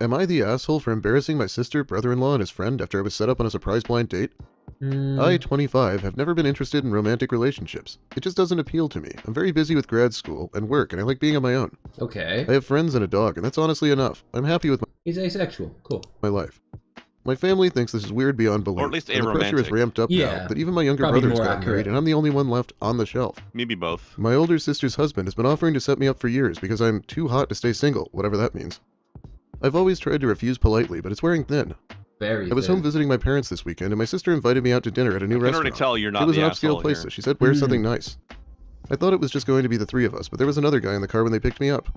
Am I the asshole for embarrassing my sister, brother-in-law, and his friend after I was set up on a surprise blind date? I, 25, have never been interested in romantic relationships. It just doesn't appeal to me. I'm very busy with grad school and work, and I like being on my own. Okay. I have friends and a dog, and that's honestly enough. I'm happy with He's asexual. Cool. my life. My family thinks this is weird beyond belief, Or at least and the pressure is aromantic. ramped up Yeah, now that even my younger probably brother's more gotten married, accurate. and I'm the only one left on the shelf. Maybe both. My older sister's husband has been offering to set me up for years because I'm too hot to stay single, whatever that means. I've always tried to refuse politely, but it's wearing thin. Very I was thin. home visiting my parents this weekend, and my sister invited me out to dinner at a new I can restaurant. already tell you're not It was the an asshole upscale place, here. so she said, wear something nice. I thought it was just going to be the three of us, but there was another guy in the car when they picked me up.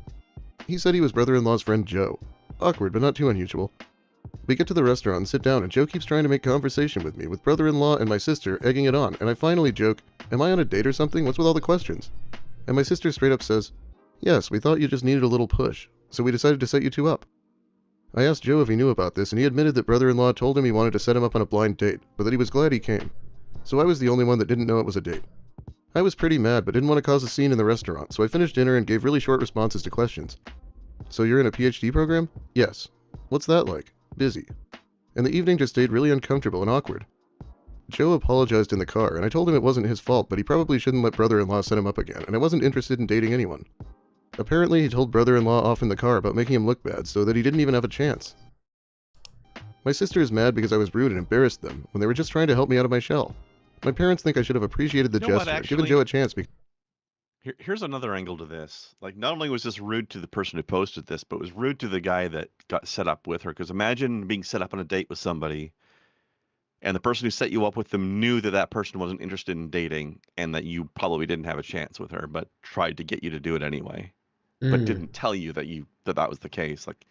He said he was brother-in-law's friend Joe. Awkward, but not too unusual. We get to the restaurant and sit down, and Joe keeps trying to make conversation with me, with brother-in-law and my sister egging it on, and I finally joke, am I on a date or something? What's with all the questions? And my sister straight up says, yes, we thought you just needed a little push, so we decided to set you two up. I asked Joe if he knew about this, and he admitted that brother-in-law told him he wanted to set him up on a blind date, but that he was glad he came. So I was the only one that didn't know it was a date. I was pretty mad, but didn't want to cause a scene in the restaurant, so I finished dinner and gave really short responses to questions. So you're in a PhD program? Yes. What's that like? Busy. And the evening just stayed really uncomfortable and awkward. Joe apologized in the car, and I told him it wasn't his fault, but he probably shouldn't let brother-in-law set him up again, and I wasn't interested in dating anyone. Apparently, he told brother-in-law off in the car about making him look bad, so that he didn't even have a chance. My sister is mad because I was rude and embarrassed them, when they were just trying to help me out of my shell. My parents think I should have appreciated the You know what, gesture, given Joe a chance because... Here's another angle to this. Like, not only was this rude to the person who posted this, but it was rude to the guy that got set up with her. Because imagine being set up on a date with somebody, and the person who set you up with them knew that that person wasn't interested in dating, and that you probably didn't have a chance with her, but tried to get you to do it anyway, but didn't tell you that that was the case. Like,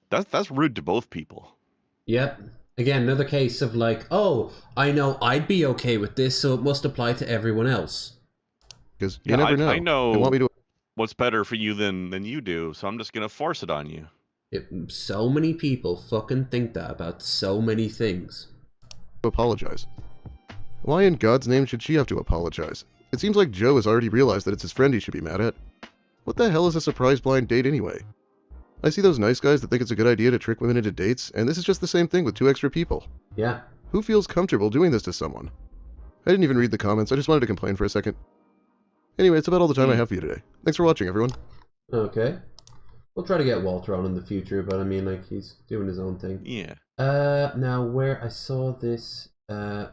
that's rude to both people. Yep. Again, another case of like, oh, I know I'd be okay with this, so it must apply to everyone else. Because you never know. I know they want me to... what's better for you than you do, so I'm just gonna force it on you. So many people fucking think that about so many things. Apologize. Why in God's name should she have to apologize? It seems like Joe has already realized that it's his friend he should be mad at. What the hell is a surprise blind date anyway? I see those nice guys that think it's a good idea to trick women into dates, and this is just the same thing with 2 extra people. Yeah. Who feels comfortable doing this to someone? I didn't even read the comments, I just wanted to complain for a second. Anyway, it's about all the time I have for you today. Thanks for watching, everyone. Okay. We'll try to get Walter on in the future, but I mean, like, he's doing his own thing. Yeah. Now, where I saw this, oh,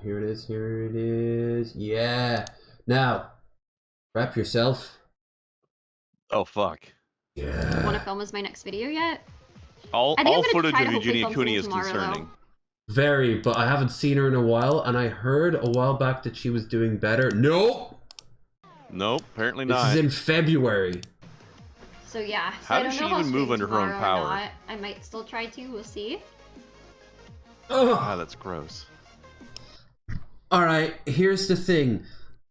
here it is, yeah! Now, wrap yourself. Oh, fuck. Yeah. Want to film as my next video yet? All footage of Eugenia Cooney is tomorrow, concerning. Very, but I haven't seen her in a while, and I heard a while back that she was doing better. Nope! Nope, apparently not. This is in February. So yeah, so How I does don't she know even move under her own tomorrow or power? not. I might still try to, we'll see. Ah, that's gross. Alright, here's the thing.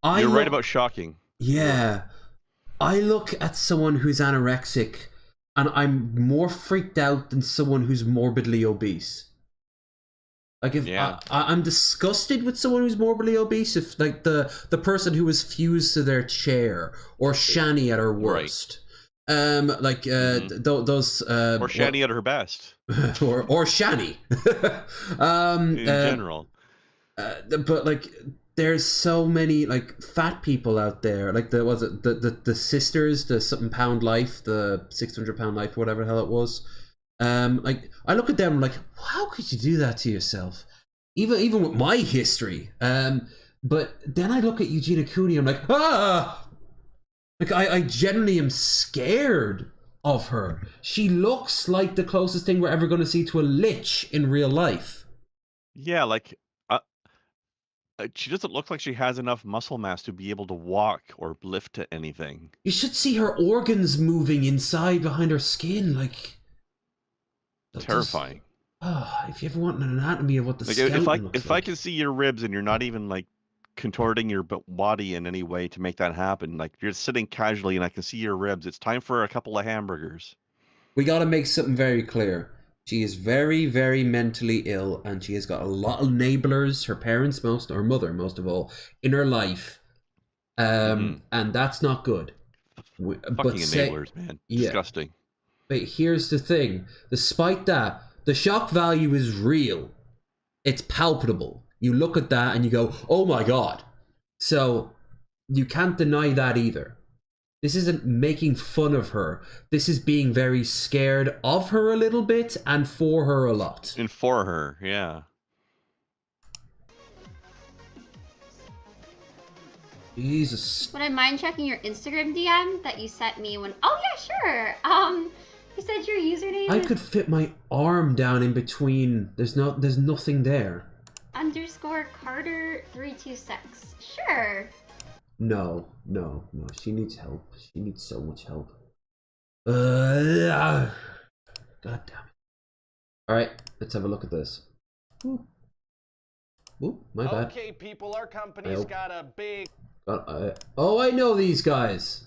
You're right about shocking. Yeah. I look at someone who's anorexic, and I'm more freaked out than someone who's morbidly obese. Like, if I'm disgusted with someone who's morbidly obese, if like the person who was fused to their chair, or Shani at her worst. Right. Those or Shani at her best. or Shani. In general. But like, there's so many like fat people out there. Like the sisters, the something pound life, the 600 pound life, whatever the hell it was. Like, I look at them like, how could you do that to yourself? Even with my history. But then I look at Eugenia Cooney, I'm like, ah! Like, I genuinely am scared of her. She looks like the closest thing we're ever going to see to a lich in real life. Yeah, like, she doesn't look like she has enough muscle mass to be able to walk or lift to anything. You should see her organs moving inside behind her skin, like... Terrifying. If you ever want an anatomy of what the skeleton looks like. If I can see your ribs and you're not even like contorting your body in any way to make that happen, like you're sitting casually and I can see your ribs, it's time for a couple of hamburgers. We got to make something very clear. She is very, very mentally ill, and she has got a lot of enablers, her parents her mother most of all, in her life. And that's not good. Fucking enablers, man. Disgusting. But here's the thing. Despite that, the shock value is real. It's palpable. You look at that and you go, oh my god. So, you can't deny that either. This isn't making fun of her. This is being very scared of her a little bit and for her a lot. And for her, yeah. Jesus. Would I mind checking your Instagram DM that you sent me when... Oh yeah, sure. You said your username I could fit my arm down in between. There's nothing there. _ Carter326. Sure. No. She needs help. She needs so much help. God damn it. Alright, let's have a look at this. Ooh, my bad. Okay, people, our company's got a big... Oh, I know these guys.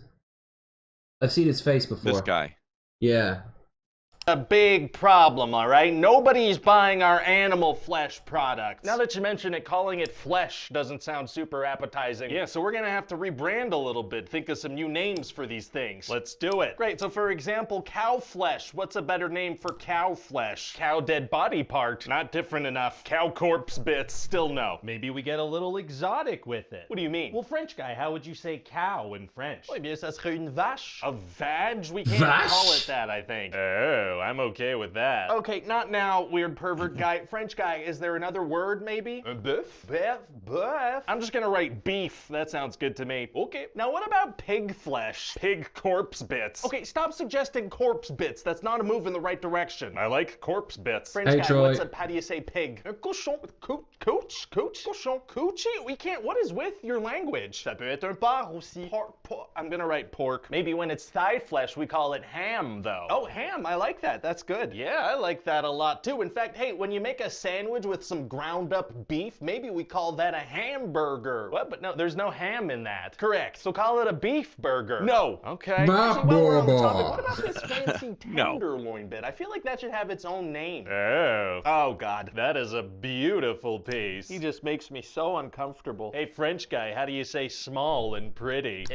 I've seen his face before. This guy. Yeah. A big problem, all right? Nobody's buying our animal flesh products. Now that you mention it, calling it flesh doesn't sound super appetizing. Yeah, so we're gonna have to rebrand a little bit, think of some new names for these things. Let's do it. Great, so for example, cow flesh. What's a better name for cow flesh? Cow dead body part. Not different enough. Cow corpse bits. Still no. Maybe we get a little exotic with it. What do you mean? Well, French guy, how would you say cow in French? Oh, bien, ça serait une vache. A vag? We can't call it that, I think. Oh. I'm okay with that. Okay, not now, weird pervert guy. French guy, is there another word, maybe? Beef? Beef? I'm just gonna write beef. That sounds good to me. Okay. Now what about pig flesh? Pig corpse bits. Okay, stop suggesting corpse bits. That's not a move in the right direction. I like corpse bits. French Hey, guy, Troy. how do you say pig? Cochon. Coach? Cochon? Coochie? We can't, what is with your language? Ça peut être un porc aussi. Pork. I'm gonna write pork. Maybe when it's thigh flesh, we call it ham, though. Oh, ham. I like that. That's good. Yeah, I like that a lot too. In fact, hey, when you make a sandwich with some ground up beef, maybe we call that a hamburger. What? But no, there's no ham in that. Correct. So call it a beef burger. No. Okay. Actually, while we're on the topic, what about this fancy tenderloin bit? I feel like that should have its own name. Oh God, that is a beautiful piece. He just makes me so uncomfortable. Hey, French guy, how do you say small and pretty?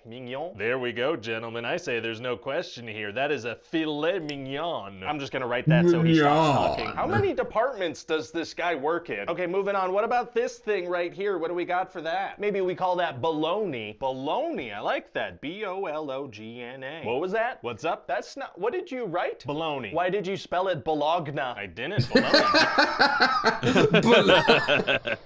Mignon. There we go, gentlemen. I say there's no question here. That is a filet mignon. I'm just gonna write that so he stops talking. How many departments does this guy work in? Okay, moving on. What about this thing right here? What do we got for that? Maybe we call that bologna. Bologna, I like that. B-O-L-O-G-N-A. What was that? What's up? That's not, what did you write? Bologna. Why did you spell it Bologna? I didn't. Bologna.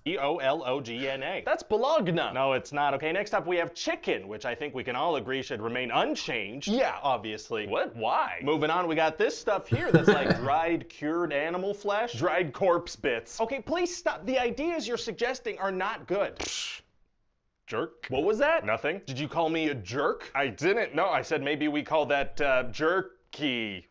B-O-L-O-G-N-A. That's Bologna. No, it's not. Okay, next up we have chicken, which I think we can all agree should remain unchanged. Yeah, obviously. What? Why? Moving on, we got this stuff here that's like dried, cured animal flesh, dried corpse bits. Okay, please stop. The ideas you're suggesting are not good. Jerk? What was that? Nothing. Did you call me a jerk? I didn't. No, I said maybe we call that jerky.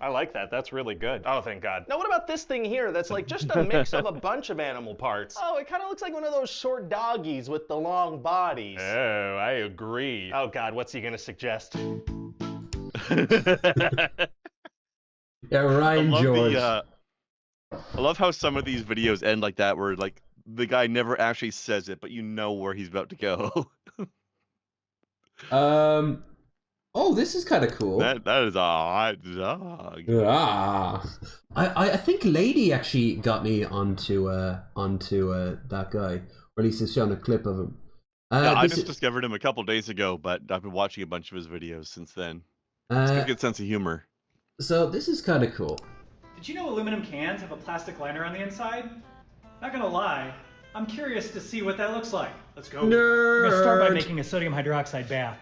I like that. That's really good. Oh, thank God. Now, what about this thing here that's like just a mix of a bunch of animal parts? Oh, it kind of looks like one of those short doggies with the long bodies. Oh, I agree. Oh, God, what's he going to suggest? Yeah, Ryan George. I love how some of these videos end like that, where like the guy never actually says it, but you know where he's about to go. Oh, this is kind of cool. That is a hot dog. I think Lady actually got me onto that guy, or at least it's shown a clip of him. Yeah, I just discovered him a couple days ago, but I've been watching a bunch of his videos since then. It's got a good sense of humor. So this is kind of cool. Did you know aluminum cans have a plastic liner on the inside? Not gonna lie, I'm curious to see what that looks like. Let's go. We're gonna start by making a sodium hydroxide bath.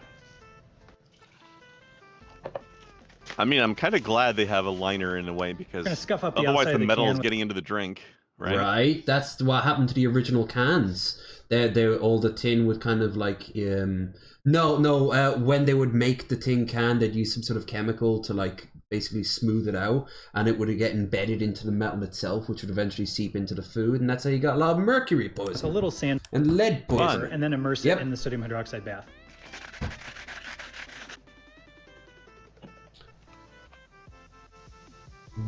I mean, I'm kind of glad they have a liner in a way, because scuff up the otherwise outside the of the metal can is getting into the drink, right? Right. That's what happened to the original cans. They all the tin would kind of like when they would make the tin can, they'd use some sort of chemical to like basically smooth it out, and it would get embedded into the metal itself, which would eventually seep into the food, and that's how you got a lot of mercury poisoning. It's a little sand and lead poisoning, and then immerse it in the sodium hydroxide bath.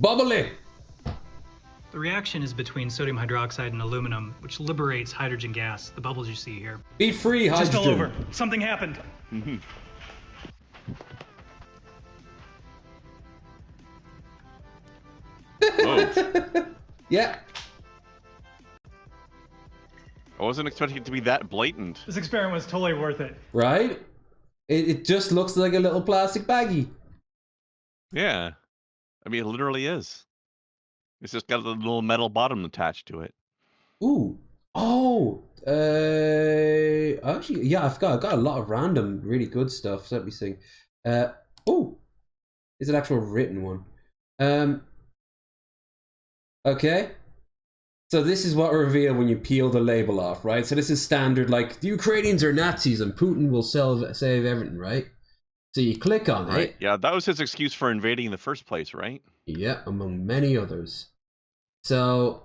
Bubbly. The reaction is between sodium hydroxide and aluminum, which liberates hydrogen gas, the bubbles you see here. Be free, hydrogen. Just fell over. Something happened. Mm-hmm. Oh. Yeah. I wasn't expecting it to be that blatant. This experiment was totally worth it. Right? It just looks like a little plastic baggie. Yeah. I mean, it literally is. It's just got a little metal bottom attached to it. Ooh. Oh. Actually, yeah, I've got a lot of random, really good stuff. So let me think. Oh. It's an actual written one. Okay. So this is what we reveal when you peel the label off, right? So this is standard, like, the Ukrainians are Nazis and Putin will save everything, right? So you click on it. Yeah, that was his excuse for invading in the first place, right? Yeah, among many others. So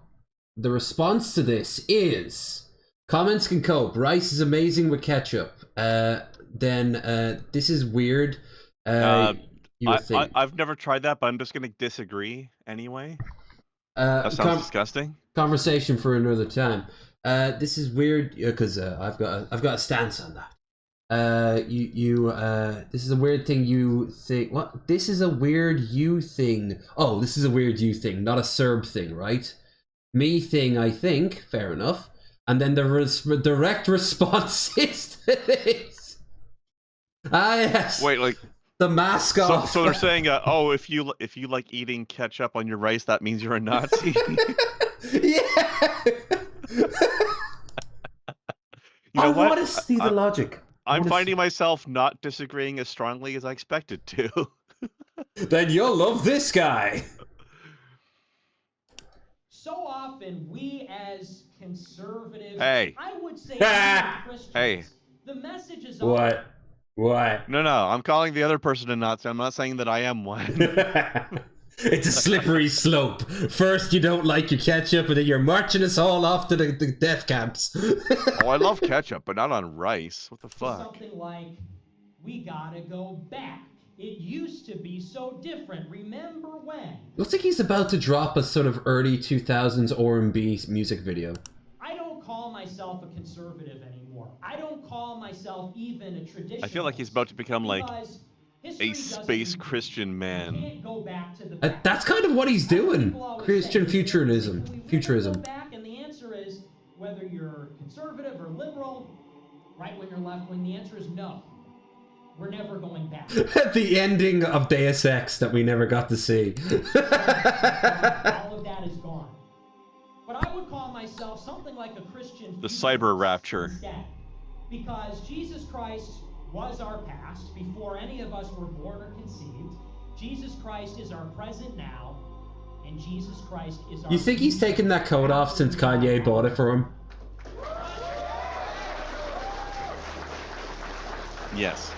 the response to this is, comments can cope. Rice is amazing with ketchup. Then this is weird. You would think. I've never tried that, but I'm just gonna disagree anyway. That sounds disgusting. Conversation for another time. This is weird because I've got a stance on that. This is a weird thing you think. What? This is a weird you thing. Oh, this is a weird you thing, not a Serb thing, right? Me thing, I think. Fair enough. And then the direct response is to this. Ah, yes. Wait, like the mask off. So they're saying, oh, if you like eating ketchup on your rice, that means you're a Nazi. Yeah. You know what? want to see the logic. I'm finding myself not disagreeing as strongly as I expected to. Then you'll love this guy. So often, we as conservatives, Hey. I would say Christians, Hey. the message is What? No, I'm calling the other person a Nazi. I'm not saying that I am one. It's a slippery slope. First you don't like your ketchup, and then you're marching us all off to the death camps. Oh, I love ketchup, but not on rice. What the fuck? Something like, we gotta go back. It used to be so different. Remember when? Looks like he's about to drop a sort of early 2000s R&B music video. I don't call myself a conservative anymore. I don't call myself even a traditionalist. I feel like he's about to become like a space Christian man. That's kind of what he's doing. Christian futurism. Go back, and the answer is whether you're conservative or liberal, right wing or left wing. The answer is no. We're never going back. The ending of Deus Ex that we never got to see. All of that is gone. But I would call myself something like a Christian. The cyber rapture. Instead, because Jesus Christ was our past before any of us were born or conceived. Jesus Christ is our present now, and Jesus Christ is our. You think he's taken that coat off since Kanye bought it for him? Yes.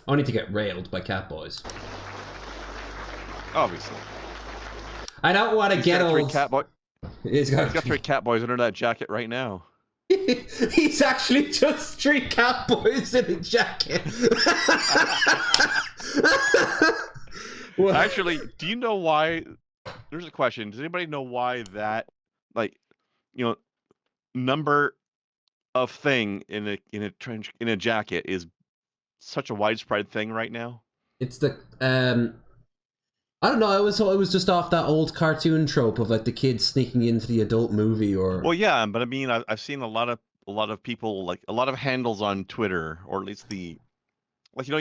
Only to get railed by Catboys. Obviously. I don't want to get got old. He's got 3 Catboys under that jacket right now. He's actually just 3 Catboys in a jacket. Actually, do you know why? There's a question. Does anybody know why that, like, number of thing in a jacket is such a widespread thing right now? It's the I don't know. I always thought it was just off that old cartoon trope of like the kids sneaking into the adult movie, or. Well, yeah, but I mean, I've seen a lot of people, like a lot of handles on Twitter, or at least you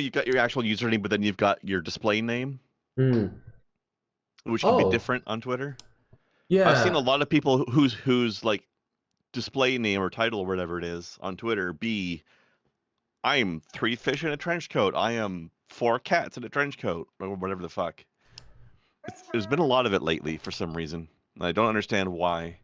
got your actual username, but then you've got your display name, which can be different on Twitter. Yeah, I've seen a lot of people whose like display name or title or whatever it is on Twitter be, I'm 3 fish in a trench coat. I am 4 cats in a trench coat, or whatever the fuck. There's been a lot of it lately for some reason. I don't understand why.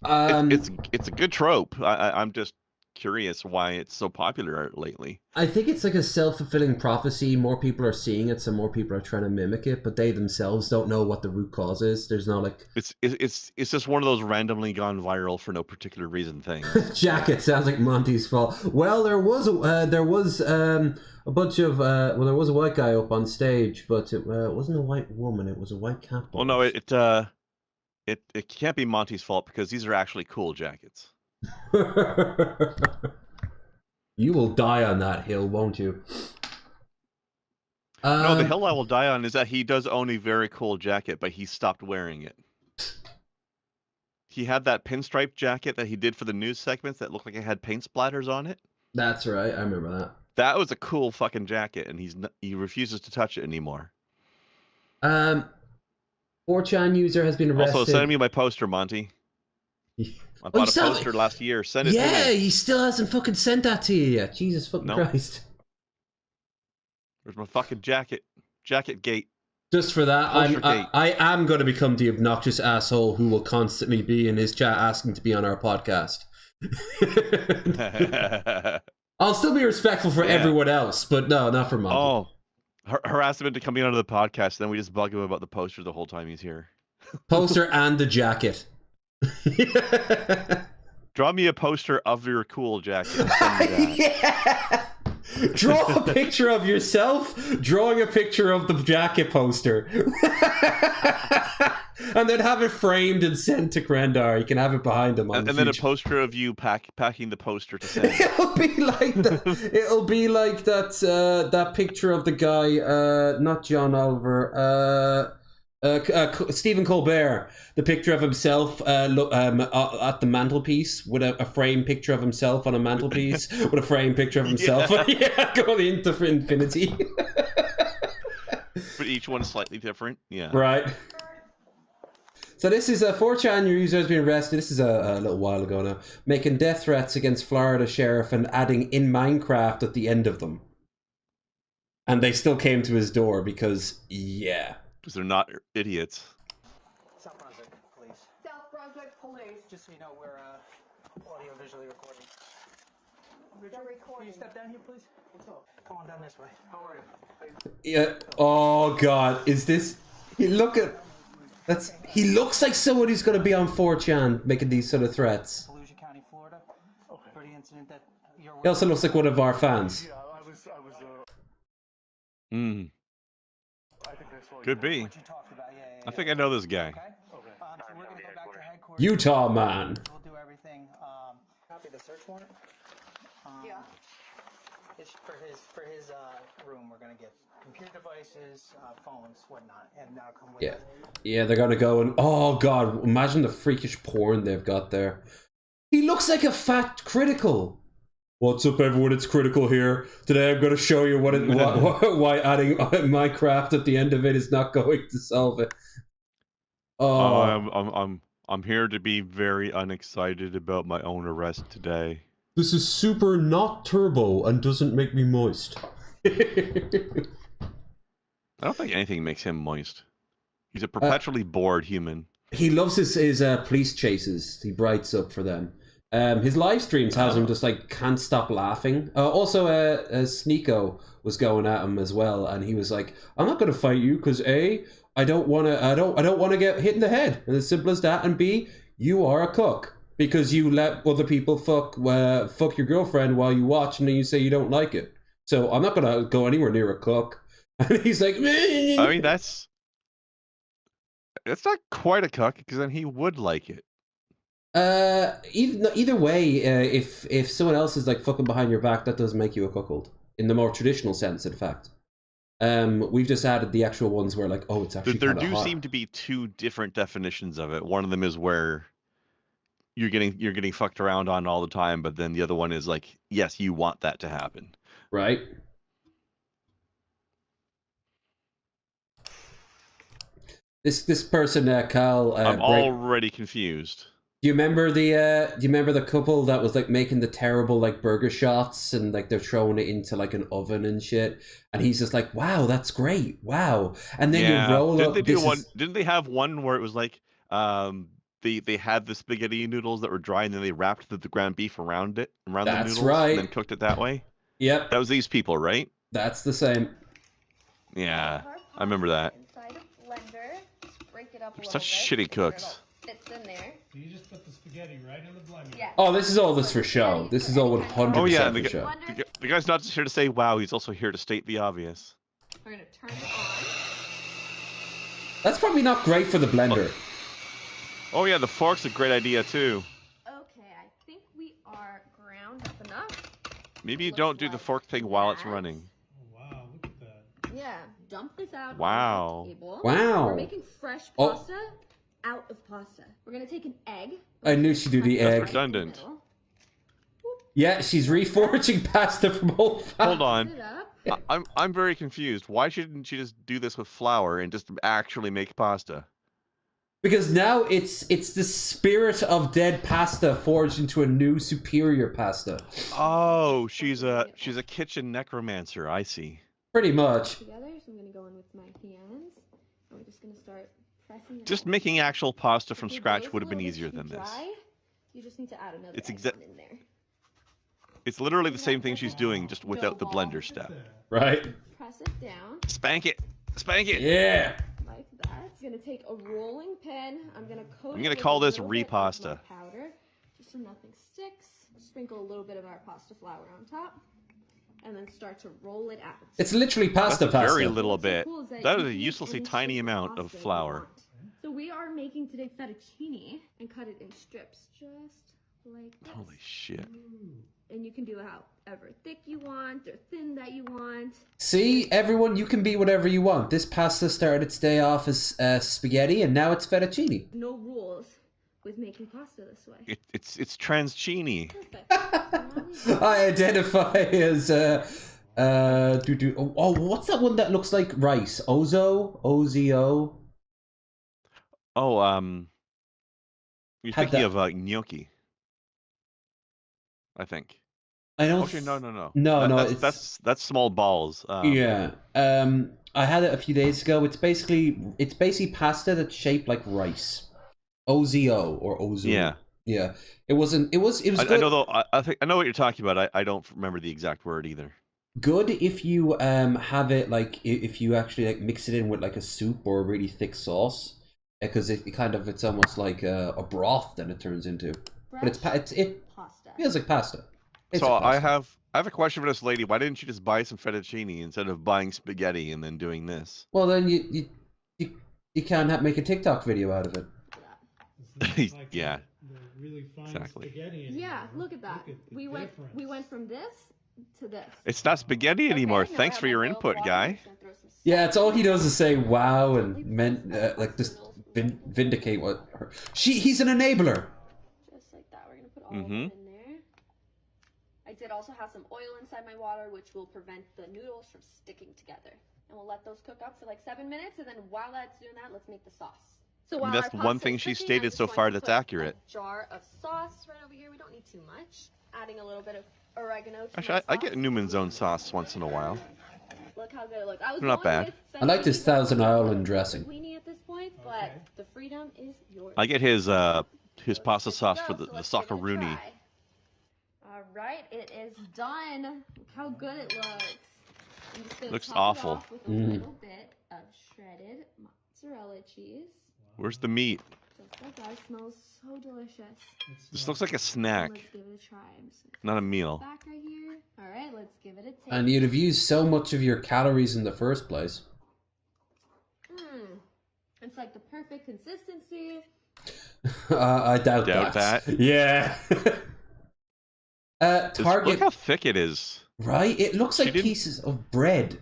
It's a good trope. I'm just curious why it's so popular lately. I think it's like a self-fulfilling prophecy. More people are seeing it, so more people are trying to mimic it, but they themselves don't know what the root cause is. There's no like. It's just one of those randomly gone viral for no particular reason things. Jacket sounds like Monty's fault. Well, there was a bunch of there was a white guy up on stage, but it wasn't a white woman. It was a white cat. Well, no, it can't be Monty's fault because these are actually cool jackets. You will die on that hill, won't you? No, the hill I will die on is that he does own a very cool jacket, but he stopped wearing it. He had that pinstripe jacket that he did for the news segments that looked like it had paint splatters on it. That's right, I remember that. That was a cool fucking jacket, and he refuses to touch it anymore. 4chan user has been arrested. Also, send me my poster, Monty. I bought a poster last year. Send it to me. Yeah, he still hasn't fucking sent that to you yet. Jesus fucking Christ. Where's my fucking jacket? Jacket gate. Just for that, I am going to become the obnoxious asshole who will constantly be in his chat asking to be on our podcast. I'll still be respectful for everyone else, but no, not for Monty. Oh, harass him into coming onto the podcast, then we just bug him about the poster the whole time he's here. Poster and the jacket. Draw me a poster of your cool jacket. Send me that. Yeah. Draw a picture of yourself drawing a picture of the jacket poster. And then have it framed and sent to Grendar. You can have it behind him. And then a poster of you packing the poster to send. It'll be like that. That picture of the guy, not John Oliver, Stephen Colbert. The picture of himself at the mantelpiece with a framed picture of himself on a mantelpiece with a framed picture of himself. Yeah, going into infinity. But each one is slightly different. Yeah. Right. So this is a 4chan user has been arrested. This is a little while ago now, making death threats against Florida sheriff and adding "in Minecraft" at the end of them. And they still came to his door because, yeah. Because they're not idiots. South Brunswick Police. South Brunswick Police. Just so you know, we're audio visually recording. Richard, can you step down here, please? Come on down this way. How are you? Yeah. Oh God, is this? Look at. He looks like someone who's going to be on 4chan making these sort of threats. Volusia County, Florida. For the incident that you're. He also looks like one of our fans. Yeah, I was. Hmm. Could be. I think I know this guy. So we're gonna go back to headquarters. Utah man. We'll do everything. Copy the search warrant. Yeah. It's for his room. We're gonna get computer devices, phones, whatnot, and that'll come with it. Yeah, they're gonna go and oh God, imagine the freakish porn they've got there. He looks like a fat Critical. What's up, everyone? It's Critical here. Today I'm going to show you why adding Minecraft at the end of it is not going to solve it. I'm here to be very unexcited about my own arrest today. This is super not turbo and doesn't make me moist. I don't think anything makes him moist. He's a perpetually bored human. He loves his police chases. He brights up for them. His live streams has him just like can't stop laughing. Also, Sneeko was going at him as well, and he was like, "I'm not going to fight you because A, I don't want to get hit in the head, and as simple as that, and B, you are a cook because you let other people fuck your girlfriend while you watch, and then you say you don't like it. So I'm not going to go anywhere near a cook." And he's like, "Meh." I mean, that's not quite a cuck because then he would like it. Either way, if someone else is like fucking behind your back, that does make you a cuckold in the more traditional sense. In fact, we've just added the actual ones where like, oh, it's actually there kinda hot. seem to be two different definitions of it. One of them is where you're getting fucked around on all the time, but then the other one is like, yes, you want that to happen, right? This person, Kyle. I'm already confused. Do you remember the couple that was like making the terrible like burger shots and like they're throwing it into like an oven and shit, and he's just like, "Wow, that's great, wow!" And then you roll up. Didn't they have one where it was like they had the spaghetti noodles that were dry and then they wrapped the ground beef around the noodles and then cooked it that way? Yep. That was these people, right? That's the same. Yeah, I remember that. Inside a blender, just break it up a Such little bit. shitty cooks. Fits in there. So you just put the spaghetti right in the blender. Yeah. Oh, this is all for show. This is all 100% Oh yeah, for show. the guy's not just here to say wow, he's also here to state the obvious. We're gonna turn it on. That's probably not great for the blender. Oh yeah, the fork's a great idea too. Okay, I think we are ground up enough. Maybe you don't do the fork thing while it's running. Wow, look at that. Yeah, dump this out Wow. on the table. Wow. We're making fresh pasta out of pasta. We're gonna take an egg. I knew she'd do the egg. That's redundant. Yeah, she's reforging pasta from old fat. Hold on. I'm very confused. Why shouldn't she just do this with flour and just actually make pasta? Because now it's the spirit of dead pasta forged into a new superior pasta. Oh, she's a kitchen necromancer. I see. Pretty much. Together, so I'm gonna go in with my hands. And we're just gonna start pressing it. Just making actual pasta from scratch would have been easier than this. You just need to add another It's egg in there. It's literally the same thing she's doing, just without the blender step. Right. Press it down. Spank it. Spank it. Yeah. Like that. It's gonna take a rolling pin. I'm gonna coat I'm it gonna with call a this little bit of my repasta. powder, just so nothing sticks. Sprinkle a little bit of our pasta flour on top. and then start to roll it out. It's literally pasta That's a pasta. very little What's so bit. cool is that That you is a can make uselessly any tiny shape of amount of pasta you flour. want. So we are making today fettuccine and cut it in strips, just like this. Holy shit. And you can do it however thick you want or thin that you want. See, everyone, you can be whatever you want. This pasta started its day off as spaghetti, and now it's fettuccine. No rules with making pasta this way. It's transgenie. I identify as oh, what's that one that looks like rice? Ozo. Oh, you're Had thinking that- of gnocchi. I think. I don't. Actually, no. No, that's small balls. Yeah. I had it a few days ago. It's basically pasta that's shaped like rice. Ozo or Ozo. Yeah. Yeah. It was good. I know though. I think I know what you're talking about. I don't remember the exact word either. Good if you have it like if you actually like mix it in with like a soup or a really thick sauce, because it's almost like a broth that it turns into. But it pasta. Feels like pasta. It's So like pasta. I have a question for this lady. Why didn't you just buy some fettuccine instead of buying spaghetti and then doing this? Well, then you can't make a TikTok video out of it. Yeah. Really fine Exactly. spaghetti. Yeah, look at that. We went from this to this. It's not spaghetti anymore. Thanks for your input, guy. Yeah, it's all he does is say wow and like just vindicate what her. He's an enabler. Just like that. We're gonna put all of it in there. I did also have some oil inside my water, which will prevent the noodles from sticking together. And we'll let those cook up for like 7 minutes, and then while that's doing that, let's make the sauce. So while That's our one pasta thing is she cooking, I'm stated just so going far to that's put accurate. A jar of sauce right over here. We don't need too much. Adding a little bit of oregano to Actually, my I get Newman's Own sauce once in a while. Look how good it looks. I was Not going bad. with I like this Thousand Island dressing. weenie at this point, but the freedom is yours. I get his pasta sauce for the socceroonie. All right, it is done. Look how good it looks. I'm just gonna Looks top it awful. off with a little bit of shredded mozzarella cheese. Where's the meat? Just like that. It smells so delicious. This looks like a snack, Let's give it a try. I'm just gonna not a meal. back right here. All right, let's give it a taste. And you'd have used so much of your calories in the first place. It's like the perfect consistency. I doubt that. Yeah. Target. Look how thick it is. Right? It looks like pieces of bread.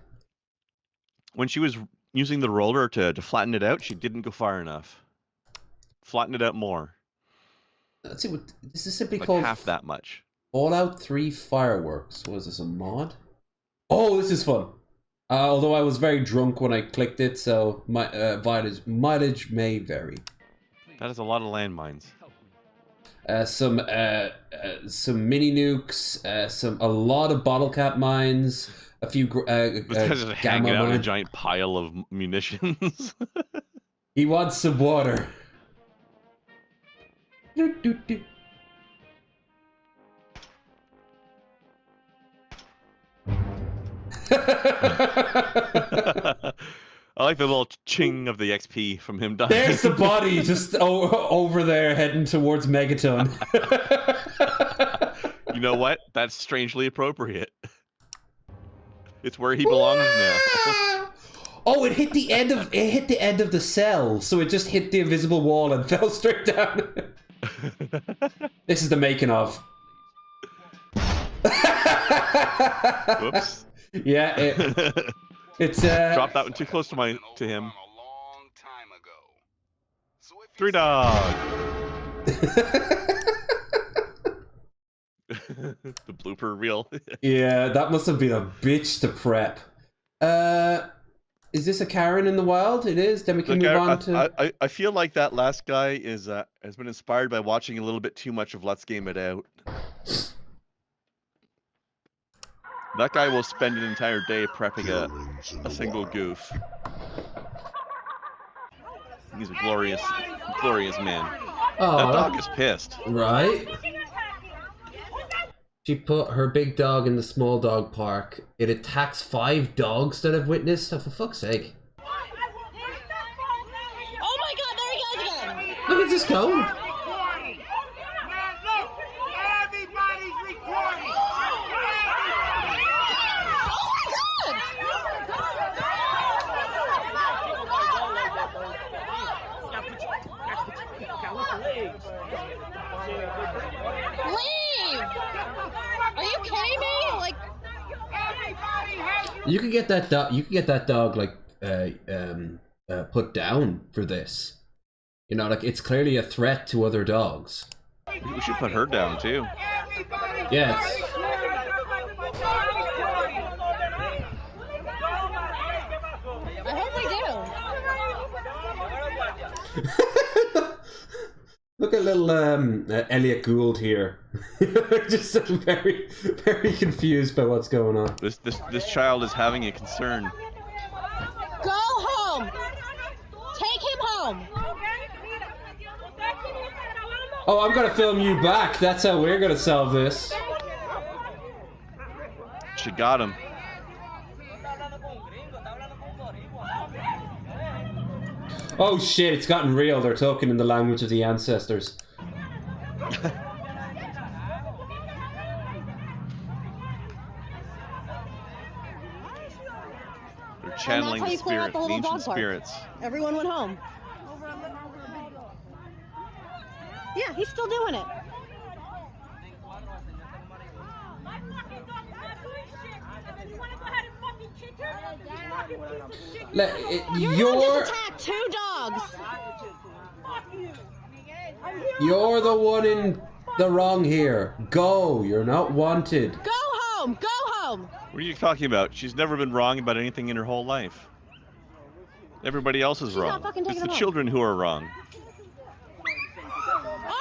When she was using the roller to flatten it out, she didn't go far enough. Flatten it out more. Let's see what this is simply Like called. half that much. Fallout 3 Fireworks. Was this a mod? Oh, this is fun. Although I was very drunk when I clicked it, so my mileage may vary. That is a lot of landmines. Some mini nukes, a lot of bottle cap mines, a few This guy's just gamma hanging out in a mines. giant pile of munitions. He wants some water. I like the little ching of the XP from him dying. There's the body just over there heading towards Megaton. You know what? That's strangely appropriate. It's where he belongs now. Oh, it hit the end of the cell, so it just hit the invisible wall and fell straight down. This is the making of. Whoops. Yeah, it's Dropped that one too close to him. 3 dog. The blooper reel. Yeah, that must have been a bitch to prep. Is this a Karen in the wild? It is. Then we can Look, move on to. I feel like that last guy is has been inspired by watching a little bit too much of Let's Game It Out. That guy will spend an entire day prepping a single goof. He's a glorious man. Oh, that dog is pissed. Right? She put her big dog in the small dog park. It attacks 5 dogs that have witnessed. Oh, for fuck's sake. Oh my god, there he goes again! Look at this go. You could get that dog. You could get that dog like put down for this. You know, like it's clearly a threat to other dogs. We should put her down too. Yeah. I hope we do. Look at little Elliot Gould here. Just very, very confused by what's going on. This child is having a concern. Go home. Take him home. Oh, I'm gonna film you back. That's how we're gonna solve this. She got him. Oh shit, it's gotten real. They're talking in the language of the ancestors. They're channeling the spirit, the ancient spirits. Everyone went home. Yeah, he's still doing it. You're attack 2 dogs. You're the one in the wrong here. Go. You're not wanted. Go home. Go home. What are you talking about? She's never been wrong about anything in her whole life. Everybody else is wrong. It's the children who are wrong.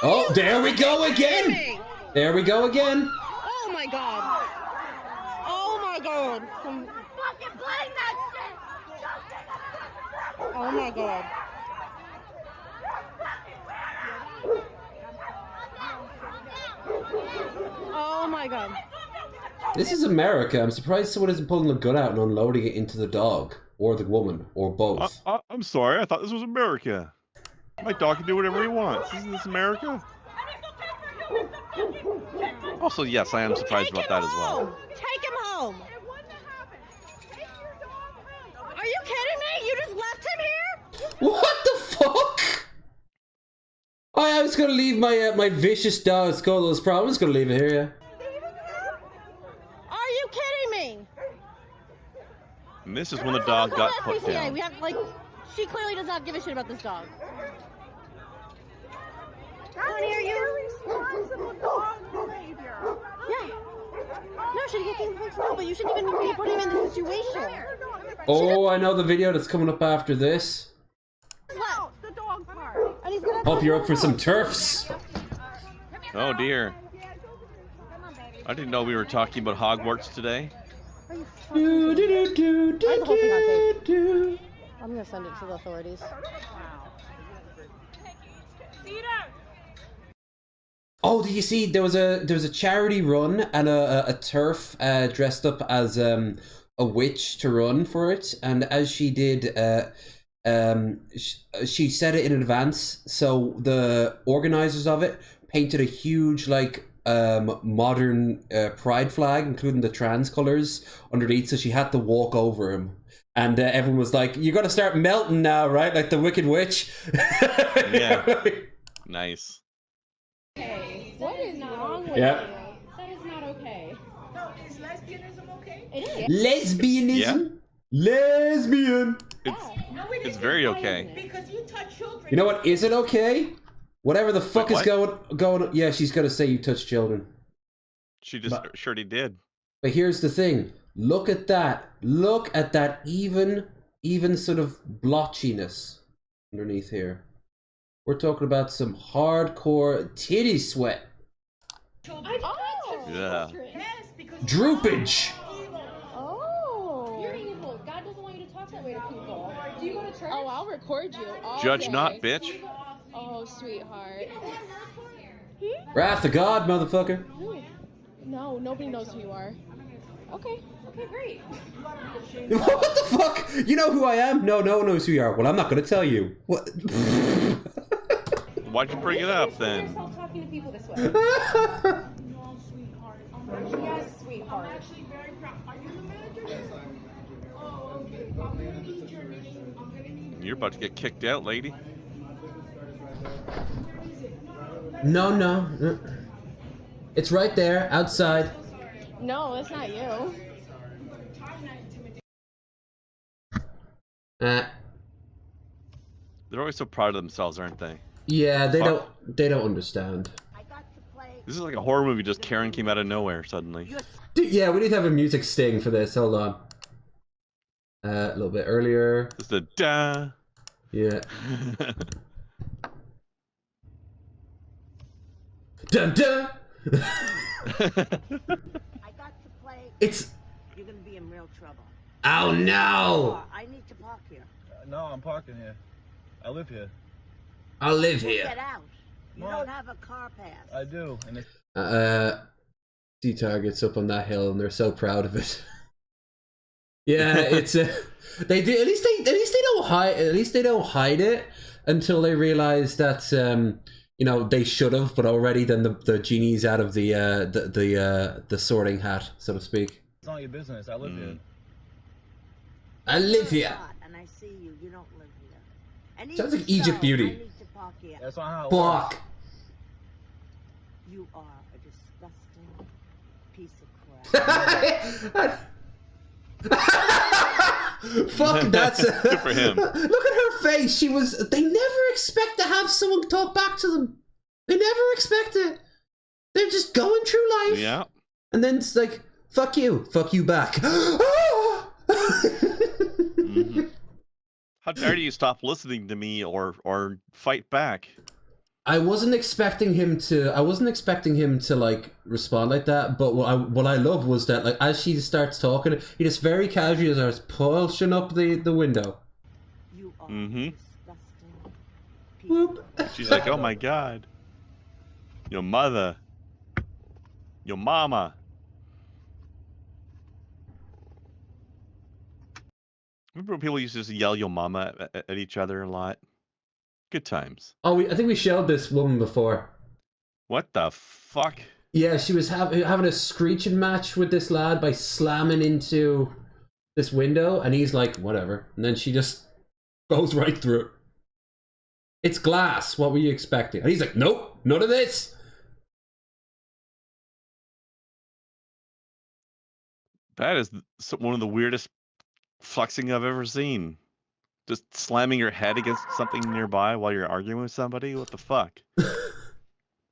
Oh, there we go again. There we go again. Oh my god. Oh my god. Oh my god. Oh my god. This is America. I'm surprised someone isn't pulling the gun out and unloading it into the dog or the woman or both. I'm sorry. I thought this was America. My dog can do whatever he wants. Isn't this America? Also, yes, I am surprised about that as well. Take him home. Are you kidding me? You just left him here? What the fuck? I was gonna leave my my vicious dog. It's got those problems. I was gonna leave it here. Yeah. Are you kidding me? And this is when the dog got put down. We have she clearly does not give a shit about this dog. Honey, are you responsible dog behavior? Yeah. No, should he get things fixed? No, but you shouldn't even be putting him in this situation. Oh, I know the video that's coming up after this. What? The dog part. And he's gonna Hope you're up for some turfs. Oh dear. I didn't know we were talking about Hogwarts today. I'm gonna send it to the authorities. Oh, do you see? There was a charity run and a turf dressed up as a witch to run for it, and as she did, she said it in advance. So the organizers of it painted a huge modern pride flag, including the trans colors underneath. So she had to walk over him, and everyone was like, "You got to start melting now, right? Like the Wicked Witch." Yeah. Nice. Okay, what is wrong with Yep. you? That is not okay. No, is lesbianism okay? It is. Lesbianism? Lesbian. It's very okay. Because you touch children. You know what? Is it okay? Whatever the fuck is going. Yeah, she's gonna say you touch children. She just surely did. But here's the thing. Look at that. Look at that even sort of blotchiness underneath here. We're talking about some hardcore titty sweat. Yeah. Droopage. Oh. You're evil. God doesn't want you to talk that way to people. Do you go to church? Oh, I'll record you. All Judge day. not, bitch. Oh, sweetheart. Wrath of God, motherfucker. No, nobody knows who you are. Okay. Okay, great. What the fuck? You know who I am? No, no one knows who you are. Well, I'm not gonna tell you. What? Why'd you bring it up then? Stop talking to people this way. Yes, sweetheart. I'm actually very proud. Are you the manager? Oh, okay. I'm gonna need your name. I'm gonna need. You're about to get kicked out, lady. No. It's right there, outside. No, it's not you. They're always so proud of themselves, aren't they? Yeah, they Fuck. don't understand. This is like a horror movie. Just Karen came out of nowhere suddenly. Dude, yeah, we need to have a music sting for this. Hold on. A little bit earlier. Just a da. Yeah. Dun dun. It's. You're gonna be in real trouble. Oh no! I need to park here. No, I'm parking here. I live here. I live Well, here. Get out. You don't have a car pass. I do. And it's... Sea targets up on that hill, and they're so proud of it. Yeah, it's they do. At least they don't hide. At least they don't hide it until they realize that you know, they should have, but already then the genie's out of the sorting hat, so to speak. It's not your business. I live here. I live here. And I see you. You don't live here. And Sounds like even Egypt so, Beauty. I need to park here. That's not how it Block. works. You are a disgusting piece of crap. Fuck, that's good for him. Look at her face. She was. They never expect to have someone talk back to them. They never expect it. They're just going through life. Yeah. And then it's like, fuck you back. How dare you stop listening to me or fight back? I wasn't expecting him to like respond like that, but what I love was that, like, as she starts talking, he just very casually starts pushing up the window. She's like, oh my god. Your mother. Your mama. Remember when people used to just yell your mama at each other a lot? Good times. Oh, I think we shelled this woman before. What the fuck? Yeah, she was having a screeching match with this lad by slamming into this window, and he's like, whatever. And then she just goes right through it. It's glass. What were you expecting? And he's like, nope, none of this. That is one of the weirdest flexing I've ever seen. Just slamming your head against something nearby while you're arguing with somebody? What the fuck?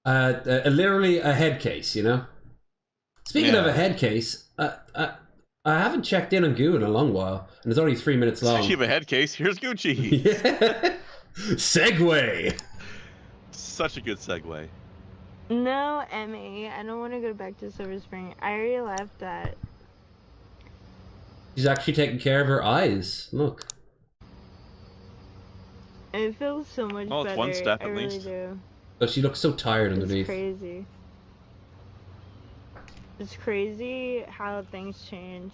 Literally a head case, you know? Speaking of a head case, I haven't checked in on Goo in a long while, and it's only 3 minutes long. Speaking of a head case, here's Gucci. Yeah. Segue. Such a good segue. No, Emmy, I don't want to go back to Silver Spring. I already left that. She's actually taking care of her eyes. Look. It feels so much better. Oh, it's one step at I least. Really do. But she looks so tired underneath. It's crazy. It's crazy how things change.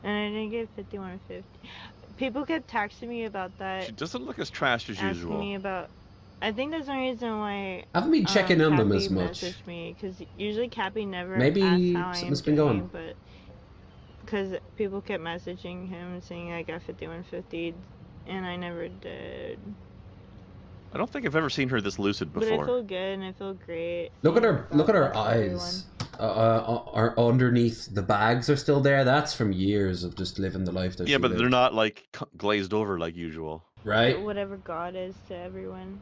And I didn't get 5150. People kept texting me about that. She doesn't look as trash as asking usual. me about. I think that's the reason why. I haven't been checking on them Cappy as much. messaged me, because usually Cappy never Maybe asks how something's I am been doing, going. but because people kept messaging him saying I got 5150, and I never did. I don't think I've ever seen her this lucid But I before. feel good and I feel great. Look at her! Look at her God bless eyes. Are underneath the bags are still there. That's from years of just living the life that Yeah, she but lived. they're not like glazed over like usual. Right? Whatever God is to everyone.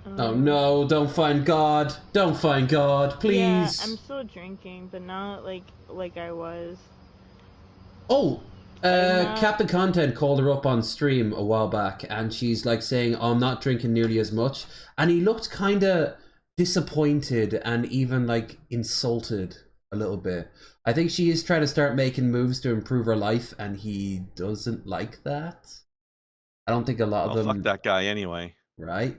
Oh no! Don't find God! Don't find God! Please! Yeah, I'm still drinking, but not like I was. Oh, Captain Content called her up on stream a while back, and she's like saying, oh, I'm not drinking nearly as much. And he looked kind of disappointed and even like insulted a little bit. I think she is trying to start making moves to improve her life, and he doesn't like that. I don't think a lot of them... Fuck that guy anyway. Right?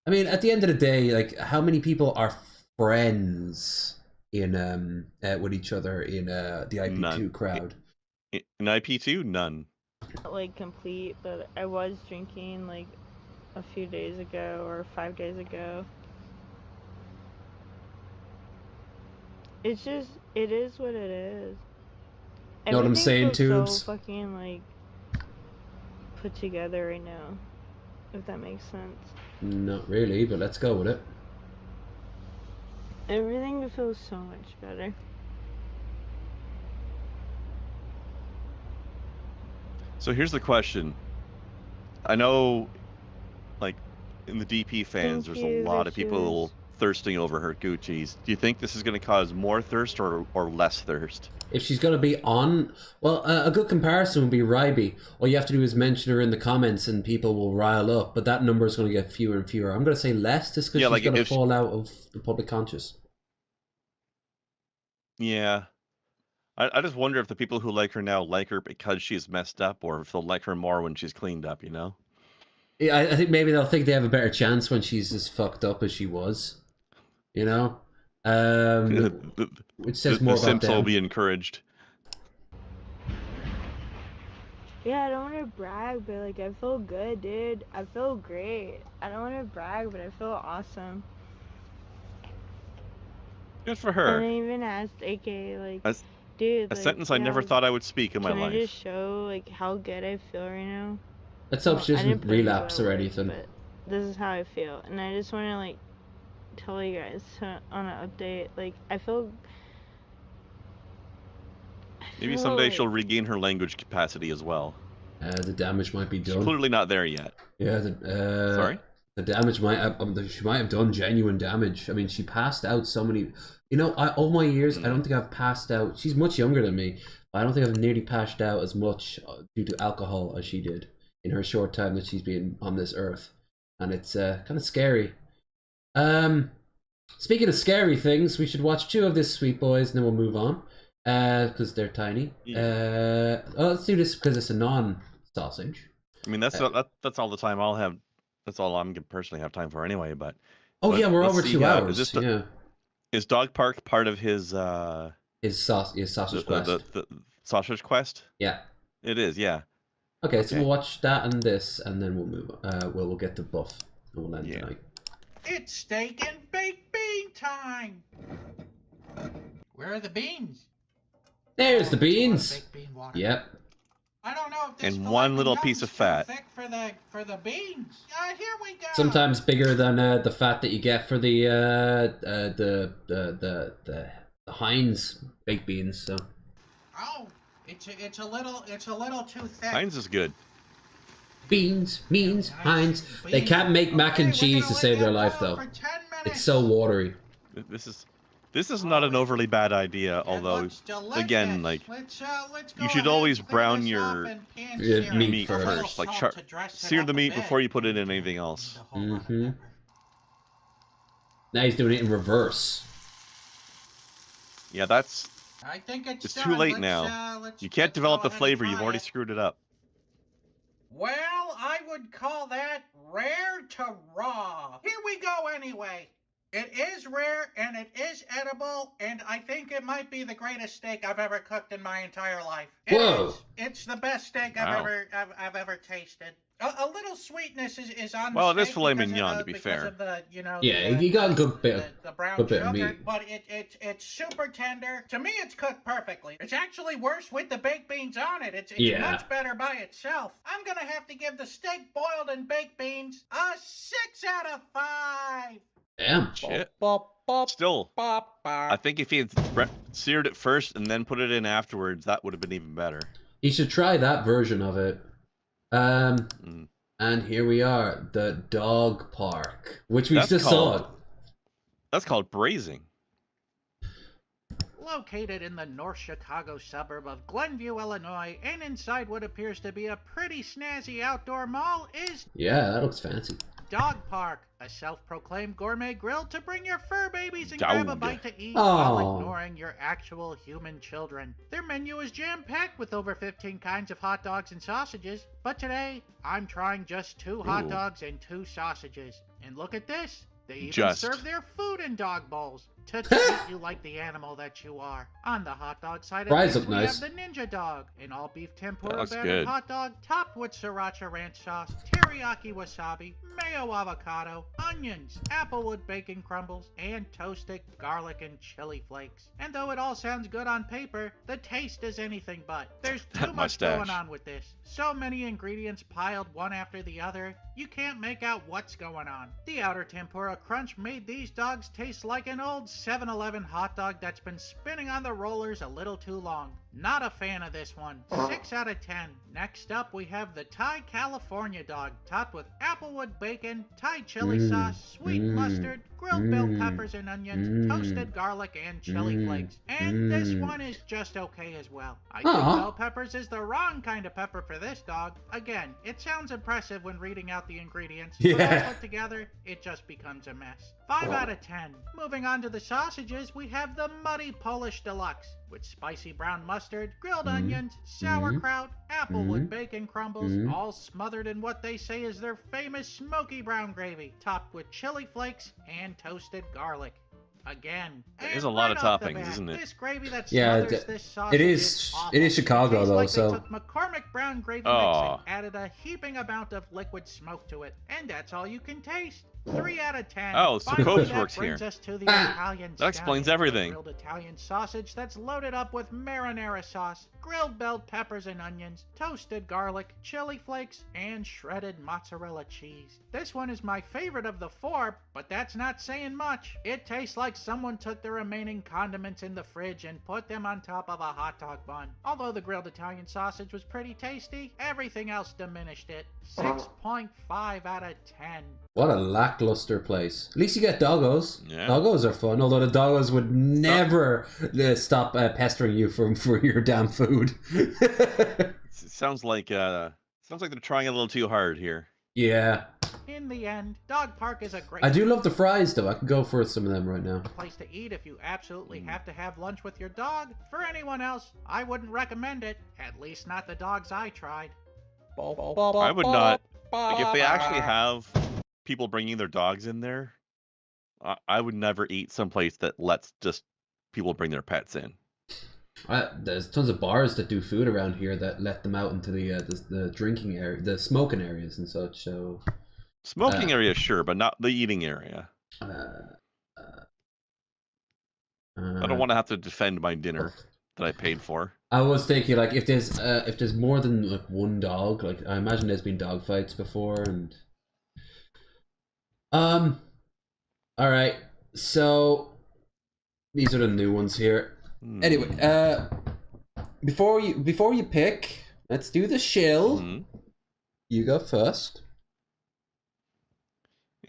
I mean, at the end of the day, like, how many people are friends in with each other in the IP2 None. crowd? In IP2, none. Not like complete, but I was drinking like a few days ago or 5 days ago. It's just, it is what it is. Know what I'm saying, Everything feels Tubes? so fucking like put together right now, if that makes sense. Not really, but let's go with it. Everything feels so much better. So here's the question. I know, like, in the DP fans, there's a lot of people thirsting over her Gucci's. Do you think this is going to cause more thirst or less thirst? If she's going to be on... Well, a good comparison would be Ryby. All you have to do is mention her in the comments and people will rile up, but that number is going to get fewer and fewer. I'm going to say less just because she's going to fall out of the public conscious. Yeah. I just wonder if the people who like her now like her because she's messed up, or if they'll like her more when she's cleaned up, you know? Yeah, I think maybe they'll think they have a better chance when she's as fucked up as she was. You know? Which says more the about simps them. will be encouraged. Yeah, I don't want to brag, but like I feel good, dude. I feel great. I don't want to brag, but I feel awesome. Good for her. And I even asked AK, like, dude, a sentence I never thought I would speak in my life. Can I just show like how good I feel right now? Let's hope she doesn't relapse or anything. But this is how I feel, and I just want to like tell you guys on an update. Like I feel. Maybe someday she'll regain her language capacity as well. The damage might be done. She's clearly not there yet. Yeah. Sorry? The damage might have, she might have done genuine damage. I mean, she passed out so many... You know, all my years, I don't think I've passed out... She's much younger than me. But I don't think I've nearly passed out as much due to alcohol as she did in her short time that she's been on this earth. And it's kind of scary. Speaking of scary things, we should watch 2 of this, sweet boys, and then we'll move on. Because they're tiny. Let's do this because it's a non-sausage. I mean, that's all the time I'll have. That's all I'm gonna personally have time for anyway. But yeah, we're over 2 hours. Is Dog Park part of his sausage quest? The sausage quest? Yeah, it is. Yeah. Okay, so we'll watch that and this, and then we'll move. We'll get the buff, and we'll end tonight. It's steak and baked bean time. Where are the beans? There's the beans. Yep. I don't know if this and one little piece of fat. Thick for the beans. Here we go. Sometimes bigger than the fat that you get for the Heinz baked beans. So. Oh, it's a little too thick. Heinz is good. Beans, Heinz. They can't make mac and cheese to save their life though. It's so watery. This is not an overly bad idea, although, again, like, you should always brown your meat first. Like, sear the meat before you put it in anything else. Mm-hmm. Now he's doing it in reverse. Yeah, that's... I think it's too late now. You can't develop the flavor. You've already screwed it up. Well, I would call that rare to raw. Here we go anyway. It is rare, and it is edible, and I think it might be the greatest steak I've ever cooked in my entire life. Whoa! It's the best steak I've ever tasted. A little sweetness is on the well, steak. It is filet mignon, to be fair. Of the, you got a good bit, the brown good bit of sugar, meat. but it's super tender. To me, it's cooked perfectly. It's actually worse with the baked beans on it. It's much better by itself. I'm gonna have to give the steak boiled and baked beans a 6 out of 5. Damn. Shit. Still, I think if he had seared it first and then put it in afterwards, that would have been even better. You should try that version of it. And here we are, the dog park, which we just saw. That's called braising. Located in the North Chicago suburb of Glenview, Illinois, and inside what appears to be a pretty snazzy outdoor mall is... Yeah, that looks fancy. Dog Park, a self-proclaimed gourmet grill to bring your fur babies and grab a bite to eat while ignoring your actual human children. Their menu is jam-packed with over 15 kinds of hot dogs and sausages, but today, I'm trying just 2 hot dogs and 2 sausages. And look at this, they even serve their food in dog bowls to treat you like the animal that you are. On the hot dog side of things, we have the Ninja Dog, an all-beef tempura battered hot dog topped with sriracha ranch sauce, teriyaki wasabi, mayo avocado, onions, applewood bacon crumbles, and toasted garlic and chili flakes. And though it all sounds good on paper, the taste is anything but. There's too much going on with this. So many ingredients piled one after the other, you can't make out what's going on. The outer tempura crunch made these dogs taste like an old 7-Eleven hot dog that's been spinning on the rollers a little too long. Not a fan of this one. 6 out of 10. Next up, we have the Thai California dog, topped with applewood bacon, Thai chili sauce, sweet mustard, grilled bell peppers and onions, toasted garlic, and chili flakes. And this one is just okay as well. I think bell peppers is the wrong kind of pepper for this dog. Again, it sounds impressive when reading out the ingredients, but all put together, it just becomes a mess. 5 out of 10. Moving on to the sausages, we have the Muddy Polish Deluxe, with spicy brown mustard, grilled onions, sauerkraut, applewood bacon crumbles, all smothered in what they say is their famous smoky brown gravy, topped with chili flakes and toasted garlic. Again, there's a lot of toppings, isn't it? This gravy that smothers this sausage it is Chicago though, like so they took McCormick brown gravy mix and added a heaping amount of liquid smoke to it, and that's all you can taste. 3 out of 10. Oh, so Finally, Cobes works here. us to the Italian That explains everything. Grilled Italian sausage that's loaded up with marinara sauce, grilled bell peppers and onions, toasted garlic, chili flakes, and shredded mozzarella cheese. This one is my favorite of the 4, but that's not saying much. It tastes like someone took the remaining condiments in the fridge and put them on top of a hot dog bun. Although the grilled Italian sausage was pretty tasty, everything else diminished it. 6.5 out of 10. what a lackluster place. At least you get doggos. Yeah. Doggos are fun, although the doggos would never stop pestering you for your damn food. It sounds like they're trying a little too hard here. Yeah. In the end, Dog Park is a great I do love the fries though. I can go for some of them right now. place to eat if you absolutely have to have lunch with your dog. For anyone else, I wouldn't recommend it. At least not the dogs I tried. I would not. Like, if they actually have people bringing their dogs in there, I would never eat someplace that lets just people bring their pets in. There's tons of bars that do food around here that let them out into the drinking area, the smoking areas and such. So smoking area, sure, but not the eating area. I don't want to have to defend my dinner that I paid for. I was thinking, like, if there's more than like one dog, like I imagine there's been dog fights before, and all right, so these are the new ones here. Anyway, before you pick, let's do the shill. You go first.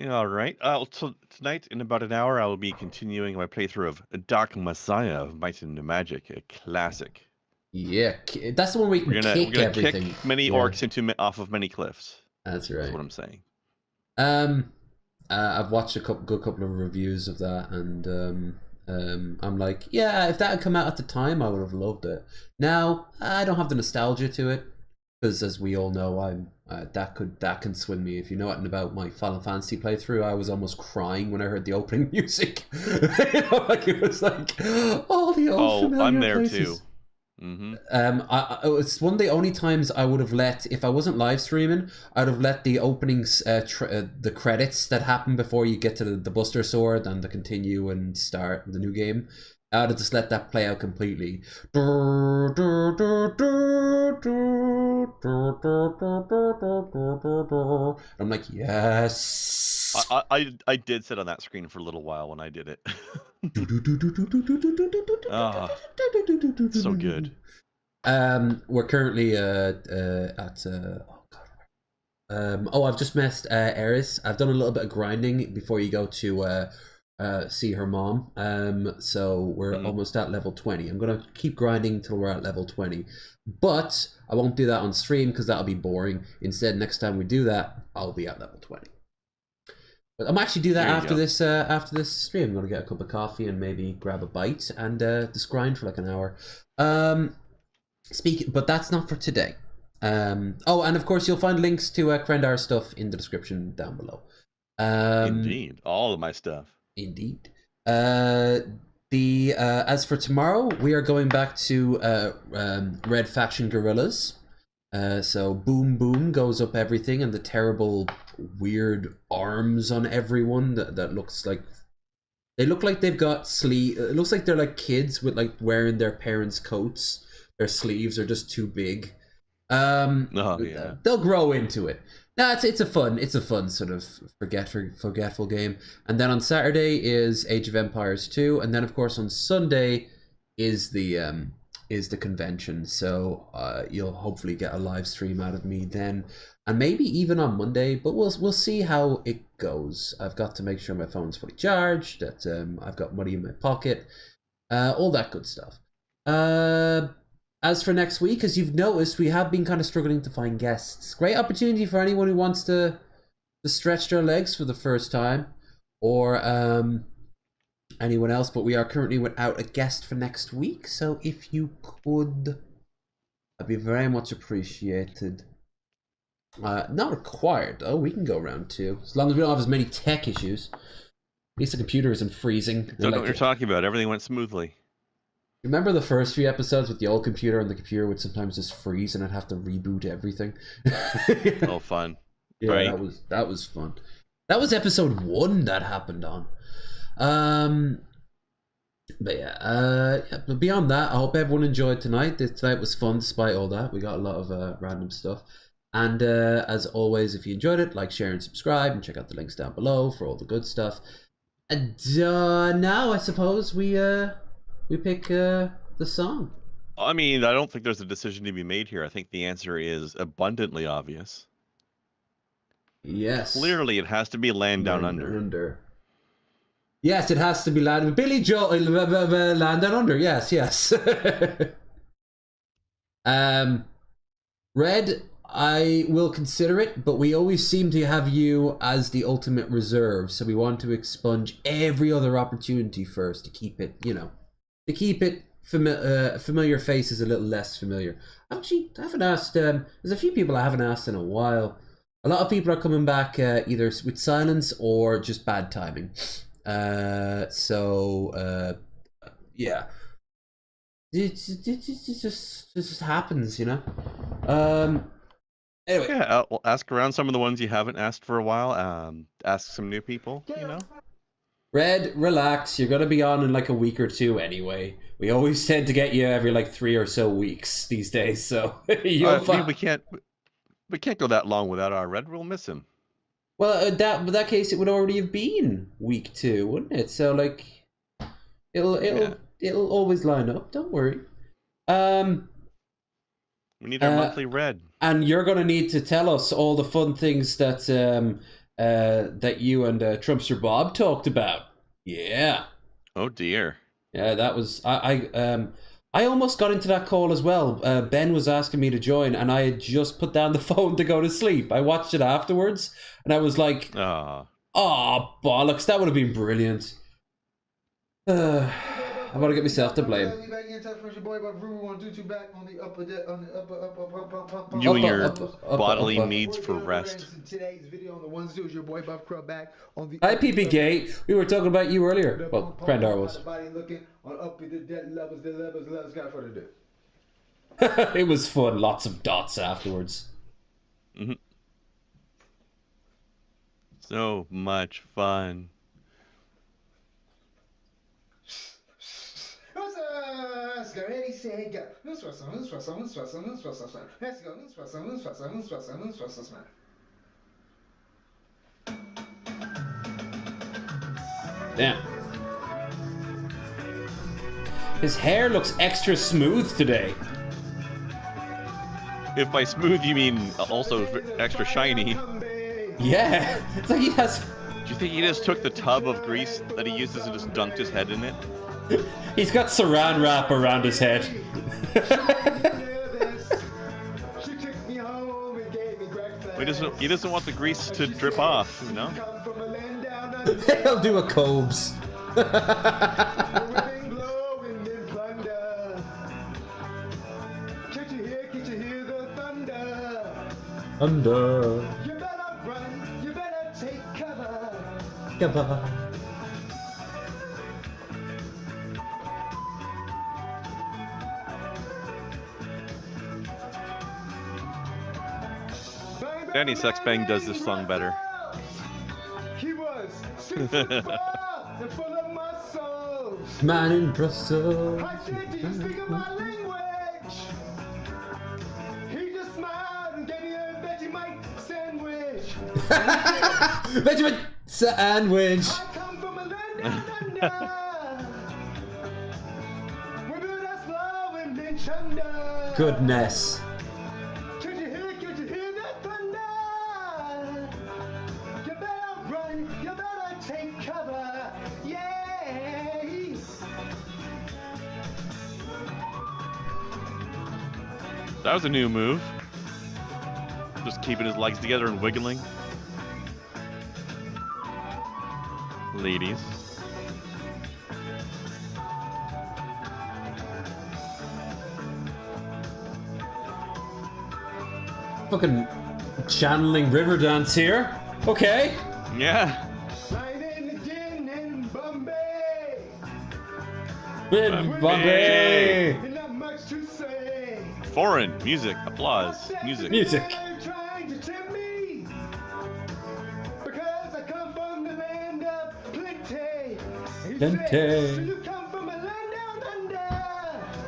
Yeah, all right. So tonight, in about an hour, I will be continuing my playthrough of Dark Messiah of Might and Magic, a classic. Yeah, that's the one where you can kick everything. Kick many orcs off of many cliffs. That's right. That's what I'm saying. I've watched a good couple of reviews of that, and I'm like, yeah, if that had come out at the time, I would have loved it. Now I don't have the nostalgia to it, because as we all know, that can swing me. If you know anything about my Final Fantasy playthrough, I was almost crying when I heard the opening music. Like it was like all the old familiar I'm there places. too. Mm-hmm. It's one of the only times I would have let, if I wasn't live streaming, I'd have let the openings, the credits that happen before you get to the Buster Sword and the continue and start the new game. I'd have just let that play out completely. I'm like, yes. I did sit on that screen for a little while when I did it. So good. We're currently I've just messed Eris. I've done a little bit of grinding before you go to see her mom. So we're almost at level 20. I'm gonna keep grinding till we're at level 20, but I won't do that on stream because that'll be boring. Instead, next time we do that, I'll be at level 20. But I'm actually do that after this stream. I'm gonna get a cup of coffee and maybe grab a bite and just grind for like an hour. But that's not for today. Oh, and of course you'll find links to Krendar's stuff in the description down below. Indeed, all of my stuff. Indeed. As for tomorrow, we are going back to Red Faction Guerrillas. So boom boom goes up everything, and the terrible weird arms on everyone that looks like they look like they've got sleeve. It looks like they're like kids with like wearing their parents' coats. Their sleeves are just too big. They'll grow into it. No, it's a fun sort of forgetful game. And then on Saturday is Age of Empires 2, and then of course on Sunday is the is the convention, so you'll hopefully get a live stream out of me then, and maybe even on Monday. But we'll see how it goes. I've got to make sure my phone's fully charged, that I've got money in my pocket, all that good stuff. As for next week, as you've noticed, we have been kind of struggling to find guests. Great opportunity for anyone who wants to stretch their legs for the first time, or anyone else, but we are currently without a guest for next week, so if you could, that'd be very much appreciated. Not required though, we can go round 2, as long as we don't have as many tech issues. At least the computer isn't freezing. Don't know what you're talking about. Everything went smoothly. Remember the first few episodes with the old computer, and the computer would sometimes just freeze and I'd have to reboot everything? Oh, fun. Yeah, right. that was fun. That was episode 1 that happened on. But yeah, but beyond that, I hope everyone enjoyed tonight. Tonight was fun despite all that. We got a lot of random stuff. And as always, if you enjoyed it, like, share, and subscribe, and check out the links down below for all the good stuff. And now I suppose we pick the song. I mean, I don't think there's a decision to be made here. I think the answer is abundantly obvious. Yes. Clearly, it has to be Land Down Under. Yes, it has to be Billy Joel, Land Down Under. Yes. Red, I will consider it, but we always seem to have you as the ultimate reserve, so we want to expunge every other opportunity first to keep it, to keep it familiar faces a little less familiar. Actually, I haven't asked. There's a few people I haven't asked in a while. A lot of people are coming back either with silence or just bad timing. Yeah. It just happens, Anyway. Yeah, we'll ask around some of the ones you haven't asked for a while. Ask some new people, Red, relax. You're gonna be on in like a week or 2 anyway. We always tend to get you every like 3 or so weeks these days, so we can't go that long without our Red. We'll miss him. Well, in that case, it would already have been week 2, wouldn't it? So like, it'll always line up. Don't worry. We need our monthly Red. And you're gonna need to tell us all the fun things that that you and Trumpster Bob talked about. Yeah. Oh dear. Yeah, that was I almost got into that call as well. Ben was asking me to join, and I had just put down the phone to go to sleep. I watched it afterwards, and I was like, "Oh, bollocks! That would have been brilliant." I want to get myself to blame. You and your bodily needs for rest. Hi, PP Gate. We were talking about you earlier. Well, Krendar was. It was fun. Lots of dots afterwards. Mm-hmm. So much fun. Let's go. Ready, set, go. Damn. His hair looks extra smooth today. If by smooth you mean also extra shiny. Yeah. It's like he has... Do you think he just took the tub of grease that he uses and just dunked his head in it? He's got saran wrap around his head. He doesn't want the grease to drip off, He'll do a Cobes. Under. You better run, you better take cover. Cover. Danny Sexbang does this song better. He was 6'5" and full of muscles. Man in Brussels. I said, do you speak my language? He just smiled and gave me a Vegemite sandwich. Vegemite sandwich. I come from a land down under. We built us slow and then goodness. Could you hear that thunder? You better run, you better take cover. Yeah. That was a new move. Just keeping his legs together and wiggling. Ladies. Fucking channeling river dance here. Okay. Yeah. In Bombay. In Bombay. Not much to say. Foreign music, applause, music. Music. Trying to tempt me because I come from the land of plenty. Plenty. You come from a land down under.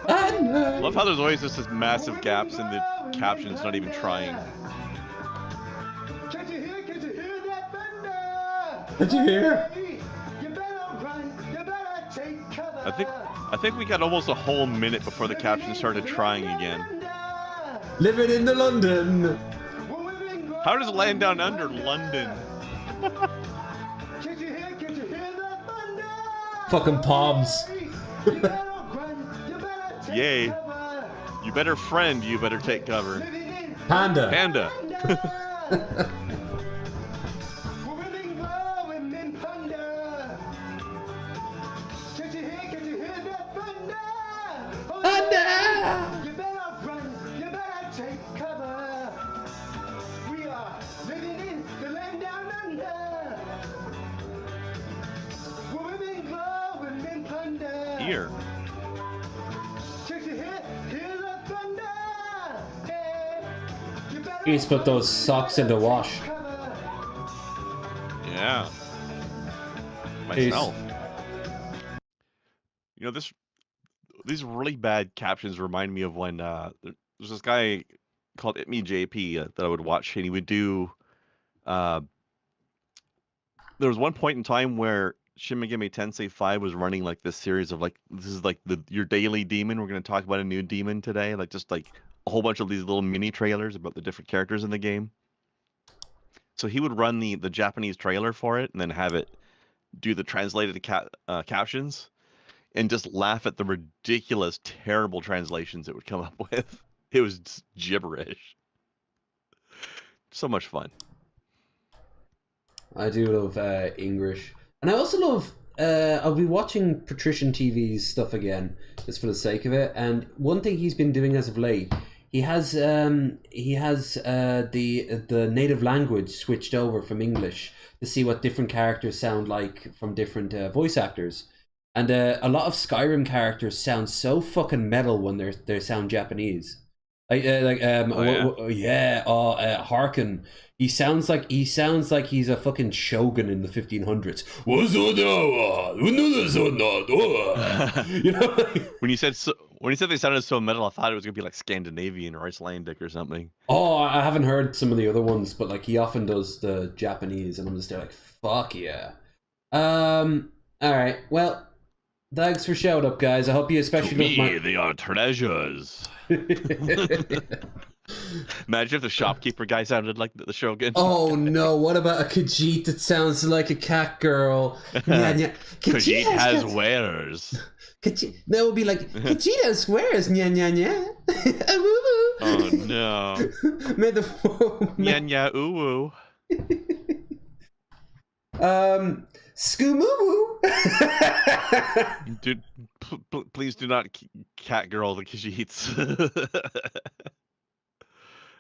I know. Love how there's always just this massive gaps in the captions, not even trying. Can't you hear that thunder? Did you hear? You better run, you better take cover. I think we got almost a whole minute before the captions started trying again. Living in the London. How does Land Down Under London? Can't you hear that thunder? Fucking Pobs. Yay. You better friend, you better take cover. Panda. Panda. You better run, you better take cover. We are living in the land down under. Women glow, women plunder. Here. Can't you hear the thunder? Hey, you better He's put those socks in the wash. Yeah. Myself. You know, these really bad captions remind me of when there's this guy called It Me JP that I would watch, and he would do. There was one point in time where Shin Megami Tensei 5 was running like this series of like, this is like your daily demon. We're going to talk about a new demon today, like just like a whole bunch of these little mini trailers about the different characters in the game. So he would run the Japanese trailer for it and then have it do the translated captions. And just laugh at the ridiculous, terrible translations it would come up with. It was just gibberish. So much fun. I do love English. And I also love... I'll be watching Patrician TV's stuff again, just for the sake of it. And one thing he's been doing as of late, he has the native language switched over from English to see what different characters sound like from different voice actors. And a lot of Skyrim characters sound so fucking metal when they sound Japanese. Harken. He sounds like he's a fucking shogun in the 1500s. You know, when you said they sounded so metal, I thought it was gonna be like Scandinavian or Icelandic or something. Oh, I haven't heard some of the other ones, but like he often does the Japanese, and I'm just there like, fuck yeah. All right, well. Thanks for showing up, guys. I hope you especially to me, they are treasures. Imagine if the shopkeeper guy sounded like the Shogun. Oh no, what about a Khajiit that sounds like a cat girl? Khajiit has wares. That would be like, Khajiit has wares, nya nya nya. Oh no. May the nya nya ooh woo. Skoo-moo-woo. Dude, please do not cat girl the Khajiits.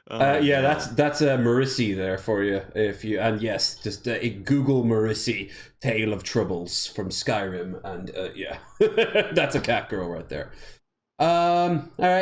Yeah, that's a Marissi there for you. And yes, just Google Marissi, Tale of Troubles from Skyrim, and yeah, that's a cat girl right there. All right.